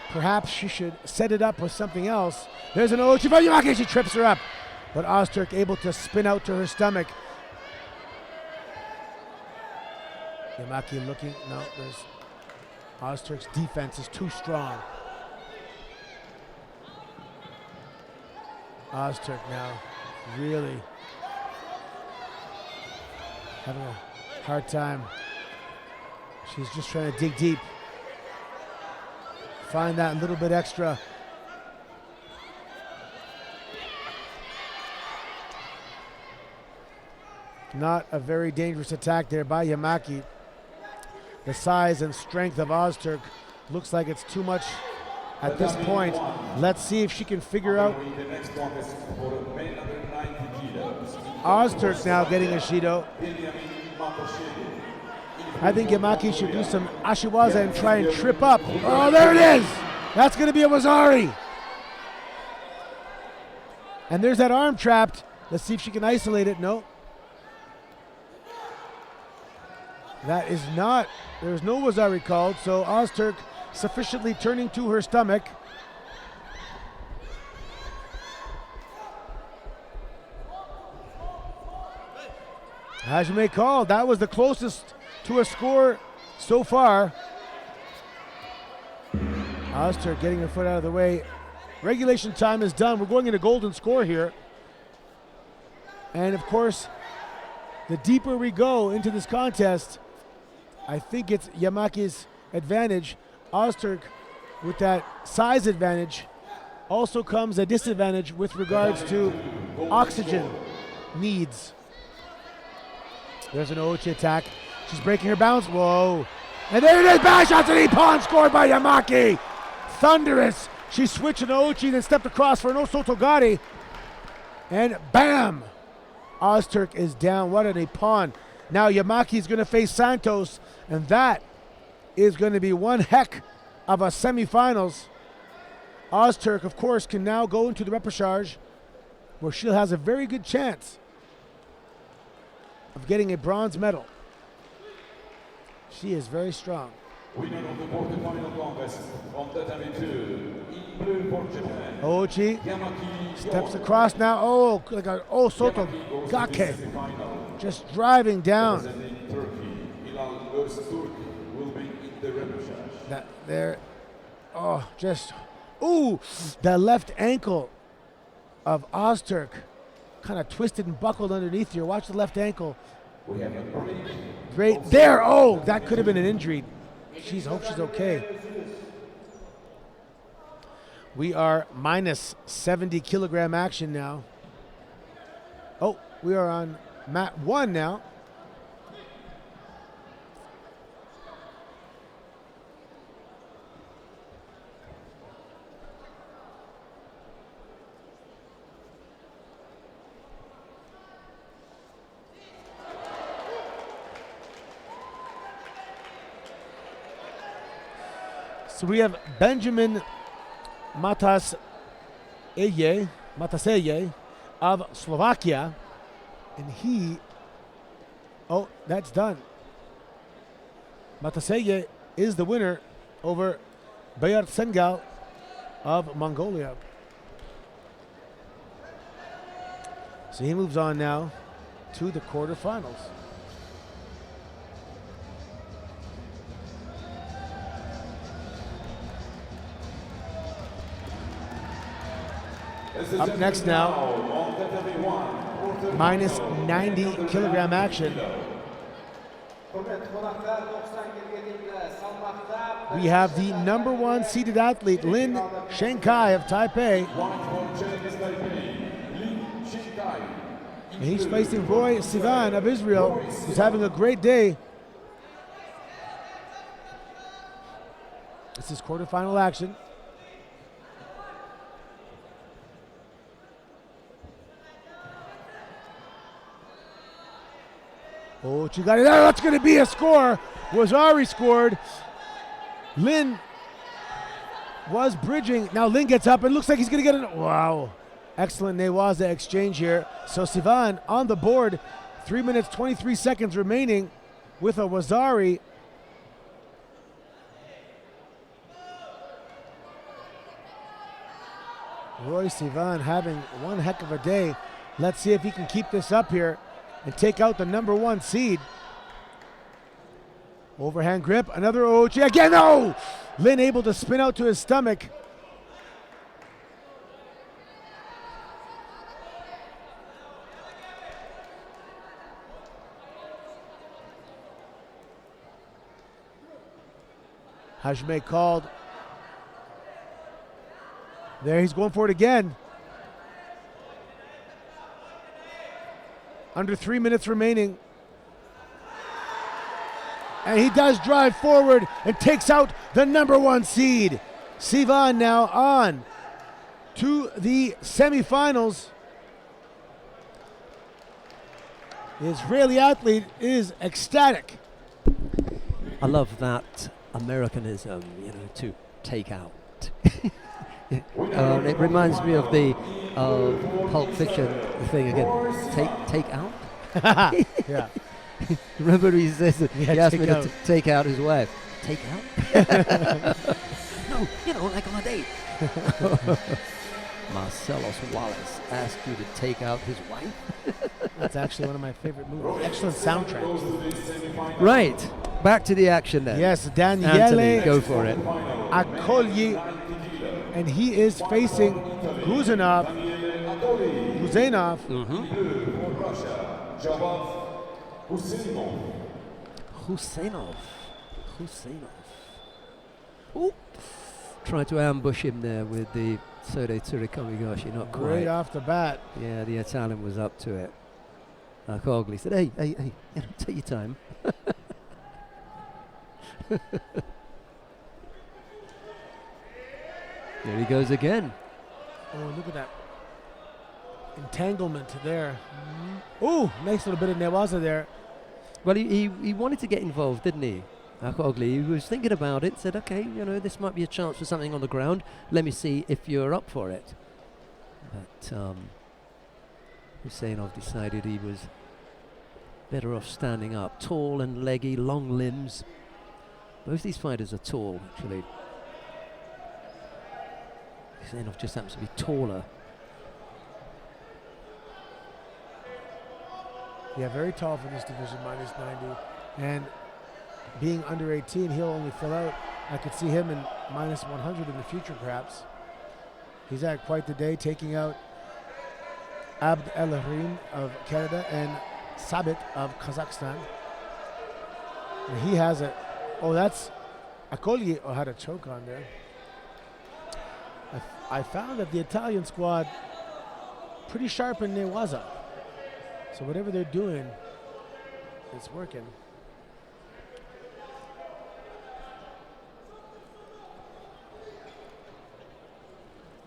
Perhaps she should set it up with something else. There's an Ochi from Yamaki, she trips her up. But Ozturk able to spin out to her stomach. Yamaki looking, no, there's Ozturk's defense is too strong. Ozturk now really having a hard time. She's just trying to dig deep. Find that little bit extra. Not a very dangerous attack there by Yamaki. The size and strength of Ozturk looks like it's too much at this point. Let's see if she can figure out. Ozturk now getting a Shido. I think Yamaki should do some Ashiwaza and try and trip up. Oh, there it is! That's going to be a Wazari. And there's that arm trapped. Let's see if she can isolate it. No. That is not, there's no Wazari called, so Ozturk sufficiently turning to her stomach. Hajime called. That was the closest to a score so far. Ozturk getting her foot out of the way. Regulation time is done. We're going into golden score here. And of course, the deeper we go into this contest, I think it's Yamaki's advantage. Ozturk with that size advantage. Also comes a disadvantage with regards to oxygen needs. There's an Ouchi attack. She's breaking her balance. Whoa. And there it is. Bash out to the pawn scored by Yamaki. Thunderous. She switched an Ouchi, then stepped across for an Osotogari. And bam! Ozturk is down. What a pawn. Now Yamaki's going to face Santos, and that is going to be one heck of a semifinals. Ozturk, of course, can now go into the repechage, where she has a very good chance of getting a bronze medal. She is very strong. Winner of the quarterfinal contest on tatami 2, in blue for Japan. Ouchi Yamaki steps gold. across now. Oh, like a Soto Yamaki goes to the Gake. semifinal. Just driving down. Representing Turkey, Ilan Öztürk will be in the repechage. That there. Oh, just. Ooh, the left ankle of Ozturk kind of twisted and buckled underneath here. Watch the left ankle. We have a break. Great. There. Oh, that could have been an injury. Hope she's okay. We are minus 70 kilogram action now. Oh, we are on mat 1 now. So we have Benjamin Mataseye of Slovakia, and he, oh, that's done. Mataseye is the winner over Bayard Sengal of Mongolia. So he moves on now to the quarterfinals. Up next now, minus 90 kilogram action. We have the number 1 seeded athlete, Lin Shankai of Taipei. And he's facing Roy Sivan of Israel, who's having a great day. This is quarterfinal action. Oh, she got it. That's going to be a score. Wazari scored. Lin was bridging. Now Lin gets up and looks like he's going to get it. Wow. Excellent Newaza exchange here. So Sivan on the board. 3 minutes, 23 seconds remaining with a Wazari. Roy Sivan having one heck of a day. Let's see if he can keep this up here and take out the number 1 seed. Overhand grip, another Ouchi again. No! Lin able to spin out to his stomach. Hajime called. There, he's going for it again. Under 3 minutes remaining. And he does drive forward and takes out the number 1 seed. Sivan now on to the semifinals. The Israeli athlete is ecstatic. I love that Americanism, to take out. It reminds me of the Pulp Fiction thing again. Take out? Yeah. Remember he says that Yeah, he asked take me to out. take out his wife. Take out? No, you know, like on a date. Marcellus Wallace asked you to take out his wife? That's actually one of my favorite movies. Excellent soundtrack. Right. Back to the action then. Yes, Anthony, Daniele go for it. Akoli, and he is facing Guzanov. Husseinov. Ooh. Tried to ambush him there with the Sode Tsurikomigoshi, not quite. Right off the bat. Yeah, the Italian was up to it. Kogli said, hey, you know, take your time. There he goes again. Oh, look at that entanglement there. Ooh, nice little bit of newaza there. Well, he wanted to get involved, didn't he? Kogli, he was thinking about it, said, okay, you know, this might be a chance for something on the ground. Let me see if you're up for it. But Husseinov decided he was better off standing up. Tall and leggy, long limbs. Both these fighters are tall, actually. Husseinov just happens to be taller. Yeah, very tall for this division, minus 90. And being under 18, he'll only fill out. I could see him in minus 100 in the future, perhaps. He's had quite the day, taking out Abd El Rahim of Canada and Sabit of Kazakhstan. And he has a, oh, that's Akoli had a choke on there. I found that the Italian squad pretty sharp in Newaza. So whatever they're doing, it's working.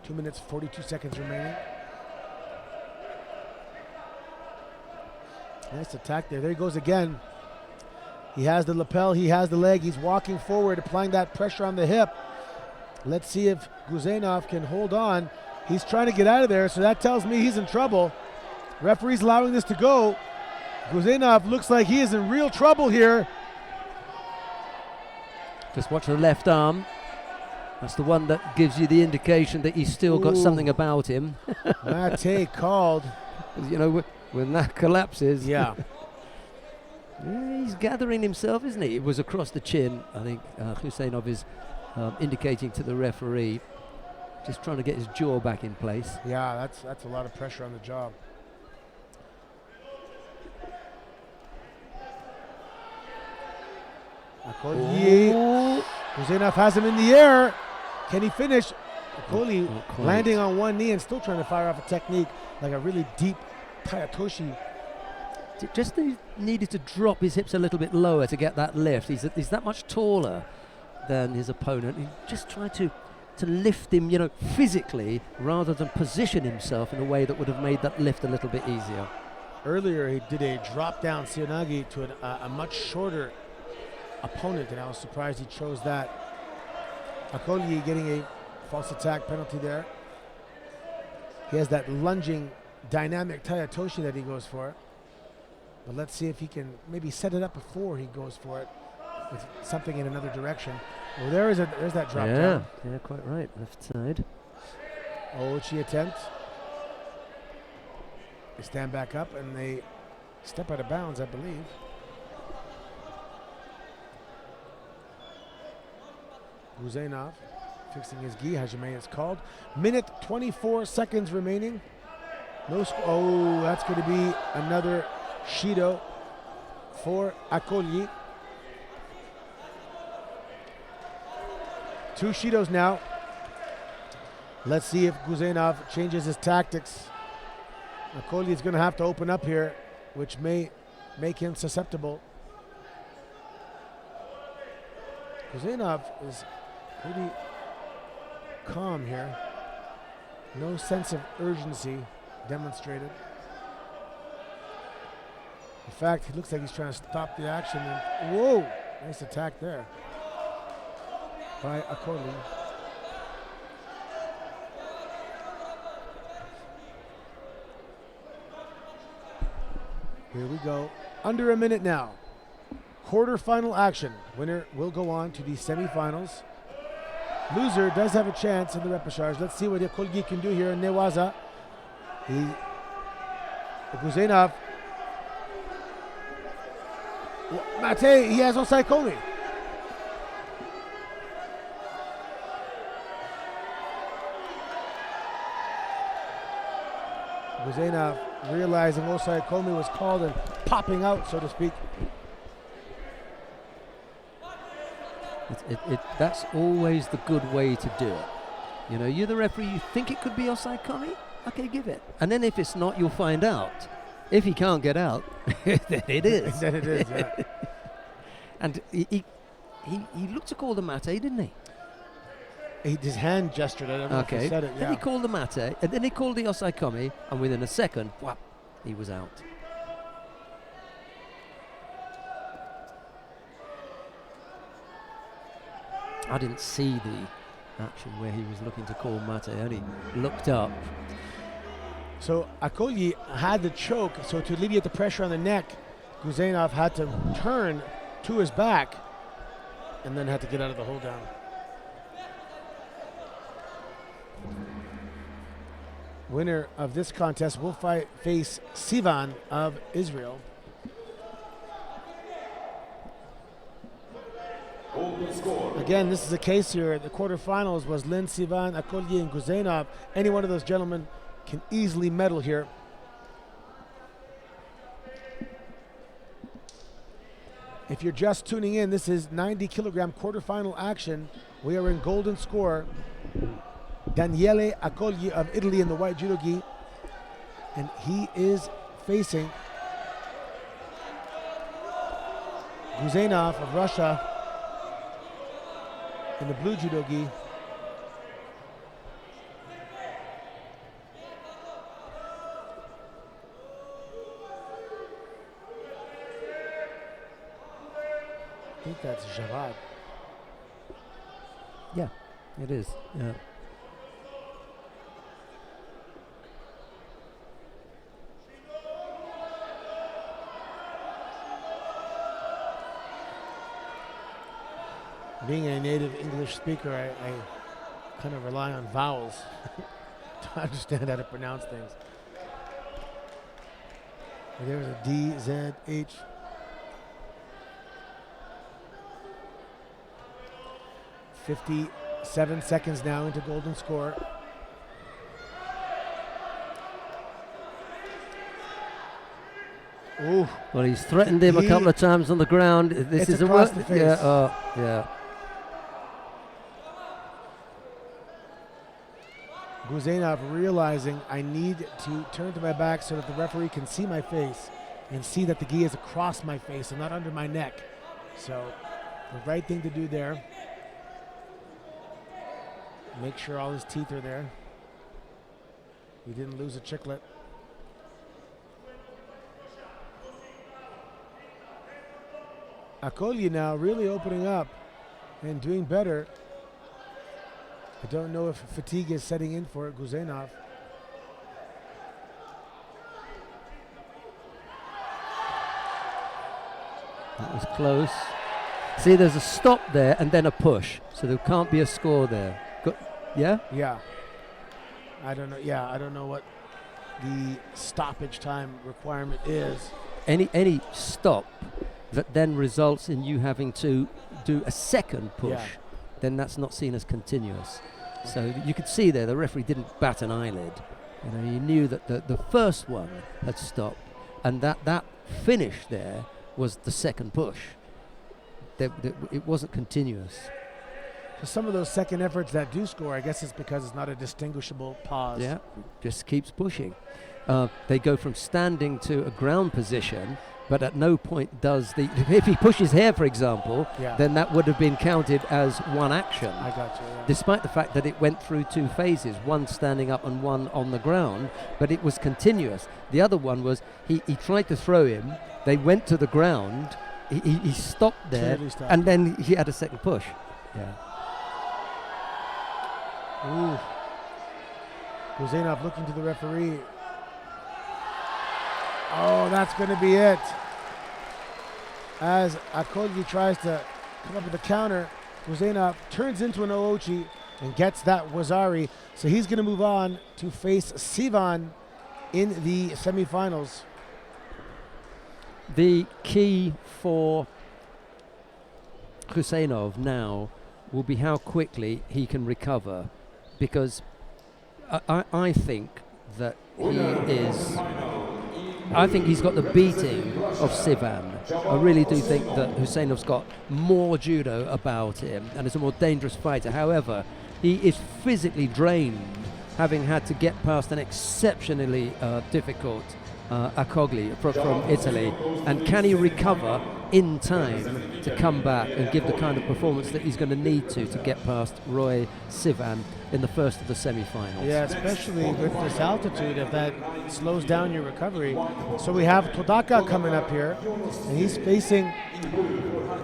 Two minutes, 42 seconds remaining. Nice attack there. There he goes again. He has the lapel, he has the leg. He's walking forward, applying that pressure on the hip. Let's see if Guzanov can hold on. He's trying to get out of there, so that tells me he's in trouble. Referee's allowing this to go. Guzanov looks like he is in real trouble here. Just watch the left arm. That's the one that gives you the indication that he's still got something about him. Mate called. You know, when that collapses. Yeah. Yeah, he's gathering himself, isn't he? It was across the chin. I think Husseinov is indicating to the referee, just trying to get his jaw back in place. Yeah, that's a lot of pressure on the jaw. Akoli. Guzanov has him in the air. Can he finish? Akoli landing on one knee and still trying to fire off a technique like a really deep Tayatoshi. Just needed to drop his hips a little bit lower to get that lift. He's that much taller than his opponent. He just tried to lift him, you know, physically rather than position himself in a way that would have made that lift a little bit easier. Earlier he did a drop down Seonagi to a much shorter opponent, and I was surprised he chose that. Akoli getting a false attack penalty there. He has that lunging dynamic Tayatoshi that he goes for. But let's see if he can maybe set it up before he goes for it with something in another direction. Well, there's that drop down. Yeah, quite right. Left side. Ochi attempt. They stand back up and they step out of bounds, I believe. Guzanov fixing his gi. Hajime is called. Minute 24 seconds remaining. No oh, that's going to be another Shido for Akoli. Two Shidos now. Let's see if Guzanov changes his tactics. Akoli is going to have to open up here, which may make him susceptible. Guzanov is pretty calm here. No sense of urgency demonstrated. In fact, he looks like he's trying to stop the action. And whoa, nice attack there by Akoli. Here we go. Under a minute now. Quarterfinal action. Winner will go on to the semifinals. Loser does have a chance in the repechage. Let's see what Yakolgi can do here in Newaza. Guzenov. Mate, he has Osai Komi. Guzenov realizing Osai Komi was called and popping out, so to speak. That's always the good way to do it. You know, you're the referee, you think it could be Osai Komi? Okay, give it. And then if it's not, you'll find out. If he can't get out, then it is. Then it is, yeah. And he looked to call the mate, didn't he? His hand gestured. I don't know if he said it. Then he called the mate, and then he called the Osai Komi, and within a second, whap, he was out. I didn't see the action where he was looking to call mate. I only looked up. So Akolyi had the choke, so to alleviate the pressure on the neck, Guzenov had to turn to his back and then had to get out of the hold down. Winner of this contest will face Sivan of Israel. Again, this is a case here. The quarterfinals was Lin, Sivan, Akolyi, and Guzenov. Any one of those gentlemen can easily medal here. If you're just tuning in, this is 90 kilogram quarterfinal action. We are in golden score. Daniele Akolyi of Italy in the white judo gi, and he is facing Guzenov of Russia in the blue judo gi. I think that's Javad. Yeah, it is. Yeah. Being a native English speaker, I kind of rely on vowels to understand how to pronounce things. There's a D, Z, H. "57 seconds now into golden score. Ooh. Well, he's threatened him a couple of times on the ground. This is a across the face. Yeah, yeah. Guzenov realizing I need to turn to my back so that the referee can see my face and see that the gi is across my face and not under my neck. So the right thing to do there. Make sure all his teeth are there. He didn't lose a chiclet. Akolyi now really opening up and doing better. I don't know if fatigue is setting in for Guzenov. That was close. See, there's a stop there and then a push, so there can't be a score there. Yeah? Yeah. I don't know. Yeah, I don't know what the stoppage time requirement is. Any stop that then results in you having to do a second push, then that's not seen as continuous. So you could see there the referee didn't bat an eyelid. You know, he knew that the first one had stopped, and that finish there was the second push. It wasn't continuous. So some of those second efforts that do score, I guess it's because it's not a distinguishable pause. Yeah, just keeps pushing. They go from standing to a ground position, but at no point does if he pushes here, for example, then that would have been counted as one action. I got you. Yeah. Despite the fact that it went through two phases, one standing up and one on the ground, but it was continuous. The other one was he tried to throw him, they went to the ground, he stopped there, and then he had a second push. Yeah. Ooh. Guzenov looking to the referee. Oh, that's going to be it. As Akogi tries to come up with a counter, Rosena turns into an Oochi and gets that Wazari. So he's going to move on to face Sivan in the semifinals. The key for Husseinov now will be how quickly he can recover, because I think that I think he's got the beating of Sivan. I really do think that Husseinov's got more judo about him and is a more dangerous fighter. However, he is physically drained, having had to get past an exceptionally difficult Akogli from Italy. And can he recover in time to come back and give the kind of performance that he's going to need to get past Roy Sivan in the first of the semi-finals? Yeah, especially with this altitude, if that slows down your recovery. So we have Todaka coming up here, and he's facing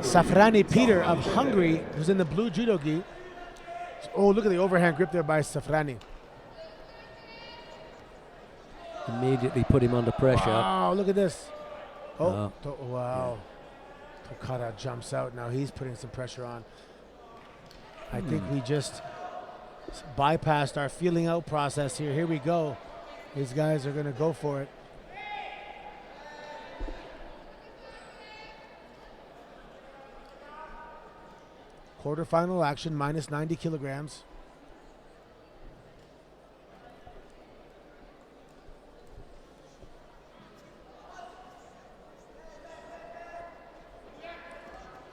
Safrani Peter of Hungary, who's in the blue judo gi. Oh, look at the overhand grip there by Safrani. Immediately put him under pressure. Wow, look at this. Oh, wow. Tokara jumps out. Now he's putting some pressure on. I think we just bypassed our feeling out process here. Here we go. These guys are going to go for it. Quarterfinal action, minus 90 kilograms.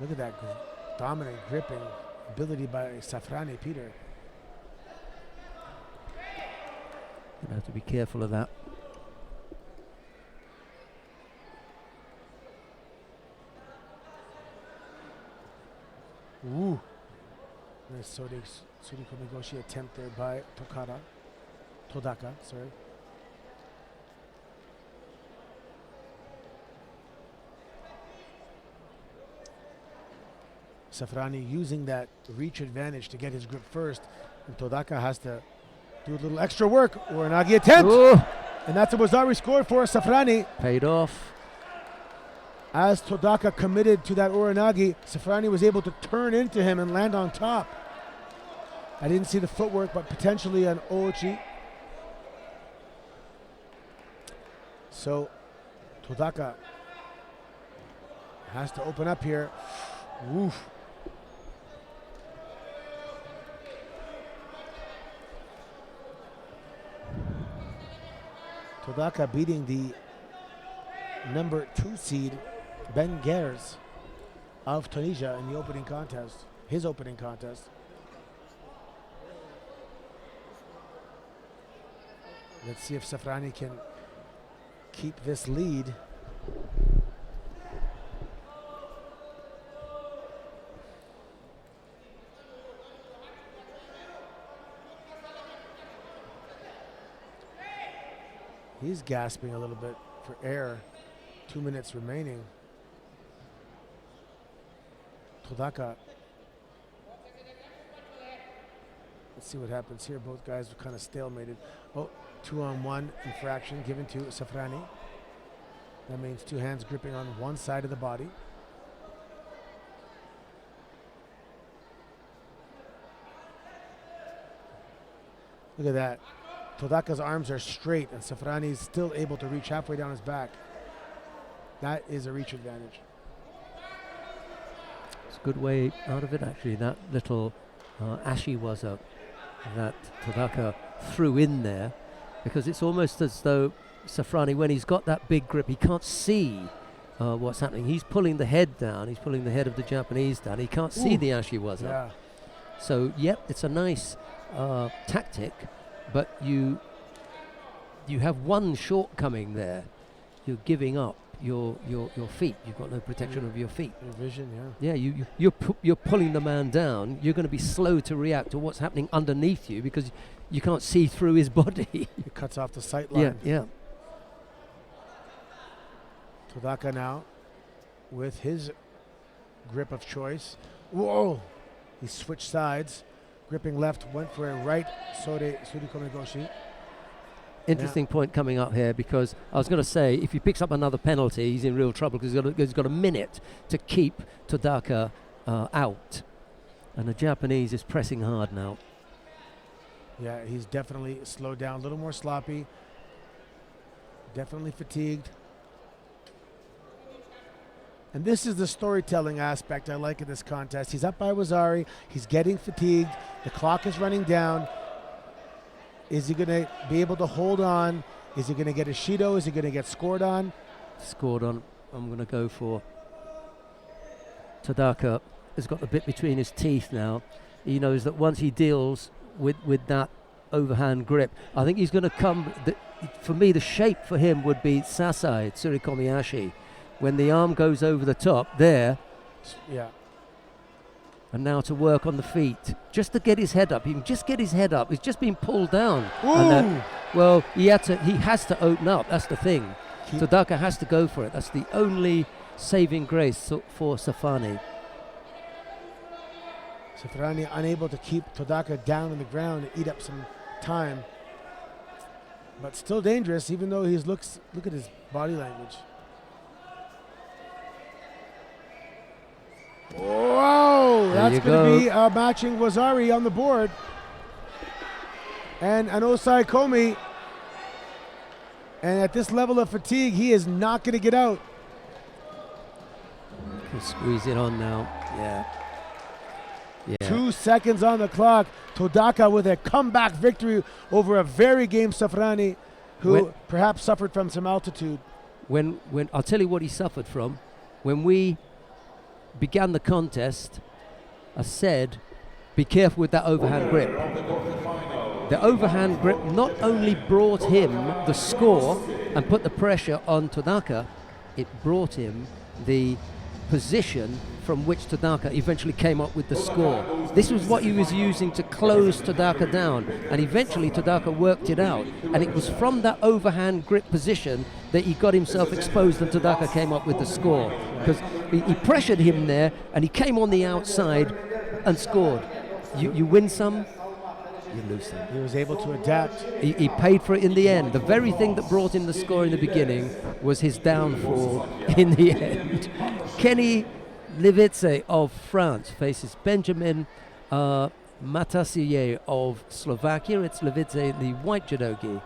Look at that dominant gripping ability by Safrani Peter. You have to be careful of that. Ooh. Nice Suriko Migoshi attempt there by Todaka, sorry. Safrani using that reach advantage to get his grip first, and Todaka has to do a little extra work. Uranagi attempt! Ooh. And that's a Wazari score for Safrani. Paid off. As Todaka committed to that Uranagi, Safrani was able to turn into him and land on top. I didn't see the footwork, but potentially an Oochi. So Todaka has to open up here. Woof. Todaka beating the number 2 seed Ben Gers of Tunisia in the opening contest, his opening contest. Let's see if Safrani can keep this lead. He's gasping a little bit for air. 2 minutes remaining. Todaka. Let's see what happens here. Both guys were kind of stalemated. Oh, 2-on-1 infraction given to Safrani. That means 2 hands gripping on one side of the body. Look at that. Todaka's arms are straight and Safrani is still able to reach halfway down his back. That is a reach advantage. It's a good way out of it, actually. That little ashiwaza that Todaka threw in there, because it's almost as though Safrani, when he's got that big grip, he can't see what's happening. He's pulling the head down. He's pulling the head of the Japanese down. He can't see the ashiwaza. Yeah. So, yep, it's a nice tactic, but you have one shortcoming there. You're giving up your feet. You've got no protection of your feet. Your vision, yeah. Yeah, you're pulling the man down. You're going to be slow to react to what's happening underneath you because you can't see through his body. It cuts off the sight line. Yeah. Todaka now with his grip of choice. Whoa! He switched sides. Gripping left, went for a right Suriko Migoshi. Interesting point coming up here, because I was going to say if he picks up another penalty, he's in real trouble, because he's got a minute to keep Todaka out. And the Japanese is pressing hard now. Yeah, he's definitely slowed down, a little more sloppy. Definitely fatigued. And this is the storytelling aspect I like in this contest. He's up by Wazari. He's getting fatigued. The clock is running down. Is he going to be able to hold on? Is he going to get a Shido? Is he going to get scored on? Scored on. I'm going to go for Todaka. Has got the bit between his teeth now. He knows that once he deals with that overhand grip, I think he's going to come. For me, the shape for him would be Sasai, Tsurikomiyashi. When the arm goes over the top there. Yeah. And now to work on the feet, just to get his head up. He can just get his head up. He's just been pulled down. And, well, he has to open up. That's the thing. Todaka has to go for it. That's the only saving grace for Safani. Safani unable to keep Todaka down on the ground and eat up some time. But still dangerous, even though look at his body language. Whoa! That's going to be matching Wazari on the board. And an Osai Komi. And at this level of fatigue, he is not going to get out. Can squeeze it on now. Yeah. 2 seconds on the clock. Todaka with a comeback victory over a very game Safrani, who perhaps suffered from some altitude. When I'll tell you what he suffered from. When we began the contest, I said, be careful with that overhand grip. The overhand grip not only brought him the score and put the pressure on Todaka, it brought him the position from which Todaka eventually came up with the score. This was what he was using to close Todaka down, and eventually Todaka worked it out, and it was from that overhand grip position that he got himself exposed and Todaka came up with the score, because he pressured him there and he came on the outside and scored. You win some, you lose some. He was able to adapt. He paid for it in the end. The very thing that brought him the score in the beginning was his downfall in the end. Kenny Levice of France faces Benjamin Matassier of Slovakia. It's Levice in the white judogi,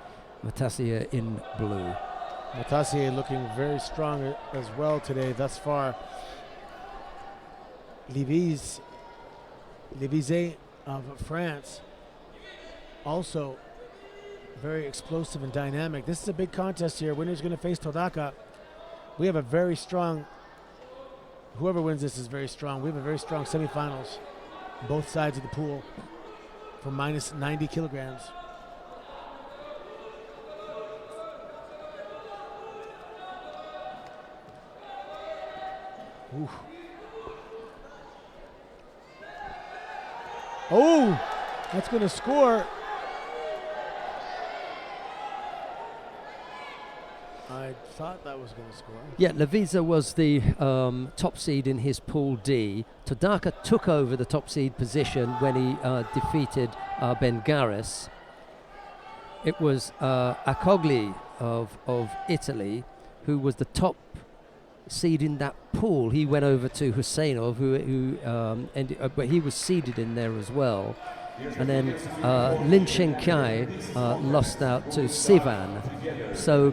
Matassier in blue. Matassier looking very strong as well today thus far. Levice of France, also very explosive and dynamic. This is a big contest here. Winner's going to face Todaka. We have a very strong, whoever wins this is very strong. We have a very strong semifinals, both sides of the pool, for minus 90 kilograms. Ooh. Oh, that's going to score. I thought that was going to score. Yeah, Leviza was the top seed in his Pool D. Todaka took over the top seed position when he defeated Ben Garis. It was Acogli of Italy who was the top seed in that pool. He went over to Husseinov, who ended, but he was seeded in there as well. And then Lin Shenkai lost out to Sivan. So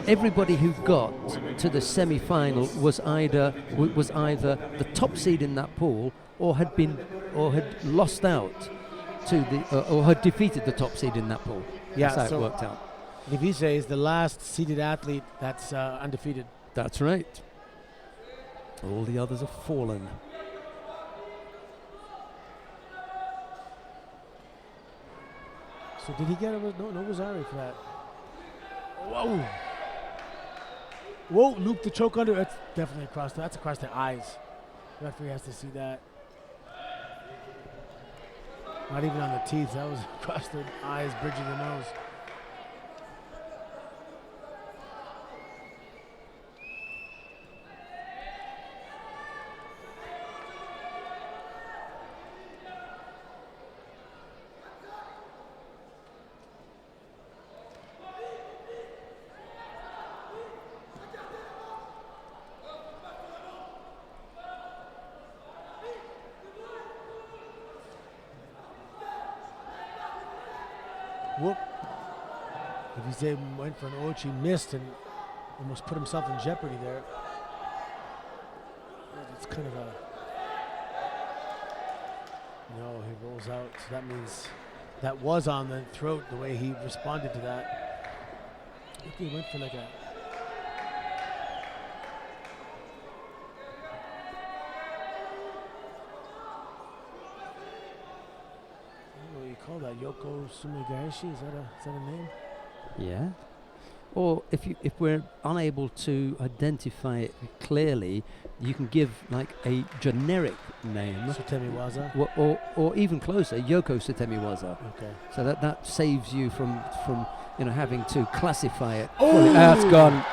everybody who got to the semi-final was either the top seed in that pool, or had lost out to the or had defeated the top seed in that pool. Yeah, that's how so it worked out. Levice is the last seeded athlete that's undefeated. That's right. All the others have fallen. So did he get no Rosari for that? Whoa! Whoa! Loop the choke under. That's definitely across. That's across the eyes. The referee has to see that. Not even on the teeth. That was across the eyes, bridging the nose. Whoop. Yvonne went for an ochi, missed, and almost put himself in jeopardy there. It's kind of a... No, he rolls out, so that means that was on the throat, the way he responded to that. I think he went for like a... What do you call that? Yoko Sumigaeshi? Is that a name? Yeah. Or if we're unable to identify it clearly, you can give like a generic name. Sutemiwaza. Or even closer, Yoko Sutemiwaza. Okay. So that saves you from having to classify it. Oh! That's gone.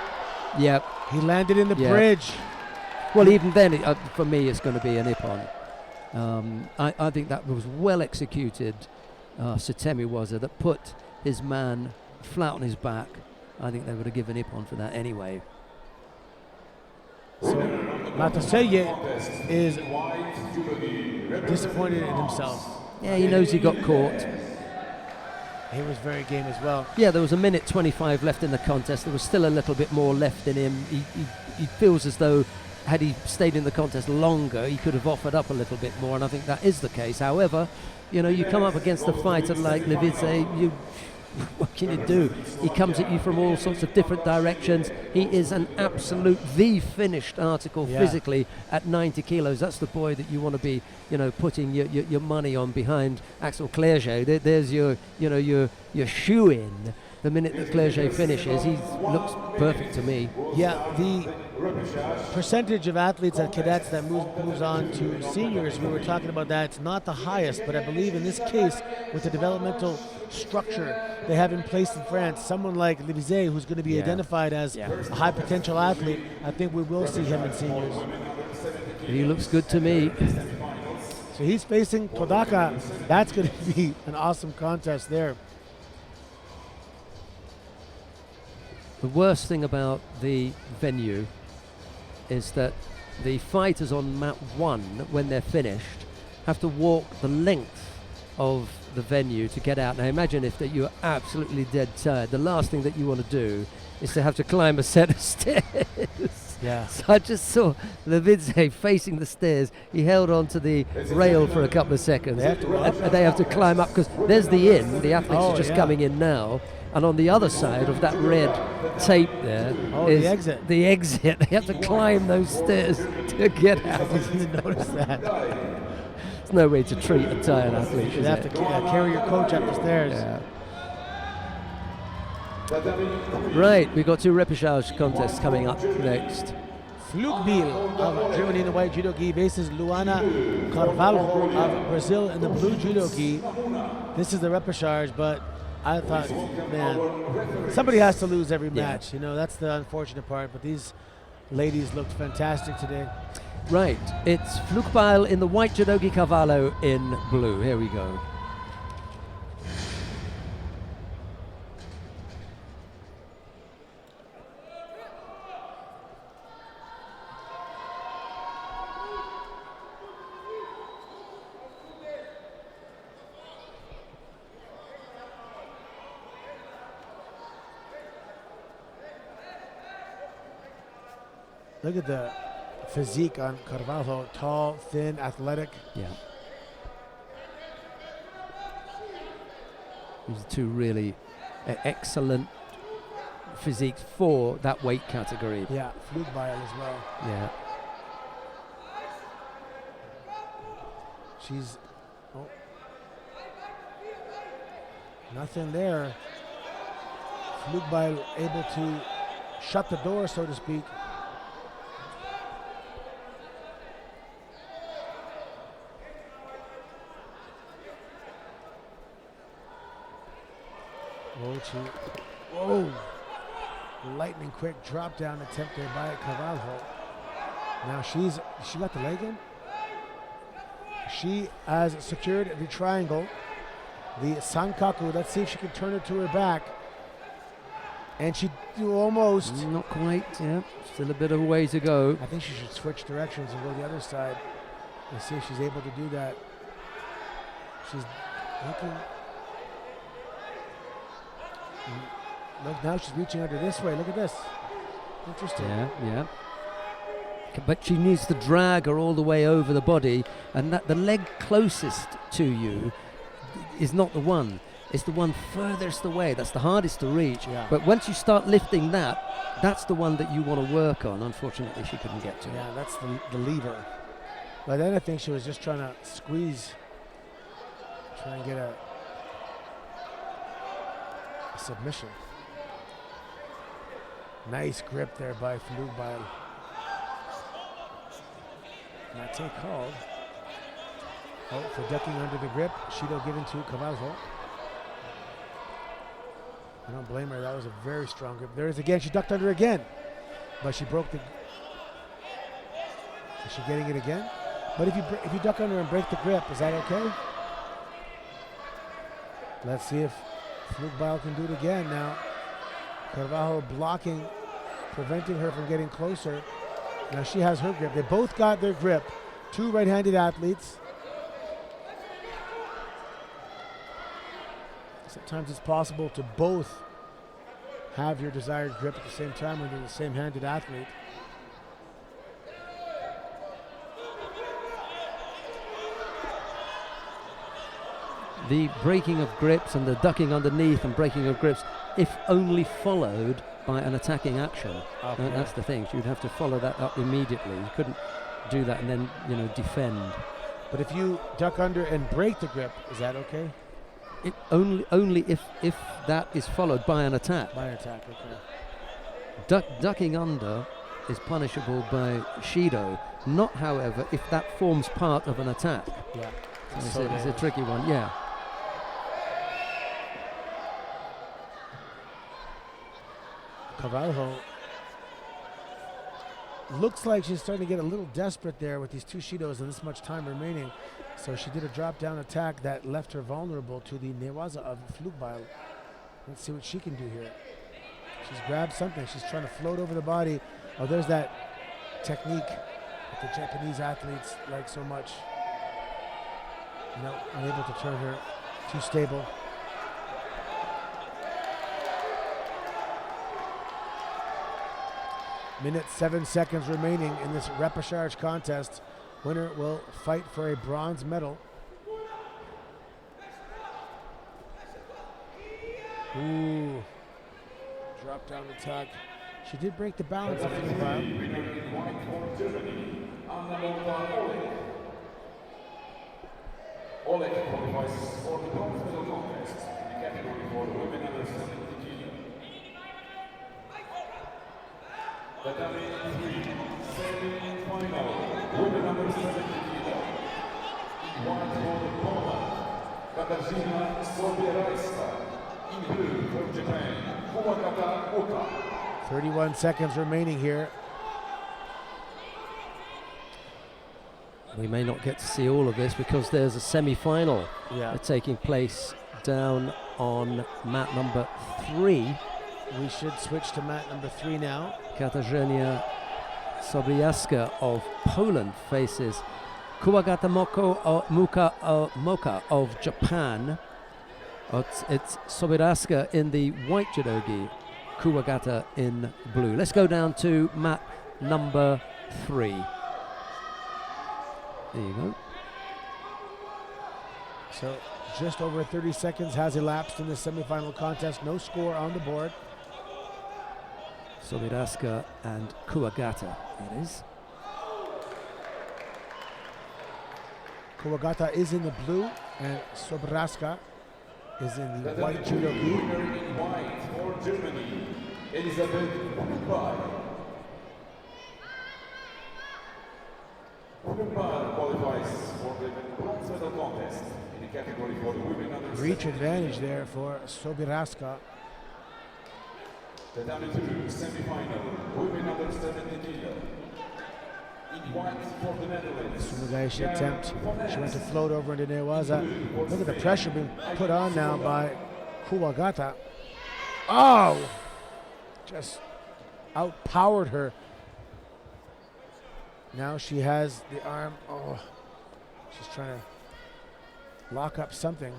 Yep. He landed in the bridge. Well, even then, for me, it's going to be an ippon. I think that was well executed. Sutemiwaza that put his man flat on his back. I think they would have given ippon for that anyway. So Mataseye is disappointed in himself. Yeah, he knows he got caught. He was very game as well. Yeah, there was a minute 25 left in the contest. There was still a little bit more left in him. He feels as though had he stayed in the contest longer, he could have offered up a little bit more, and I think that is the case. However, you come up against a fighter like Levidze, what can you do? He comes at you from all sorts of different directions. He is an absolute, the finished article physically at 90 kilos. That's the boy that you want to be, putting your money on behind Axel Clerget. There's your shoe-in. The minute that Clerget finishes, he looks perfect to me. Yeah, the percentage of athletes at cadets that moves on to seniors, we were talking about that, it's not the highest, but I believe in this case, with the developmental structure they have in place in France, someone like Levidze, who's going to be identified as a high potential athlete, I think we will see him in seniors. He looks good to me. So he's facing Todaka. That's going to be an awesome contest there. The worst thing about the venue is that the fighters on map 1, when they're finished, have to walk the length of the venue to get out. Now imagine if that you're absolutely dead tired. The last thing that you want to do is to have to climb a set of stairs. Yeah. So I just saw Levidze facing the stairs. He held on to the rail for a couple of seconds. They have to climb up because there's the inn. The athletes are just coming in now. And on the other side of that red tape there is the exit. The exit. They have to climb those stairs to get out. I didn't notice that. There's no way to treat a tired athlete. You have to carry your coach up the stairs. Yeah. Right, we've got 2 repechage contests coming up next. Flugbil of Germany in the white judo gi faces Luana Carvalho of Brazil in the blue judo gi. This is the repechage, but I thought, man, somebody has to lose every match. That's the unfortunate part, but these ladies looked fantastic today. Right, it's Flugbeil in the white, Judogi Carvalho in blue. Here we go. Look at the physique on Carvalho, tall, thin, athletic. Yeah. These are 2 really excellent physiques for that weight category. Yeah, Flugbeil as well. Yeah. She's nothing there. Flugbeil able to shut the door, so to speak. Whoa! Lightning quick drop down attempt there by Carvalho. Now she got the leg in. She has secured the triangle, the sankaku. Let's see if she can turn it to her back. And she almost. Not quite, yeah. Still a bit of a way to go. I think she should switch directions and go the other side. Let's see if she's able to do that. She's looking. Look, now she's reaching under this way. Look at this. Interesting. Yeah. But she needs to drag her all the way over the body, and that the leg closest to you is not the one. It's the one furthest away. That's the hardest to reach. Yeah. But once you start lifting that, that's the one that you want to work on. Unfortunately, she couldn't get to it. Yeah, that's the lever. But then I think she was just trying to squeeze, try and get a submission. Nice grip there by Flugbal. Mate called. Oh, for ducking under the grip. Shido given to Cavallo. I don't blame her. That was a very strong grip. There it is again. She ducked under again. But she broke the... Is she getting it again? But if you duck under and break the grip, is that okay? Let's see if Flugbal can do it again now. Carvalho blocking, preventing her from getting closer. Now she has her grip. They both got their grip. Two right-handed athletes. Sometimes it's possible to both have your desired grip at the same time when you're the same-handed athlete. The breaking of grips and the ducking underneath and breaking of grips, if only followed by an attacking action. Okay. That's the thing. You'd have to follow that up immediately. You couldn't do that and then, defend. But if you duck under and break the grip, is that okay? It only if that is followed by an attack. By an attack, okay. Ducking under is punishable by Shido. Not, however, if that forms part of an attack. Yeah. So it's a tricky one, yeah. Cavallo looks like she's starting to get a little desperate there with these two Shidos and this much time remaining. So she did a drop-down attack that left her vulnerable to the Newaza of Flugbal. Let's see what she can do here. She's grabbed something. She's trying to float over the body. Oh, there's that technique that the Japanese athletes like so much. No, unable to turn her. Too stable. Minute 7 seconds remaining in this repechage contest. Winner will fight for a bronze medal. Ooh. Drop down attack. She did break the balance a few times. Oleg qualifies for the bronze medal contest in the category for women under 70 kg. Tatami 3, semi-final, women under 70 kg. In white for Poland, Katarzyna Sobierajska. In blue for Japan, Kumakata Oka. 31 seconds remaining here. We may not get to see all of this because there's a semi-final taking place down on mat number 3. We should switch to mat number 3 now. Katarzyna Sobierajska of Poland faces Kuwagata Moka of Japan. It's Sobierajska in the white judogi, Kuwagata in blue. Let's go down to mat number 3. There you go. So just over 30 seconds has elapsed in the semifinal contest. No score on the board. Sobierajska and Kuwagata, it is. Kuwagata is in the blue and Sobierajska is in the white judo gi. Winner in white for Germany, Elizabeth Flugbal. Flugbal qualifies for the bronze medal contest in the category for the women under 70 Reach advantage there for Sobierajska. Tatami 2, semi-final, women under 70 kg. In white for the Netherlands. Sumagashi attempt. She went to float over into Newaza. Look at the pressure being put on now by Kuwagata. Oh! Just outpowered her. Now she has the arm. Oh, she's trying to lock up something.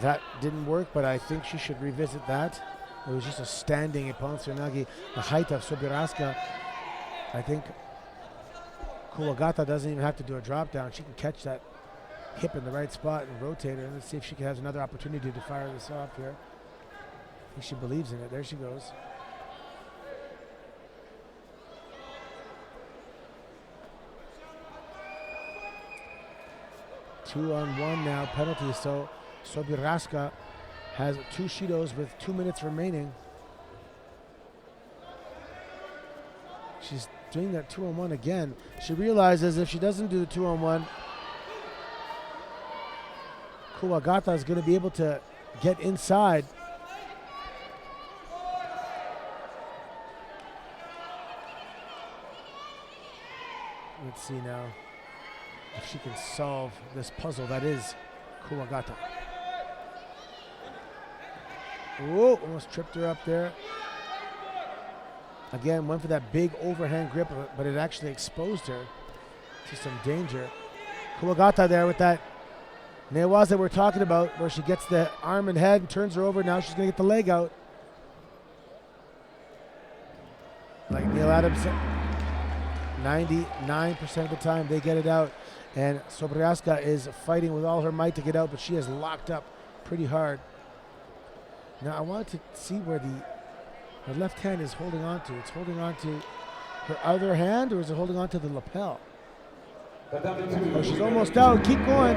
That didn't work, but I think she should revisit that. It was just a standing Ippon-Tsunagi. The height of Sobiraska, I think Kuwagata doesn't even have to do a drop down. She can catch that hip in the right spot and rotate her. Let's see if she has another opportunity to fire this off here. I think she believes in it. There she goes. Two on one now, penalty. So Sobiraska has 2 Shidos with 2 minutes remaining. She's doing that 2-on-1 again. She realizes if she doesn't do the 2-on-1, Kuwagata is going to be able to get inside. Let's see now if she can solve this puzzle that is Kuwagata. Oh, almost tripped her up there. Again, went for that big overhand grip, but it actually exposed her to some danger. Kuwagata there with that newaza we're talking about, where she gets the arm and head and turns her over. Now she's going to get the leg out. Like Neil Adams said, 99% of the time they get it out. And Sobiraska is fighting with all her might to get out, but she is locked up pretty hard. Now I wanted to see where her left hand is holding on to. It's holding on to her other hand, or is it holding on to the lapel? Oh, she's almost out. Keep going.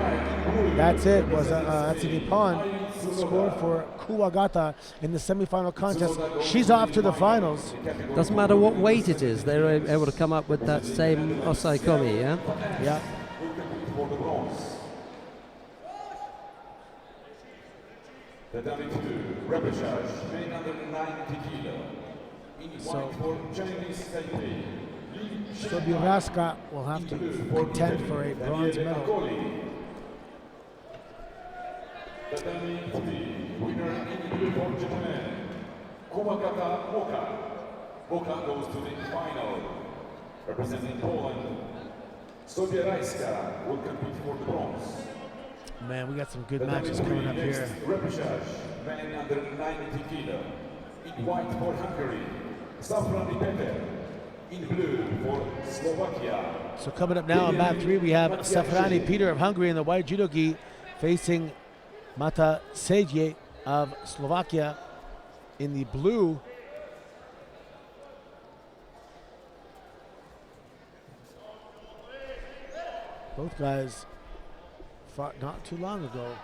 That's it. That's an Ippon score for Kuwagata in the semifinal contest. She's off to the finals. Doesn't matter what weight it is, they're able to come up with that same Osai Komi, yeah? Yeah. The W2 repechage made under 90 kilo. So For Chinese Taipei. Sobiraska will have to contend for a bronze medal. The W3 winner in blue for Japan, Kuwagata Moka. Moka goes to the final. Representing Poland, Sobiraska will compete for the bronze. Man, we got some good matches coming up here. Repechage, man under 90 kilo. In white for Hungary, Safrani Peter. In blue for Slovakia. So coming up now on mat 3, we have Safrani Peter of Hungary in the white judogi facing Mata Sejie of Slovakia in the blue. Both guys fought not too long ago.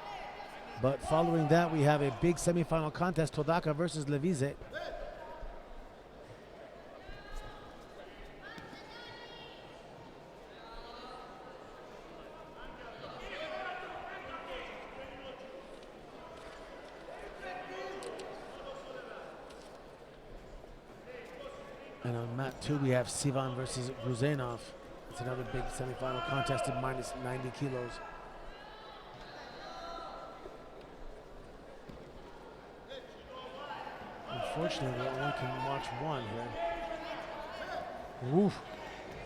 But following that, we have a big semifinal contest, Todaka versus Levize. And on mat 2, we have Sivan versus Gruzenov. It's another big semifinal contest at minus 90 kilos. Unfortunately, we only can watch one here. Woof.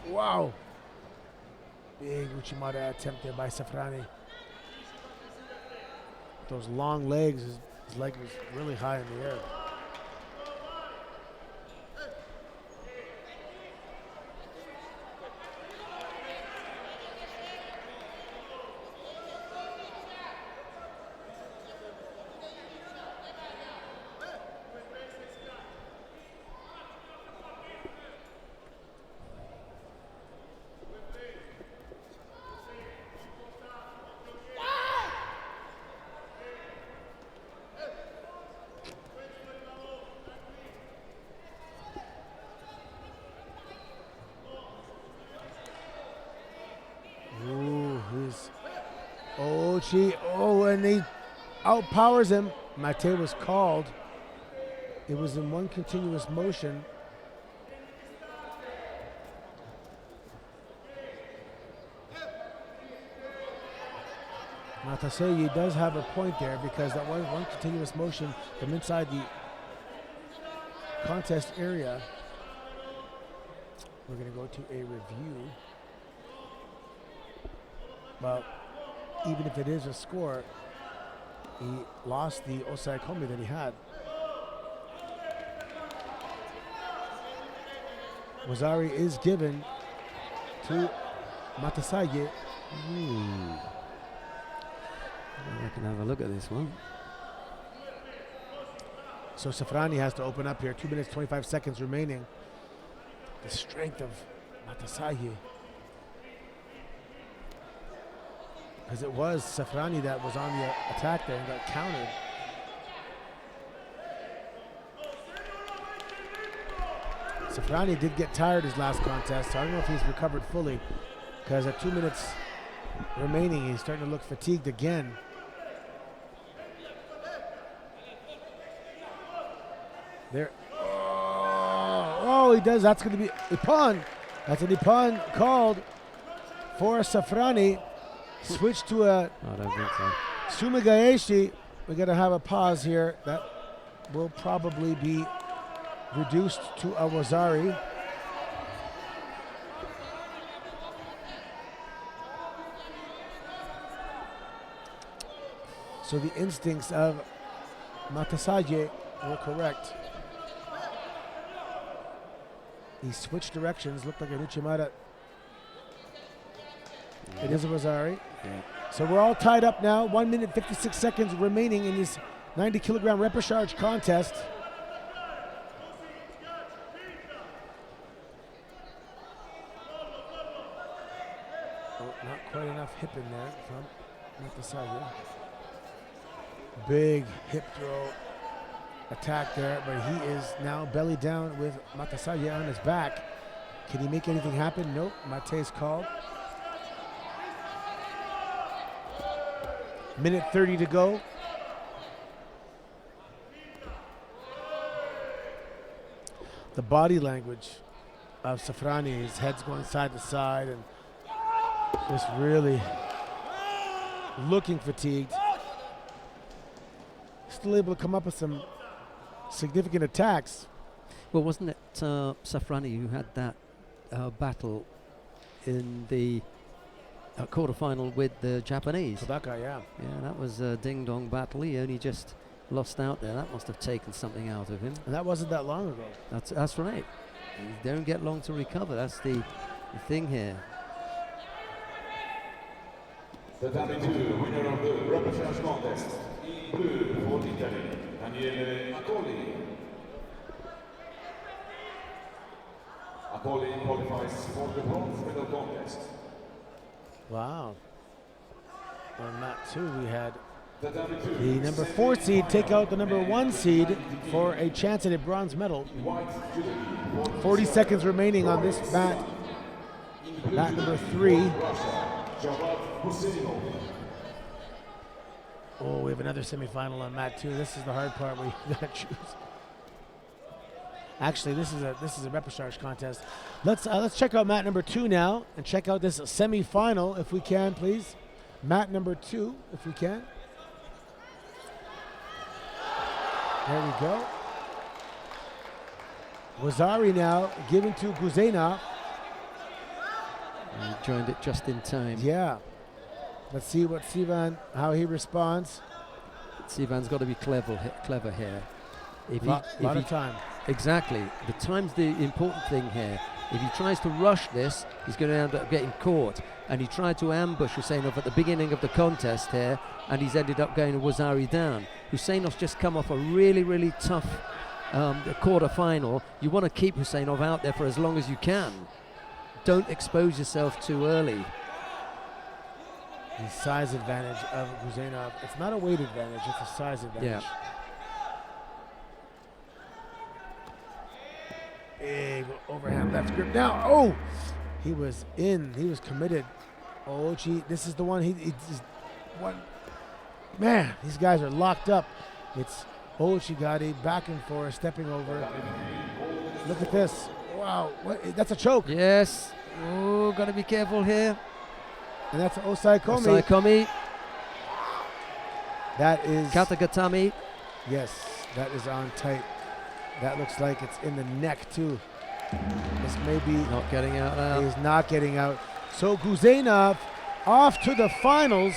Wow. Big Uchimata attempt there by Safrani. Those long legs, his leg was really high in the air. And he outpowers him. Mate was called. It was in one continuous motion. Mataseyi does have a point there because that was one continuous motion from inside the contest area. We're going to go to a review. Well, even if it is a score, he lost the Osai Komi that he had. Wazari is given to Matasage. I can have a look at this one. So Safrani has to open up here. 2 minutes, 25 seconds remaining. The strength of Matasage. Because it was Safrani that was on the attack there and got countered. Safrani did get tired his last contest, so I don't know if he's recovered fully. Because at 2 minutes remaining, he's starting to look fatigued again. There. Oh, he does. That's going to be Ippon. That's an Ippon called for Safrani. Switch to a I don't think so. Sumigaeshi. We got to have a pause here. That will probably be reduced to a Wazari. So the instincts of Matasage were correct. He switched directions, looked like an Uchimata. It is a Wazari. Yeah. So we're all tied up now. 1 minute, 56 seconds remaining in this 90 kilogram repechage contest. Oh, not quite enough hip in there from Matasage. Big hip throw attack there, but he is now belly down with Matasage on his back. Can he make anything happen? Nope. Mate's called. Minute 30 to go. The body language of Safrani, his head's going side to side and just really looking fatigued. Still able to come up with some significant attacks. Well, wasn't it Safrani who had that battle in the quarterfinal with the Japanese? Kodaka, yeah. Yeah, that was a ding-dong battle. He only just lost out there. That must have taken something out of him. And that wasn't that long ago. That's right. You don't get long to recover. That's the thing here. The W2 winner of the repechage contest, in blue for Italy, Daniele Accoli. Accoli qualifies for the bronze medal contest. Wow. On that too, we had The W2 the number 4 seed take out the number 1 seed for a chance at a bronze medal. white judo, 40 seconds remaining on this mat. Mat number 3. Oh, we have another semifinal on mat 2. This is the hard part where you gotta choose. Actually, this is a repechage contest. Let's check out mat number 2 now and check out this semifinal if we can, please. Mat number 2, if we can. There we go. Wazari now given to Guzena. He joined it just in time. Yeah. Let's see what Sivan, how he responds. Sivan's got to be clever here. If Lot of time. Exactly. The time's the important thing here. If he tries to rush this, he's going to end up getting caught. And he tried to ambush Husseinov at the beginning of the contest here, and he's ended up going to Wazari down. Husseinov's just come off a really, really tough quarter-final. You want to keep Husseinov out there for as long as you can. Don't expose yourself too early. The size advantage of Husseinov. It's not a weight advantage, it's a size advantage. Yeah. Big overhand left grip now. Oh, he was in. He was committed. Oh, gee, this is the one. He's one. Man, these guys are locked up. It's Ochigati back and forth, stepping over. Look at this. Wow, what? That's a choke. Yes. Oh, got to be careful here. And that's Osai Komi. Komi. That is. Katagatami. Yes, that is on tight. That looks like it's in the neck too. This may be Not getting out now. He's not getting out. So Guzenov off to the finals.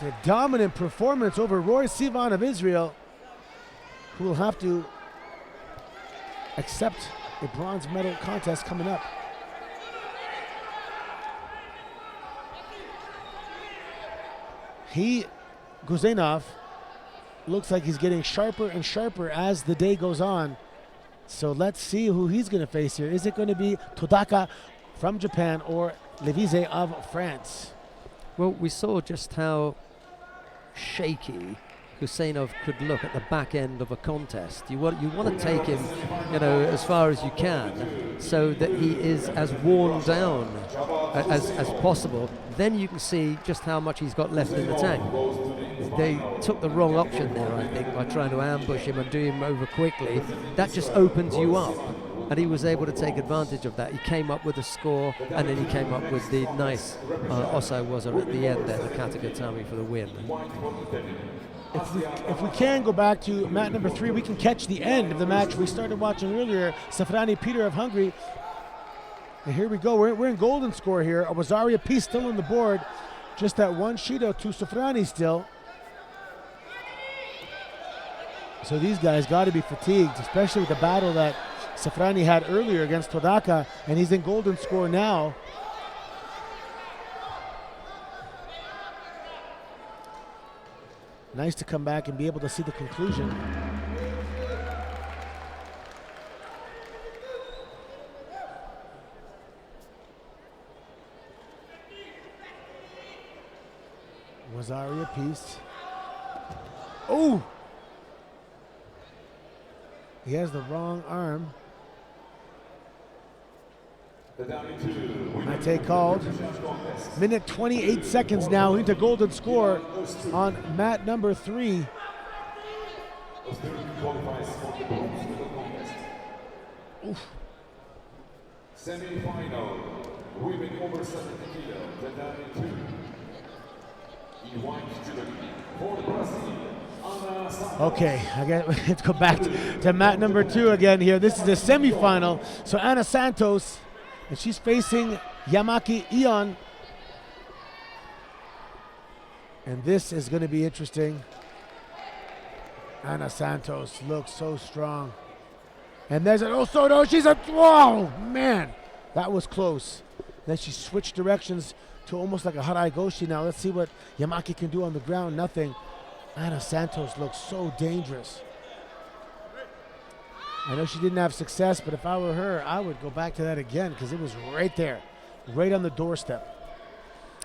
A dominant performance over Roy Sivan of Israel, who will have to accept a bronze medal contest coming up. Guzenov, looks like he's getting sharper and sharper as the day goes on. So let's see who he's going to face here. Is it going to be Todaka from Japan or Levise of France? Well, we saw just how shaky Husseinov could look at the back end of a contest. You want to take him, as far as you can, so that he is as worn down as possible. Then you can see just how much he's got left in the tank. They took the wrong option there, I think, by trying to ambush him and do him over quickly. That just opens you up. And he was able to take advantage of that. He came up with a score, and then he came up with the nice Osai Waza at the end there, the Katagatami for the win. If we can go back to mat number 3, we can catch the end of the match we started watching earlier. Safrani Peter of Hungary. And here we go. We're in golden score here. A Wazaria piece still on the board. Just that one Shido to Safrani still. So these guys got to be fatigued, especially with the battle that Safrani had earlier against Todaka, and he's in golden score now. Nice to come back and be able to see the conclusion. Wazaria piece. Oh! He has the wrong arm. Mate called. Minute 28 seconds now into golden score on mat number 3. Oof. Semi-final, women over 70 kilo, Tatami 2. Yvonne for Brazil. Okay, let's go back to mat number 2 again here. This is the semifinal. So Ana Santos, and she's facing Yamaki Ion. And this is going to be interesting. Ana Santos looks so strong. And there's an Osoto. She's a, whoa, man, that was close. Then she switched directions to almost like a Harai Goshi now. Let's see what Yamaki can do on the ground. Nothing. Ana Santos looks so dangerous. I know she didn't have success, but if I were her, I would go back to that again because it was right there, right on the doorstep.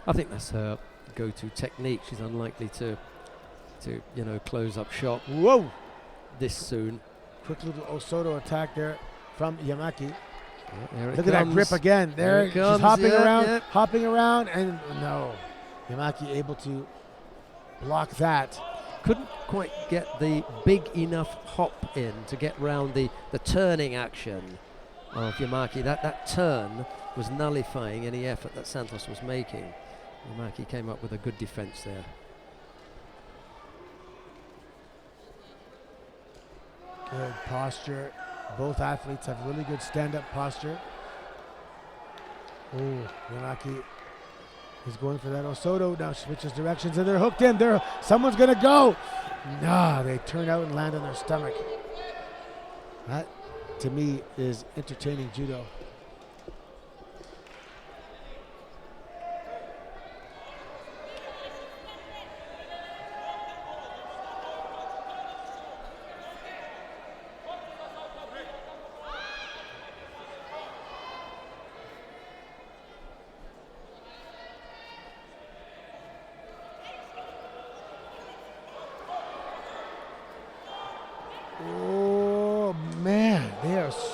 I think that's her go-to technique. She's unlikely to close up shop. Whoa! This soon. Quick little Osoto attack there from Yamaki. Yeah, look at that grip again. There it comes. She's hopping around, and no. Yamaki able to block that. Couldn't quite get the big enough hop in to get round the turning action of Yamaki. That turn was nullifying any effort that Santos was making. Yamaki came up with a good defense there. Good posture. Both athletes have really good stand-up posture. Oh, Yamaki is going for that Osoto. Now switches directions and they're hooked in. Someone's going to go. Nah, they turn out and land on their stomach. That, to me, is entertaining judo.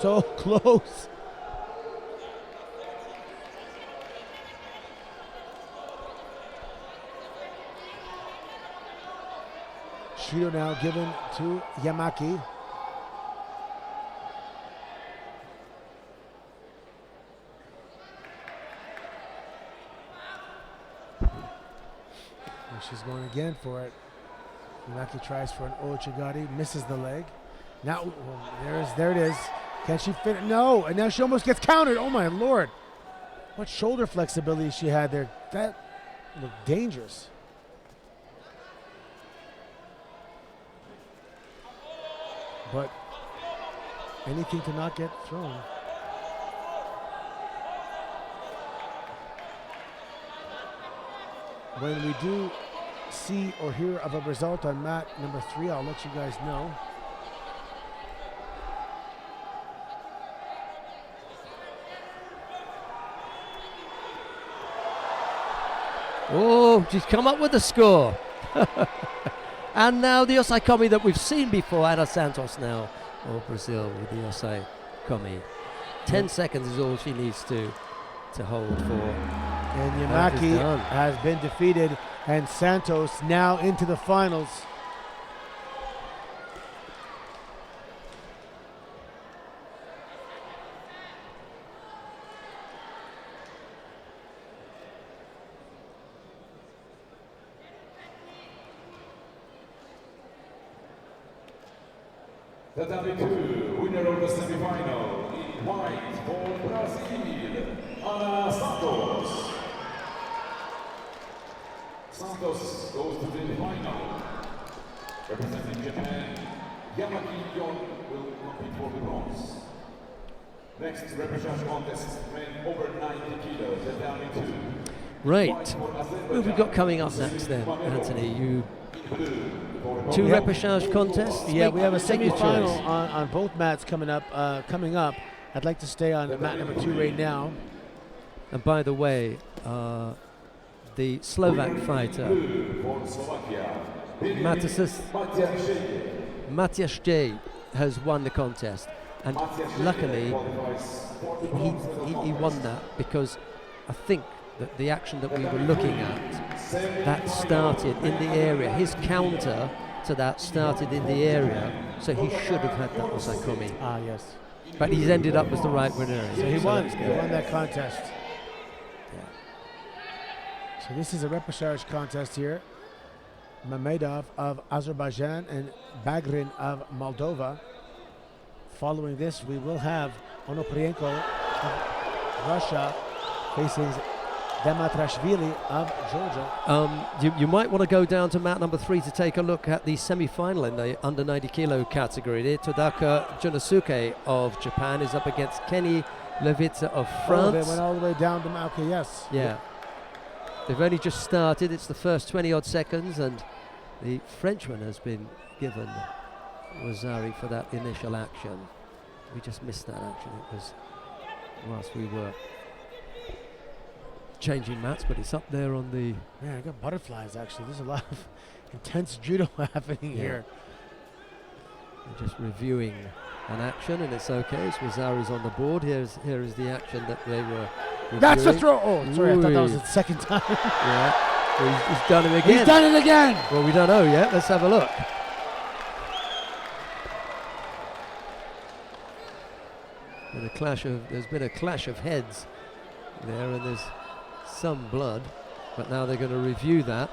So close. Shido now given to Yamaki. And she's going again for it. Yamaki tries for an Ochigari, misses the leg. Now, there it is. Can she fit? No, and now she almost gets countered. Oh my Lord. What shoulder flexibility she had there. That looked dangerous. but anything to not get thrown. When we do see or hear of a result on mat number 3, I'll let you guys know. Oh, she's come up with the score. And now the Osai Komi that we've seen before, Ana Santos now, or Brazil with the Osai Komi. 10 seconds is all she needs to hold for. And Yamaki has been defeated, and Santos now into the finals. Tatami 2, winner of the semi-final, in white for Brazil, Ana Santos. Santos goes to the final. Representing Japan, Yamaki Yvonne will compete for the bronze. Next repechage contest, men over 90 kilos, Tatami 2. Right. Who have we got coming up next then, Anthony? Two repechage contests? Yeah, we have a semi-final on both mats coming up. I'd like to stay on mat number 2 right now. And by the way, the Slovak fighter, Matthias J, has won the contest. And luckily, he won that because I think that the action that we were looking at, that started in the area. His counter to that started in the area, so he should have had that Osai Komi. Ah, yes. But he's ended up as the right winner. So he won. He won that contest. Yeah. So this is a repechage contest here. Mamedov of Azerbaijan and Bagrin of Moldova. Following this, we will have Onoprienko of Russia facing Dematrashvili of Georgia. You might want to go down to mat number 3 to take a look at the semi-final in the under 90 kilo category. There, Todaka Junosuke of Japan is up against Kenny Levitsa of France. Oh, they went all the way down to okay, yes. Yeah. They've only just started. It's the first 20-odd seconds, and the Frenchman has been given Wazari for that initial action. We just missed that action. It was whilst we were changing mats, but it's up there on the... Yeah, I got butterflies actually. There's a lot of intense judo happening here. We're just reviewing an action, and it's okay. It's Wazari's on the board. Here is the action that they were reviewing. That's the throw! Oh, sorry, I thought that was the second time. Yeah, well, he's done it again. He's done it again! Well, we don't know yet. Let's have a look. There's been a clash of heads there, and there's some blood, but now they're going to review that.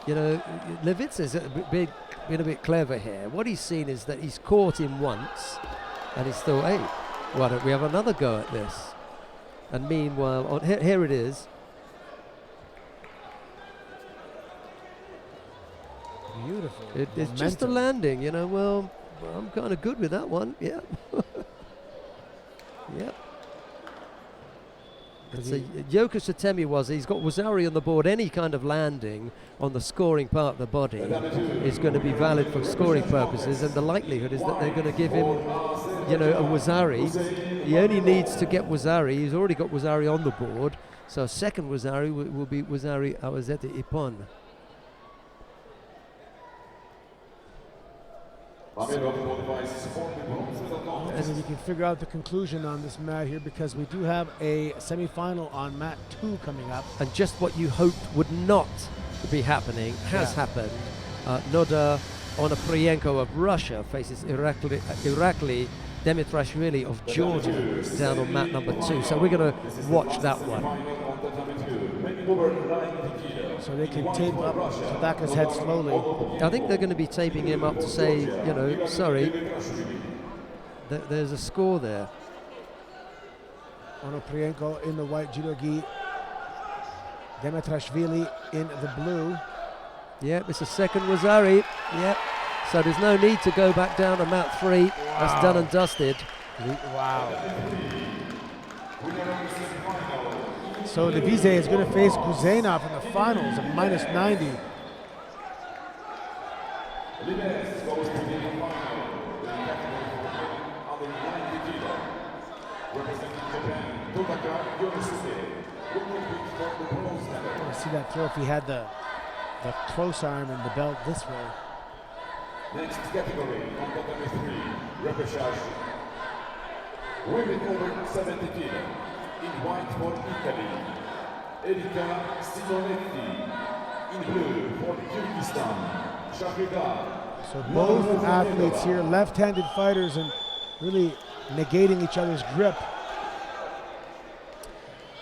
You know, Levitsa's been a bit clever here. What he's seen is that he's caught him once, and he's still, hey, why don't we have another go at this? And meanwhile, here it is. Beautiful. It's just a landing, you know. Well, I'm kind of good with that one. Yeah. Yep. So Yoko Satemi he's got Wazari on the board. Any kind of landing on the scoring part of the body is going to be valid for scoring purposes, and the likelihood is that they're going to give him, you know, a Wazari. He only needs to get Wazari. He's already got Wazari on the board, so a second Wazari will be Wazari Awazete Ippon. And then you can figure out the conclusion on this mat here, because we do have a semi-final on mat 2 coming up. And just what you hoped would not be happening has happened. Noda Onoprienko of Russia faces Irakli Demitrashvili of Georgia down on mat number 2. So we're going to watch that one. So they can tape up Tadaka's head slowly. I think they're going to be taping him up to say, you know, sorry, there's a score there. Onoprienko in the white judo gi, Demitrashvili in the blue. Yep, it's a second Wazari. Yep, So there's no need to go back down to mat 3. Wow. That's done and dusted. Wow. So Devise is going to face Kuzenov in the finals of -90. I see that throw if he had the close arm and the belt this way. Next category, category 3, repechage. Women over 70 kg. In white for Italy, Erika Simonetti. In blue for Kyrgyzstan, Shadowbot. So both athletes here, left-handed fighters, and really negating each other's grip.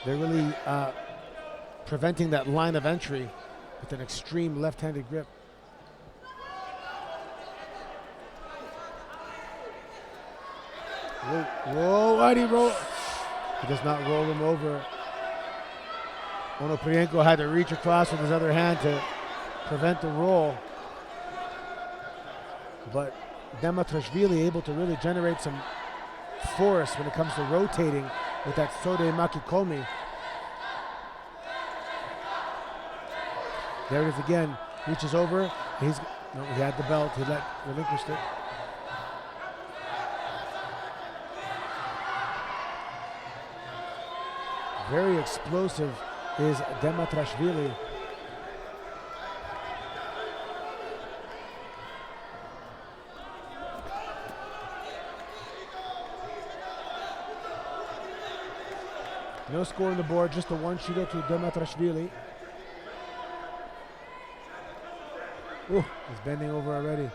They're really preventing that line of entry with an extreme left-handed grip. Whoa, why'd he roll? He does not roll him over. Onoprienko had to reach across with his other hand to prevent the roll. But Dematrashvili able to really generate some force when it comes to rotating with that Sode Makikomi. There it is again. Reaches over. He had the belt. He relinquished it. Very explosive is Dematrashvili. No score on the board, just a one shooter to Dematrashvili. Ooh, he's bending over already.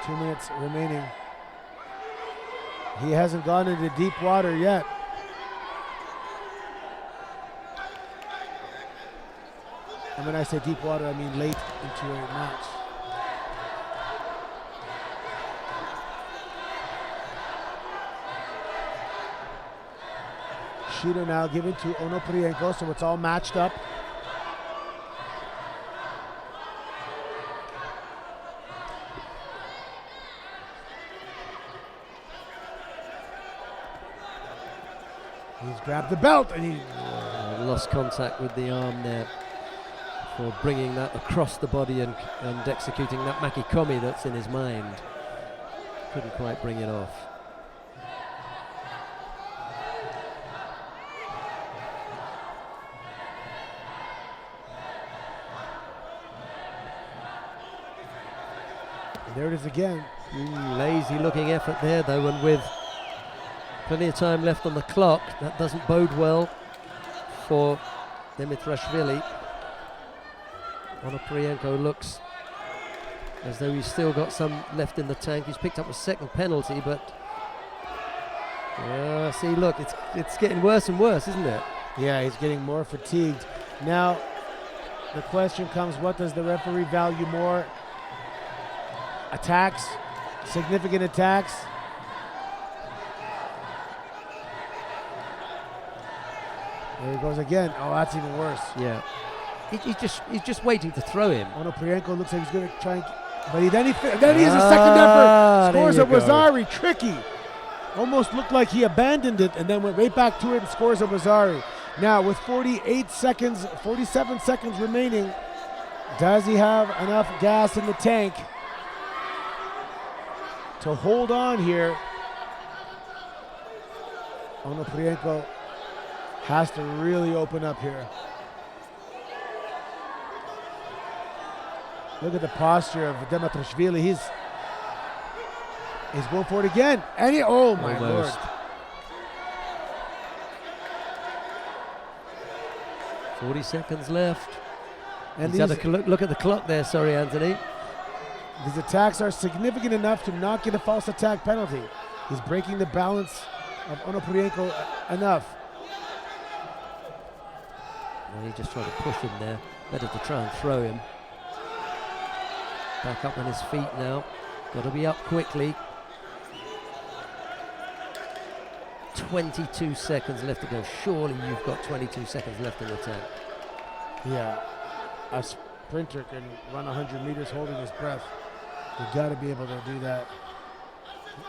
2 minutes remaining. He hasn't gone into deep water yet. And when I say deep water, I mean late into a match. Shooter now given to Onoprienko, so it's all matched up. He's grabbed the belt and he lost contact with the arm there for bringing that across the body and executing that makikomi that's in his mind. Couldn't quite bring it off. There it is again. Lazy looking effort there though, and with plenty of time left on the clock, that doesn't bode well for Demitrashvili. Onoprienko looks as though he's still got some left in the tank. He's picked up a second penalty, but see, look, it's getting worse and worse, isn't it? Yeah, he's getting more fatigued. Now, the question comes, what does the referee value more? Attacks, significant attacks. There he goes again. Oh, that's even worse. Yeah. He's just waiting to throw him. Onoprienko looks like he's going to try and... But then he has a second effort. Scores a Wazari. Tricky. Almost looked like he abandoned it and then went right back to it and scores a Wazari. Now, with 47 seconds remaining, does he have enough gas in the tank to hold on here? Onoprienko has to really open up here. Look at the posture of Dematrashvili. He's going for it again. And oh my Lord. 40 seconds left. And he's had a look at the clock there, sorry Anthony. These attacks are significant enough to not get a false attack penalty. He's breaking the balance of Onoprienko enough. Well, he just tried to push him there. Better to try and throw him. Back up on his feet now. Got to be up quickly. 22 seconds left to go. Surely you've got 22 seconds left in the tank. Yeah, a sprinter can run 100 meters holding his breath. You got to be able to do that.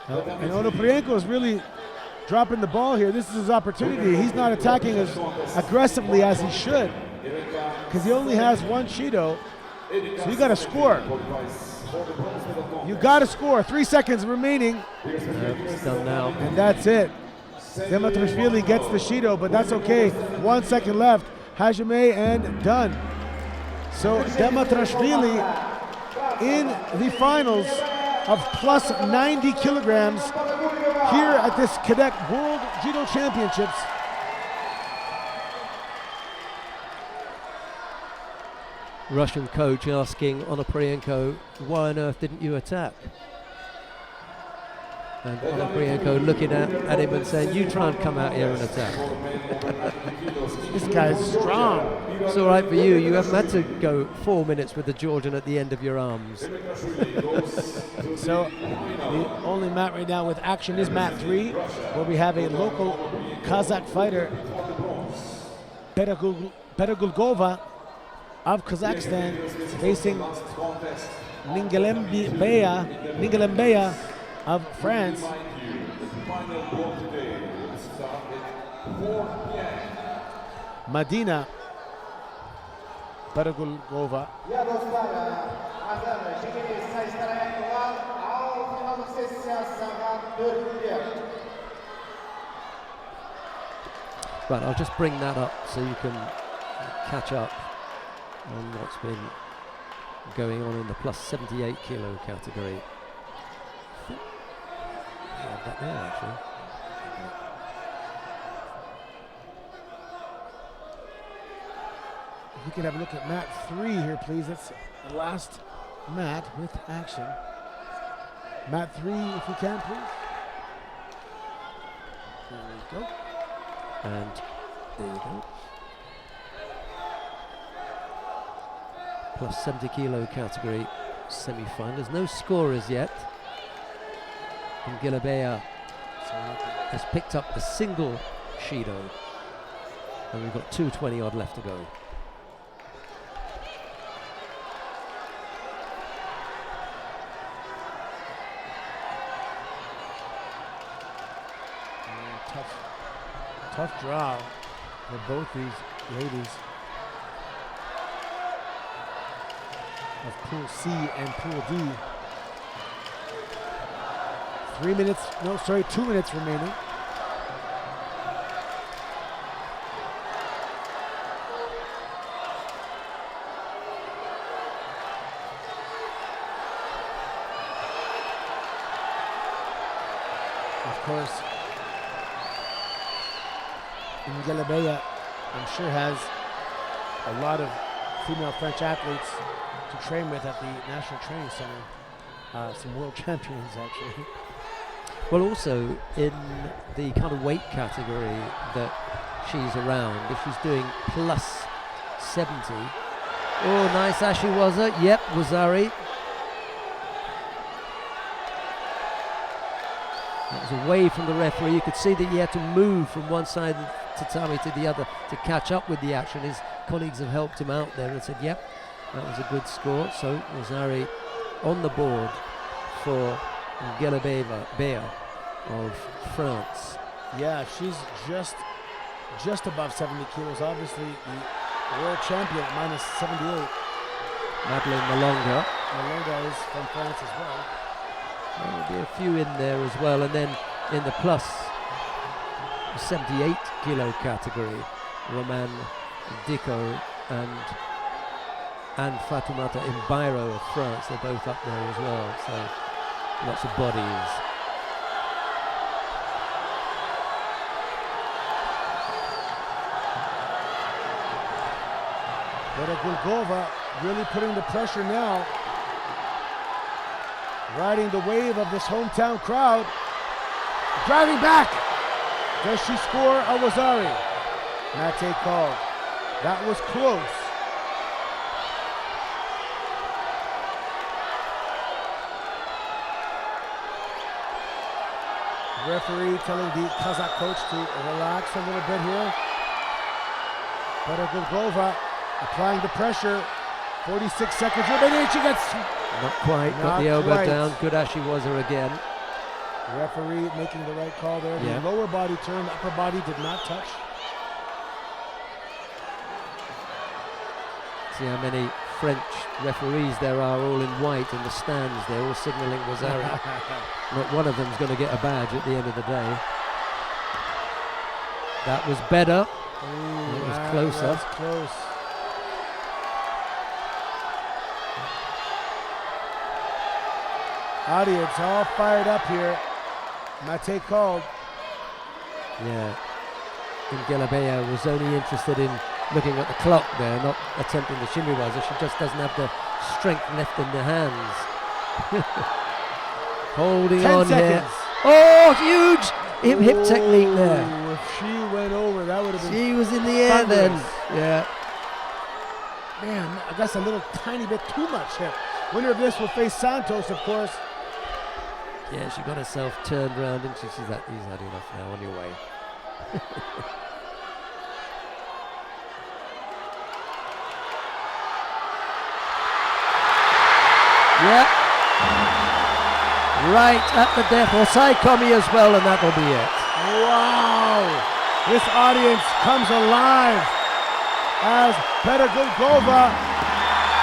And Onoprienko is really dropping the ball here. This is his opportunity. He's not attacking as aggressively as he should because he only has one Shido. So you got to score. You got to score. 3 seconds remaining. It's done now. And that's it. Dematrashvili gets the Shido, but that's okay. 1 second left. Hajime and done. So Dematrashvili in the finals of plus 90 kilograms here at this Cadet World Judo Championships. Russian coach asking Onoprienko, why on earth didn't you attack? And Onoprienko looking at him and saying, you try and come out here and attack. This guy's strong. It's all right for you. You haven't had to go 4 minutes with the Georgian at the end of your arms. So the only mat right now with action is mat 3, where we have a local Kazakh fighter, Peragulgova of Kazakhstan, facing Ningalembeya of France. Madina Peragulgova. Right, I'll just bring that up so you can catch up on what's been going on in the plus 78 kilo category. I have that there actually. If you could have a look at mat 3 here, please. That's the last mat with action. Mat 3, if you can, please. There we go. And there you go. Plus 70 kilo category semi-finals. No scorers yet. And Gilabea has picked up a single Shido. And we've got 2:20 odd left to go. Tough draw for both these ladies of Pool C and Pool D. 2 minutes remaining. Of course, Gilabea, I'm sure, has a lot of female French athletes to train with at the National Training Center. Some world champions, actually. Well, also in the kind of weight category that she's around, if she's doing plus 70. Oh, nice Ashiwaza. Yep, Wazari. That was away from the referee. You could see that he had to move from one side of the tatami to the other to catch up with the action. His colleagues have helped him out there and said, yep, that was a good score. So Wazari on the board for Gilabea of France. Yeah, she's just above 70 kilos. Obviously, the world champion at minus 78. Madeleine Malonga. Malonga is from France as well. There'll be a few in there as well. And then in the plus 78 kilo category, Roman Dicko and Fatoumata Mbairo of France, they're both up there as well. So lots of bodies. Peragulgova really putting the pressure now. Riding the wave of this hometown crowd. Driving back. Does she score a Wazari? Mate called. That was close. Referee telling the Kazakh coach to relax a little bit here. Peragulgova applying the pressure. 46 seconds remaining. She gets Not quite. Got Not the elbow quite. down. Good Ashiwaza again. Referee making the right call there. Yeah. The lower body turn, upper body did not touch. See how many French referees there are, all in white in the stands. They're all signalling Wazari. Not one of them's going to get a badge at the end of the day. That was better. Ooh, It was closer. That's close. Audience all fired up here. Mate called. Yeah. Ngelabeya was only interested in looking at the clock there, not attempting the shimiwaza. She just doesn't have the strength left in the hands. Holding 10 on seconds. here. Oh, huge hip technique there. Ooh, if she went over, that would have been She was in the air then. thunderous. Yeah. Man, I guess a little tiny bit too much hip. Winner of this will face Santos, of course. Yeah, she got herself turned around, didn't she? She's had enough now, on your way. Yeah. Right at the death. Or Saikomi as well, and that'll be it. Wow! This audience comes alive as Pedagogova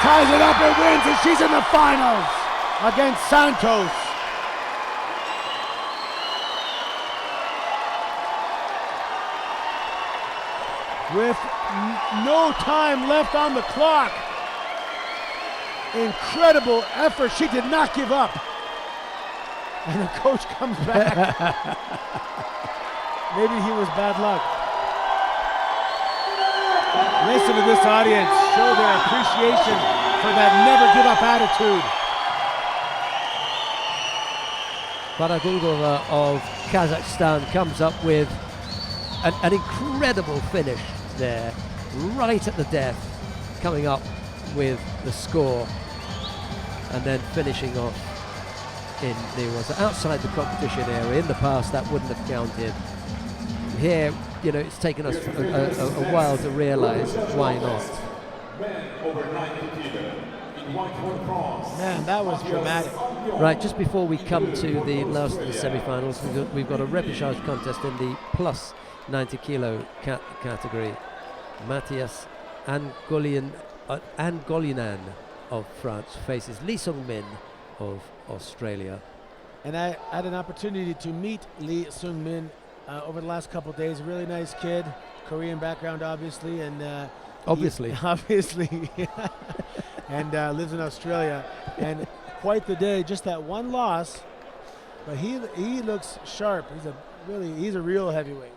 ties it up and wins, and she's in the finals against Santos. With no time left on the clock. Incredible effort. She did not give up. And the coach comes back. Maybe he was bad luck. Listen to this audience show their appreciation for that never give up attitude. Pedagogova of Kazakhstan comes up with an incredible finish there, right at the death, coming up with the score and then finishing off in the outside the competition area. In the past that wouldn't have counted. Here, you know, it's taken us a while to realize why not. Man, that was dramatic. Right, just before we come to the last of the semi-finals, we've got a repechage contest in the plus 90 kilo category. Matthias Angolinan of France faces Lee Sung-min of Australia. And I had an opportunity to meet Lee Sung-min over the last couple of days. A really nice kid, Korean background obviously, and Obviously. and lives in Australia. And quite the day, just that one loss, but he looks sharp. He's a real heavyweight,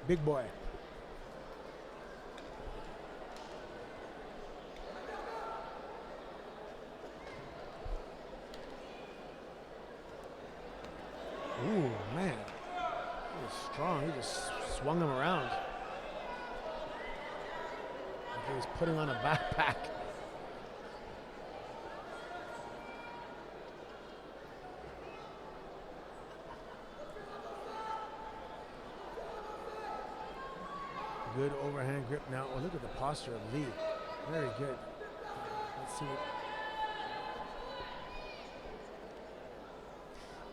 big boy. Ooh, man. He was strong. He just swung him around. Like he was putting on a backpack. Good overhand grip now. Oh, look at the posture of Lee. Very good. Let's see what.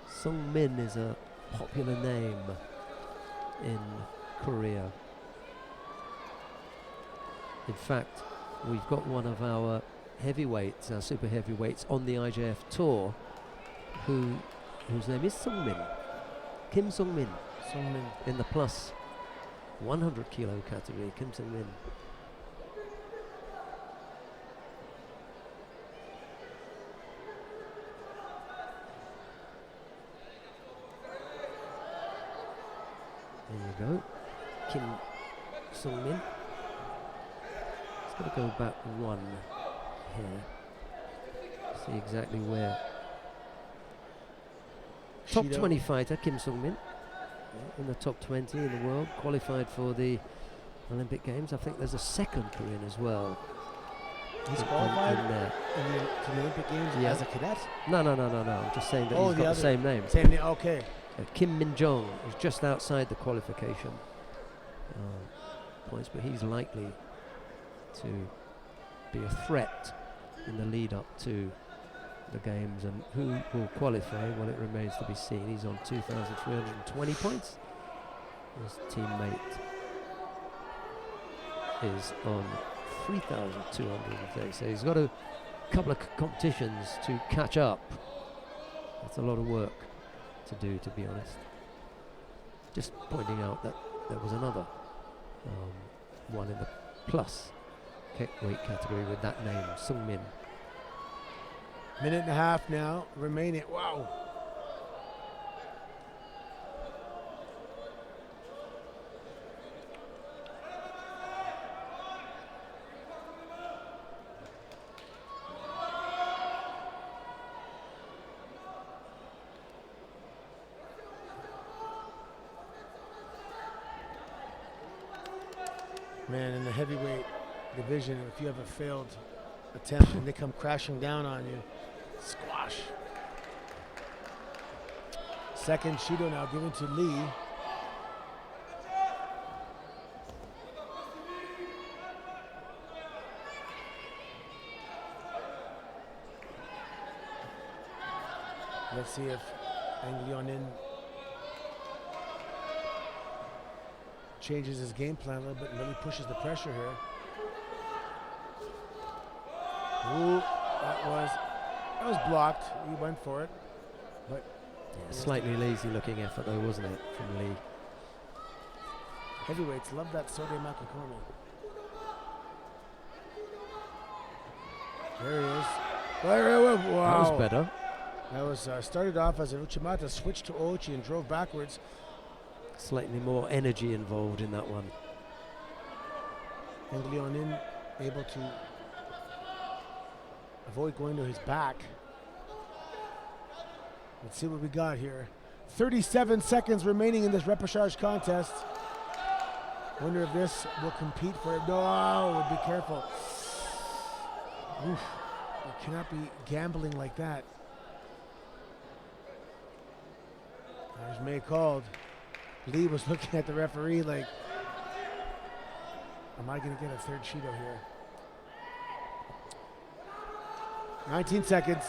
Sung-min is a popular name in Korea. In fact, we've got one of our heavyweights, our super heavyweights, on the IJF tour, whose name is Sung-min, Kim Sung-min, in the plus 100 kilo category. Kim Sung-min. There you go, Kim Sung-min. It's going to go back one here. See exactly where. Top Shido. 20 fighter, Kim Sung-min, in the top 20 in the world, qualified for the Olympic Games. I think there's a second Korean as well. He's in qualified there. to the Olympic Games Yeah. as a cadet? No. I'm just saying that Oh, he's the got other- the same name. Same name, okay. Kim Min-jong is just outside the qualification points, but he's likely to be a threat in the lead up to the games, and who will qualify, well, it remains to be seen. He's on 2,320 points. His teammate is on 3,230, so he's got a couple of competitions to catch up. That's a lot of work to do, to be honest. Just pointing out that there was another one in the plus weight category with that name, Sung Min. Minute and a half now remaining. Wow. Man, in the heavyweight division, if you have a failed attempt and they come crashing down on you, squash. Second Judo now given to Lee. Let's see if Anglionin changes his game plan a little bit and really pushes the pressure here. Ooh, that was blocked. He went for it, but yeah, slightly lazy looking effort though, wasn't it, from Lee? Heavyweights love that Sode Makikomi. There he is. Wow. That was better. That was started off as a Uchimata, switched to Ochi and drove backwards. Slightly more energy involved in that one. Anglionin able to avoid going to his back. Let's see what we got here. 37 seconds remaining in this repechage contest. Wonder if this will compete for it. No, be careful. Oof, you cannot be gambling like that. There's May called. Lee was looking at the referee like, am I going to get a third Shido here? 19 seconds.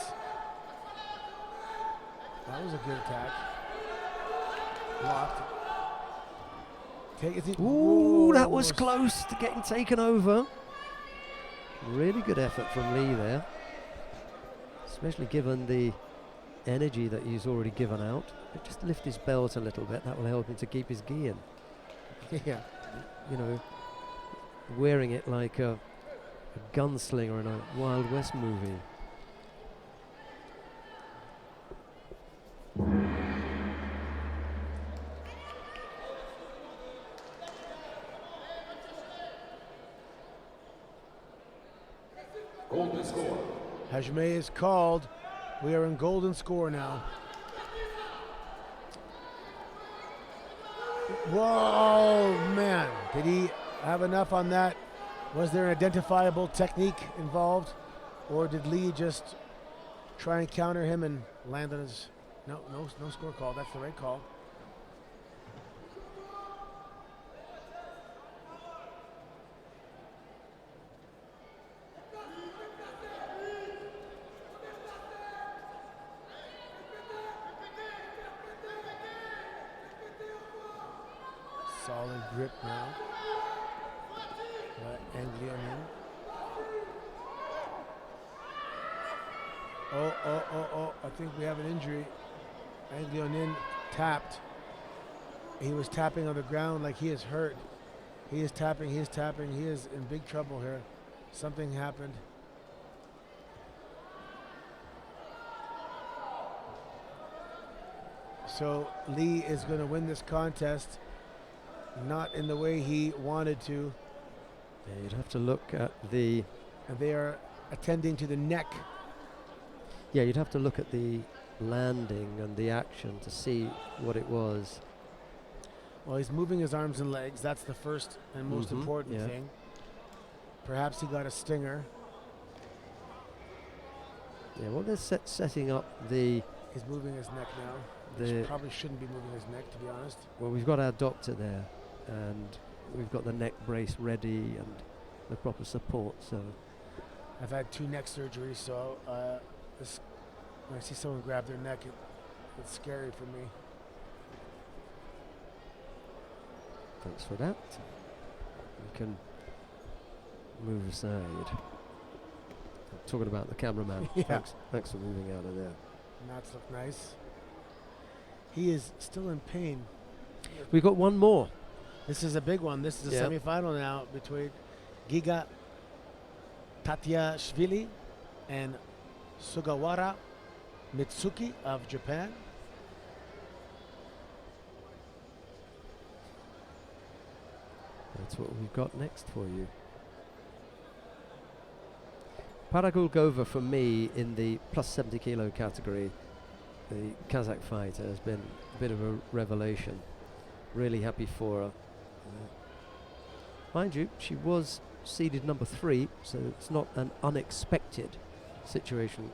That was a good attack. Blocked. Take it. Ooh, that was close to getting taken over. Really good effort from Lee there, especially given the energy that he's already given out. Just lift his belt a little bit, that will help him to keep his gi in. Yeah. You know, wearing it like a gunslinger in a Wild West movie. Golden score. Hajime is called. We are in golden score now. Whoa, man. Did he have enough on that? Was there an identifiable technique involved? Or did Lee just try and counter him and land on his... No score call. That's the right call. Solid grip now. Anglionin. Oh, I think we have an injury. Anglionin tapped. He was tapping on the ground like he is hurt. He is tapping, he is tapping. He is in big trouble here. Something happened. So Lee is going to win this contest, not in the way he wanted to. Yeah, you'd have to look at the... And they are attending to the neck. Yeah, you'd have to look at the landing and the action to see what it was. Well, he's moving his arms and legs. That's the first and most important thing. Perhaps he got a stinger. Yeah, well, they're setting up the... He's moving his neck now. Which probably shouldn't be moving his neck, to be honest. Well, we've got our doctor there, and we've got the neck brace ready and the proper support. So I've had 2 neck surgeries, so this When I see someone grab their neck, it's scary for me. Thanks for that. You can move aside. Talking about the cameraman. Yeah. Thanks for moving out of there. Mats look nice. He is still in pain. We've got one more. This is a big one. This is a Yeah. semi-final now between Giga Tatiashvili and Sugawara Mitsuki of Japan. That's what we've got next for you. Paragulgova for me in the plus 70 kilo category, the Kazakh fighter, has been a bit of a revelation. Really happy for her. Mind you, she was seeded number 3, so it's not an unexpected situation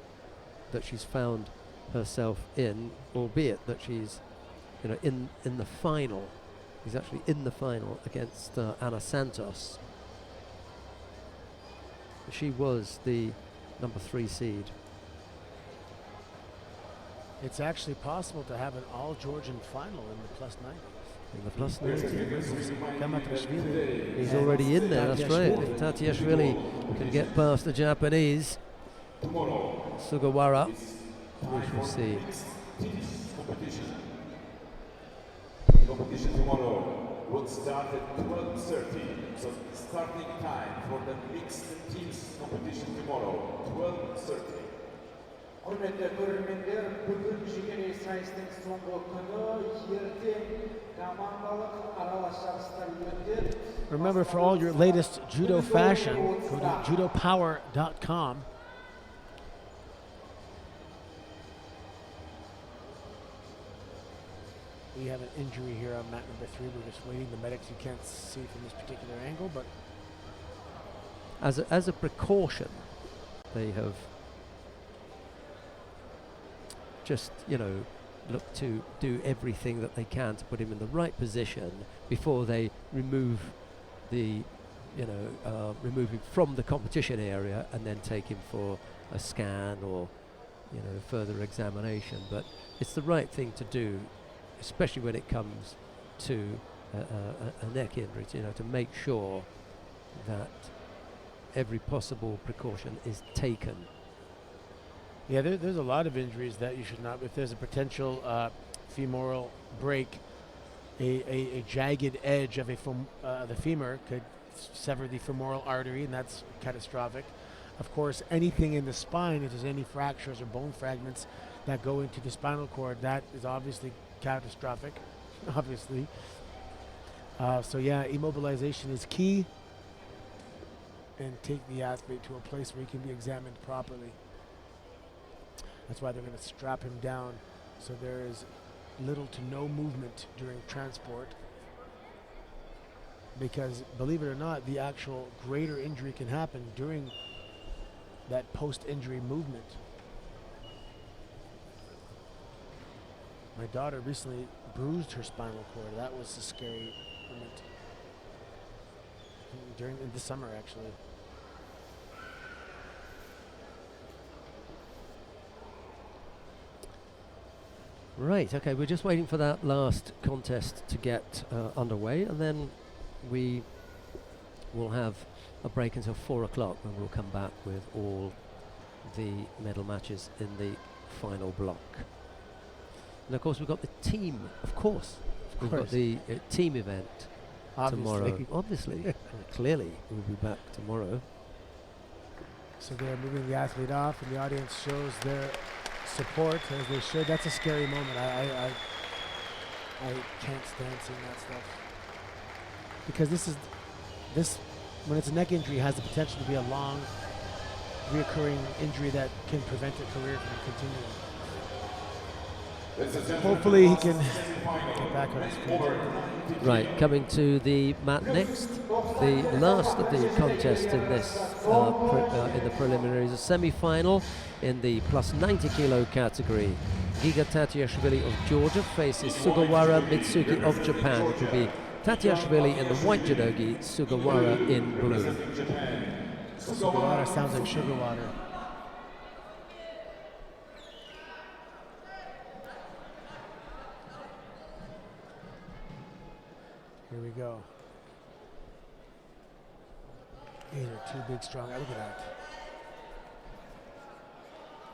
that she's found herself in, albeit that she's, you know, in the final. He's actually in the final against Ana Santos. She was the number 3 seed. It's actually possible to have an all-Georgian final in the plus 90s. In the plus 90. Kamatashvili. He's already in there, that's right. If Tatiashvili can get past the Japanese, Sugawara, we shall see. Competition tomorrow will start at 12:30. So starting time for the mixed teams competition tomorrow, 12:30. Hürmetli görürmenler, bugün jigeri sayısının soңғы күні ертең командалық аралаш жарыстар өтеді. Remember, for all your latest judo fashion, go to judopower.com. We have an injury here on mat number 3. We're just waiting. The medics you can't see from this particular angle, but As a precaution, they have just, you know, looked to do everything that they can to put him in the right position before they remove the, you know, remove him from the competition area and then take him for a scan or, you know, further examination. But it's the right thing to do, especially when it comes to a neck injury, you know, to make sure that every possible precaution is taken. yeah, there's a lot of injuries that you should not. If there's a potential femoral break, a jagged edge of the femur could sever the femoral artery, and that's catastrophic. Of course, anything in the spine, if there's any fractures or bone fragments that go into the spinal cord, that is obviously catastrophic, obviously. So yeah, immobilization is key, and take the athlete to a place where he can be examined properly. That's why they're going to strap him down, so there is little to no movement during transport. Because, believe it or not, the actual greater injury can happen during that post-injury movement. My daughter recently bruised her spinal cord. That was a scary moment. In the summer, actually. Right, okay, we're just waiting for that last contest to get underway, and then we will have a break until 4 o'clock when we'll come back with all the medal matches in the final block. And of course we've got the team, of course. We've got the team event tomorrow. Obviously, clearly we'll be back tomorrow. So they're moving the athlete off, and the audience shows their support as they should. That's a scary moment. I can't stand seeing that stuff, because this when it's a neck injury has the potential to be a long, reoccurring injury that can prevent a career from continuing. Hopefully he can get back on his feet. Right, coming to the mat next, the last of the contest in this in the preliminaries, a semi-final in the plus 90 kilo category. Giga Tatiashvili of Georgia faces Sugawara Mitsuki of Japan. It will be Tatiashvili in the white judogi, Sugawara in blue. Sugar water sounds like sugar water. Here we go. These are two big, strong. Look at that.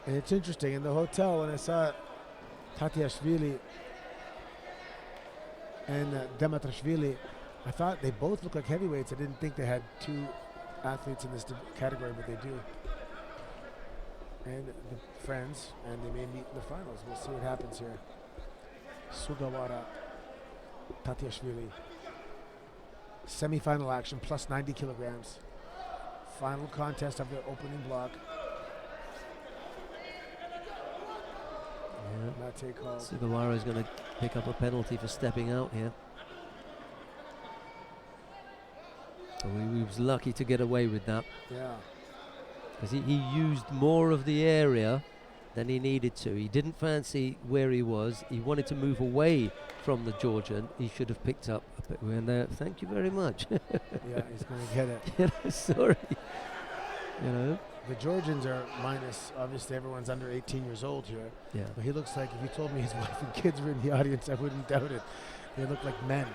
And it's interesting. In the hotel, when I saw Tatiashvili and Dematrashvili, I thought they both looked like heavyweights. I didn't think they had two athletes in this category, but they do. And the friends, and they may meet in the finals. We'll see what happens here. Sugawara, Tatiashvili. Semi-final action, plus 90 kilograms. Final contest of the opening block. Mate called. Sugawara is going to pick up a penalty for stepping out here. He was lucky to get away with that. Yeah. Because he used more of the area than he needed to. He didn't fancy where he was. He wanted to move away from the Georgian. He should have picked up a bit. And thank you very much. Yeah, he's going to get it. Sorry. You know. The Georgians are minus. Obviously, everyone's under 18 years old here. Yeah. But he looks like, if you told me his wife and kids were in the audience, I wouldn't doubt it. They look like men.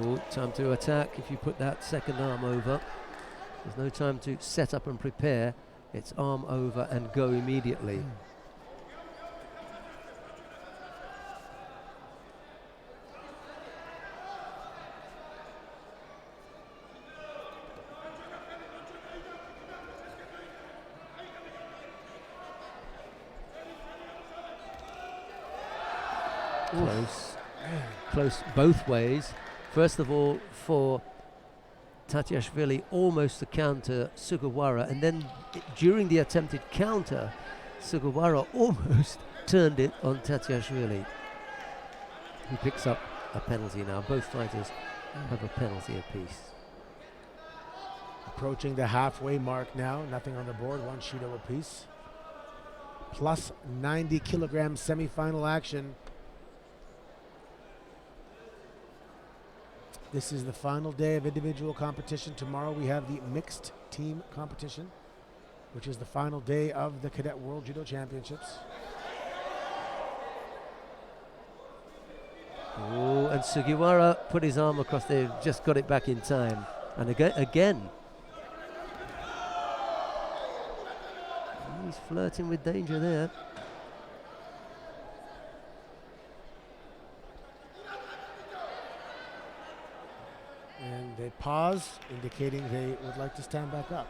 Oh, time to attack if you put that second arm over. There's no time to set up and prepare. It's arm over and go immediately. Close. Close both ways. First of all, for Tatiashvili almost to counter Sugawara, and then during the attempted counter, Sugawara almost turned it on Tatiashvili, who picks up a penalty now. Both fighters have a penalty apiece. Approaching the halfway mark now. Nothing on the board. One Shido apiece. Plus 90 kilogram semi-final action. This is the final day of individual competition. Tomorrow we have the mixed team competition, which is the final day of the Cadet World Judo Championships. Oh, and Sugawara put his arm across there, just got it back in time. And again. He's flirting with danger there. And they pause, indicating they would like to stand back up.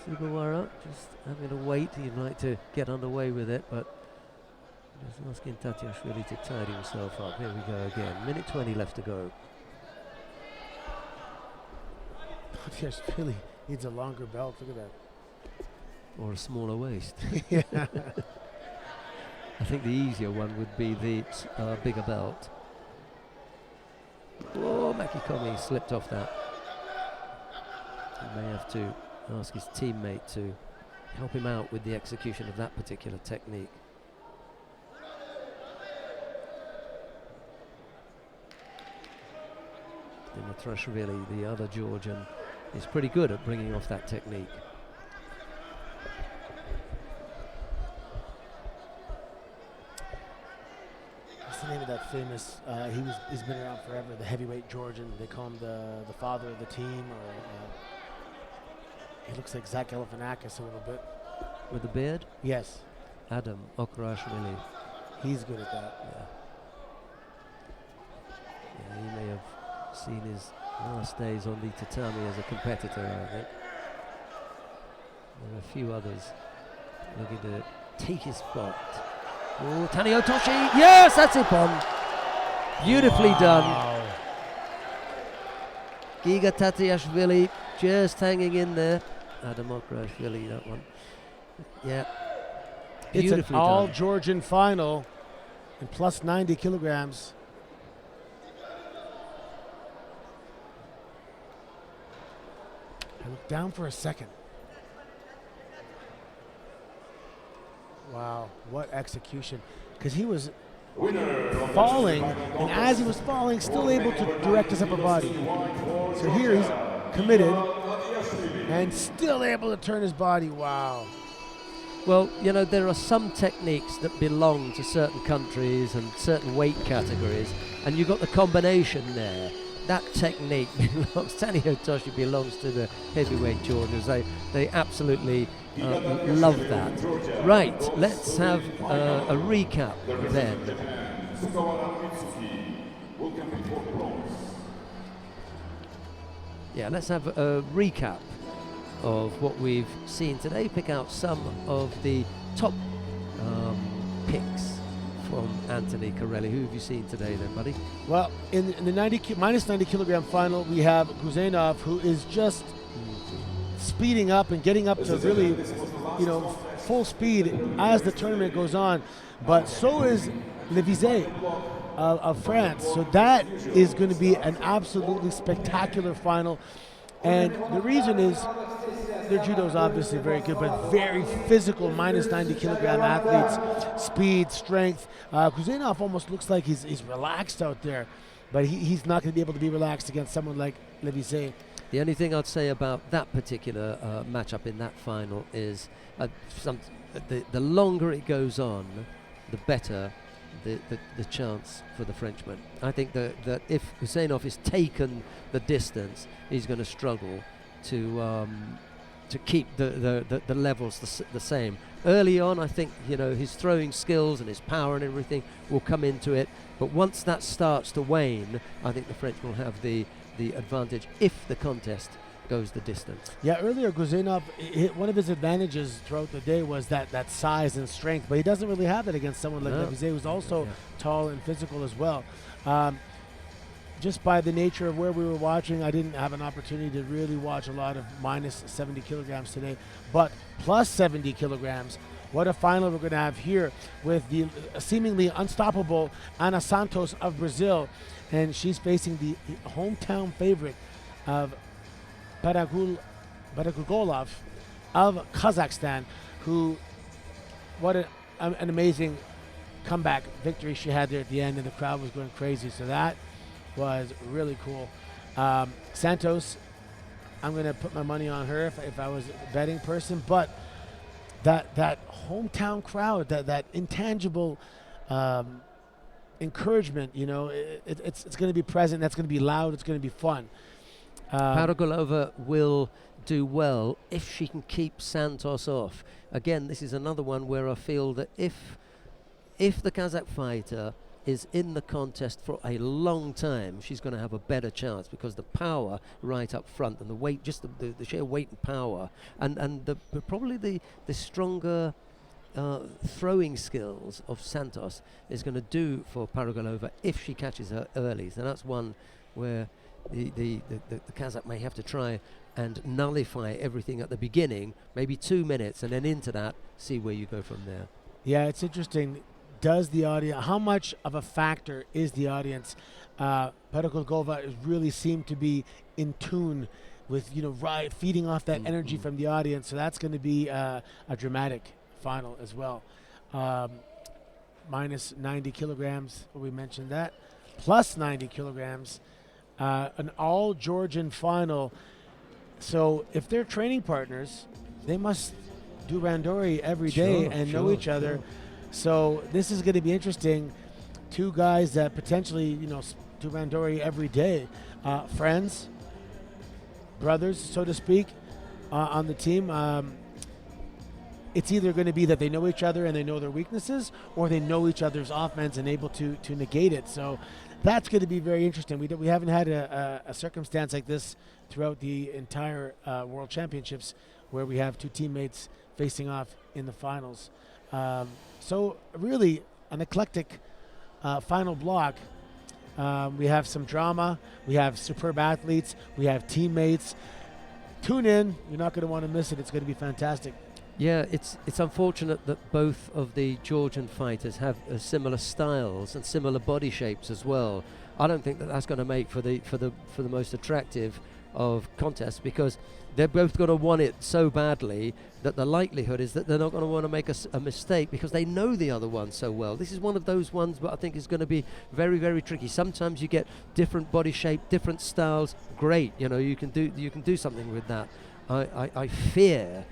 Sugawara just having to wait. He'd like to get underway with it, but just asking Tatiashvili to tidy himself up. Here we go again. Minute 20 left to go. Tatiashvili needs a longer belt. Look at that. Or a smaller waist. Yeah. I think the easier one would be the bigger belt. Oh, Makikomi slipped off that. He may have to ask his teammate to help him out with the execution of that particular technique. Dimitrashvili, the other Georgian, is pretty good at bringing off that technique. What's the name of that famous, he's been around forever, the heavyweight Georgian. They call him the father of the team, or he looks like Zach Galifianakis a little bit. With the beard? Yes. Adam Okrashvili. He's good at that. Yeah, he may have seen his last days on the tatami as a competitor, I think. There are a few others looking to take his spot. Oh, Tani Otoshi, yes, that's it, Bon. Beautifully done. Giga Tatiashvili just hanging in there. Adam Okrashvili, that one. Yeah. It's an Beautifully all done. Georgian final and plus 90 kilograms. I looked down for a second. Wow, what execution. Because he was falling, and as he was falling, still able to direct his upper body. So here he's committed, and still able to turn his body. Wow. Well, you know, there are some techniques that belong to certain countries and certain weight categories, and you've got the combination there. That technique belongs, Taniotoshi belongs to the heavyweight Jordans. They absolutely love that. Right, let's have a recap then. Yeah, let's have a recap of what we've seen today. Pick out some of the top picks from Anthony Corelli. Who have you seen today then, buddy? Well, in the minus 90 kilogram final, we have Guzenov, who is just speeding up and getting up to really, you know, full speed as the tournament goes on. But so is Levisé of France. So that is going to be an absolutely spectacular final. And the reason is their judo is obviously very good, but very physical minus 90 kilogram athletes, speed, strength. Kuzenov almost looks like he's relaxed out there, but he's not going to be able to be relaxed against someone like Levisé. The only thing I'd say about that particular matchup in that final is the longer it goes on, the better the chance for the Frenchman. I think that if Husseinov is taken the distance, he's going to struggle to keep the levels the same. Early on, I think, you know, his throwing skills and his power and everything will come into it. But once that starts to wane, I think the French will have the advantage if the contest goes the distance. Yeah, earlier Guzenov, one of his advantages throughout the day was that size and strength, but he doesn't really have that against someone like Levisé, who's also tall and physical as well. Just by the nature of where we were watching, I didn't have an opportunity to really watch a lot of minus 70 kilograms today, but plus 70 kilograms. What a final we're going to have here with the seemingly unstoppable Ana Santos of Brazil, and she's facing the hometown favorite of Baragulov of Kazakhstan, who, what an amazing comeback victory she had there at the end, and the crowd was going crazy. So that was really cool. Santos, I'm going to put my money on her if I was a betting person, but that hometown crowd, that intangible encouragement, you know, it's going to be present. That's going to be loud. It's going to be fun. Paragulova will do well if she can keep Santos off. Again, this is another one where I feel that if the Kazakh fighter is in the contest for a long time, she's going to have a better chance, because the power right up front and the weight, just the sheer weight and power, and probably the stronger throwing skills of Santos is going to do for Paragulova if she catches her early. So that's one where the Kazakh may have to try and nullify everything at the beginning, maybe 2 minutes, and then into that, see where you go from there. Yeah, it's interesting. Does the audience, how much of a factor is the audience? Paragulova really seemed to be in tune with, you know, feeding off that energy from the audience. So that's going to be a dramatic final as well. Minus 90 kilograms, we mentioned that. Plus 90 kilograms. An all Georgian final. So if they're training partners, they must do randori every day and know each other. So this is going to be interesting. Two guys that potentially, you know, do randori every day. Friends, brothers, so to speak, on the team. It's either going to be that they know each other and they know their weaknesses, or they know each other's offense and able to negate it. So that's going to be very interesting. We haven't had a circumstance like this throughout the entire World Championships, where we have two teammates facing off in the finals. So really an eclectic final block. We have some drama. We have superb athletes. We have teammates. Tune in. You're not going to want to miss it. It's going to be fantastic. Yeah, it's unfortunate that both of the Georgian fighters have similar styles and similar body shapes as well. I don't think that's going to make for the most attractive of contests, because they're both going to want it so badly that the likelihood is that they're not going to want to make a mistake, because they know the other one so well. This is one of those ones, but I think is going to be very, very tricky. Sometimes you get different body shape, different styles. Great, you know, you can do something with that. I fear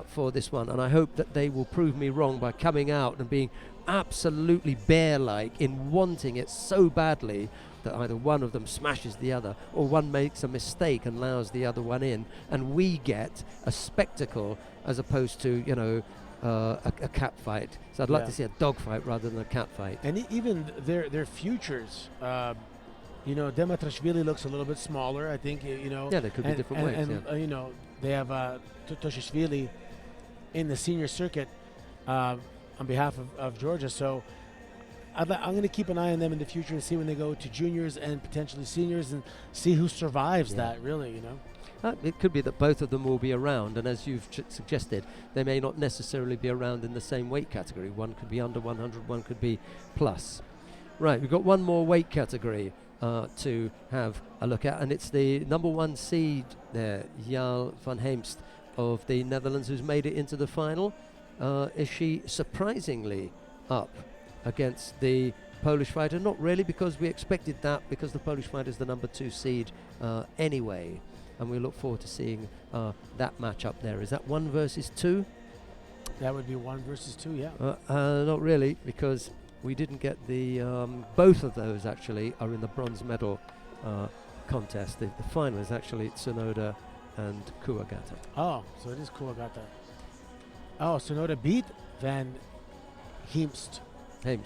for this one, and I hope that they will prove me wrong by coming out and being absolutely bear-like in wanting it so badly that either one of them smashes the other, or one makes a mistake and allows the other one in, and we get a spectacle as opposed to, you know, a cat fight. So I'd like to see a dog fight rather than a cat fight. And even their futures, you know, Demitrashvili looks a little bit smaller, I think, you know. Yeah, there could be different weights. And you know, they have Totoshvili in the senior circuit on behalf of Georgia. So I'm going to keep an eye on them in the future and see when they go to juniors and potentially seniors and see who survives that, really, you know. It could be that both of them will be around, and as you've suggested, they may not necessarily be around in the same weight category. One could be under 100, one could be plus. Right, we've got one more weight category to have a look at, and it's the number 1 seed there, Jaal van Heemst of the Netherlands, who's made it into the final. Is she surprisingly up against the Polish fighter? Not really, because we expected that, because the Polish fighter is the number 2 seed anyway, and we look forward to seeing that match up there. Is that 1 versus 2? That would be 1 versus 2, yeah. Not really, because we didn't get the both of those actually are in the bronze medal contest. The final is actually Tsunoda and Kuwagata. Oh, so it is Kuwagata. Oh, Tsunoda beat Van Heemst in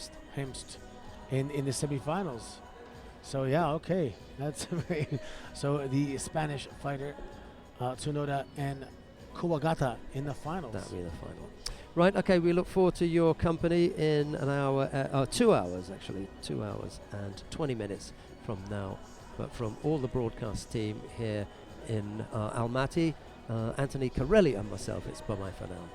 the semifinals. So yeah, okay, that's so the Spanish fighter Tsunoda and Kuwagata in the finals. That'll be the final. Right, okay, we look forward to your company in an hour, 2 hours actually, 2 hours and 20 minutes from now. But from all the broadcast team here in Almaty, Anthony Corelli and myself, it's bye-bye for now.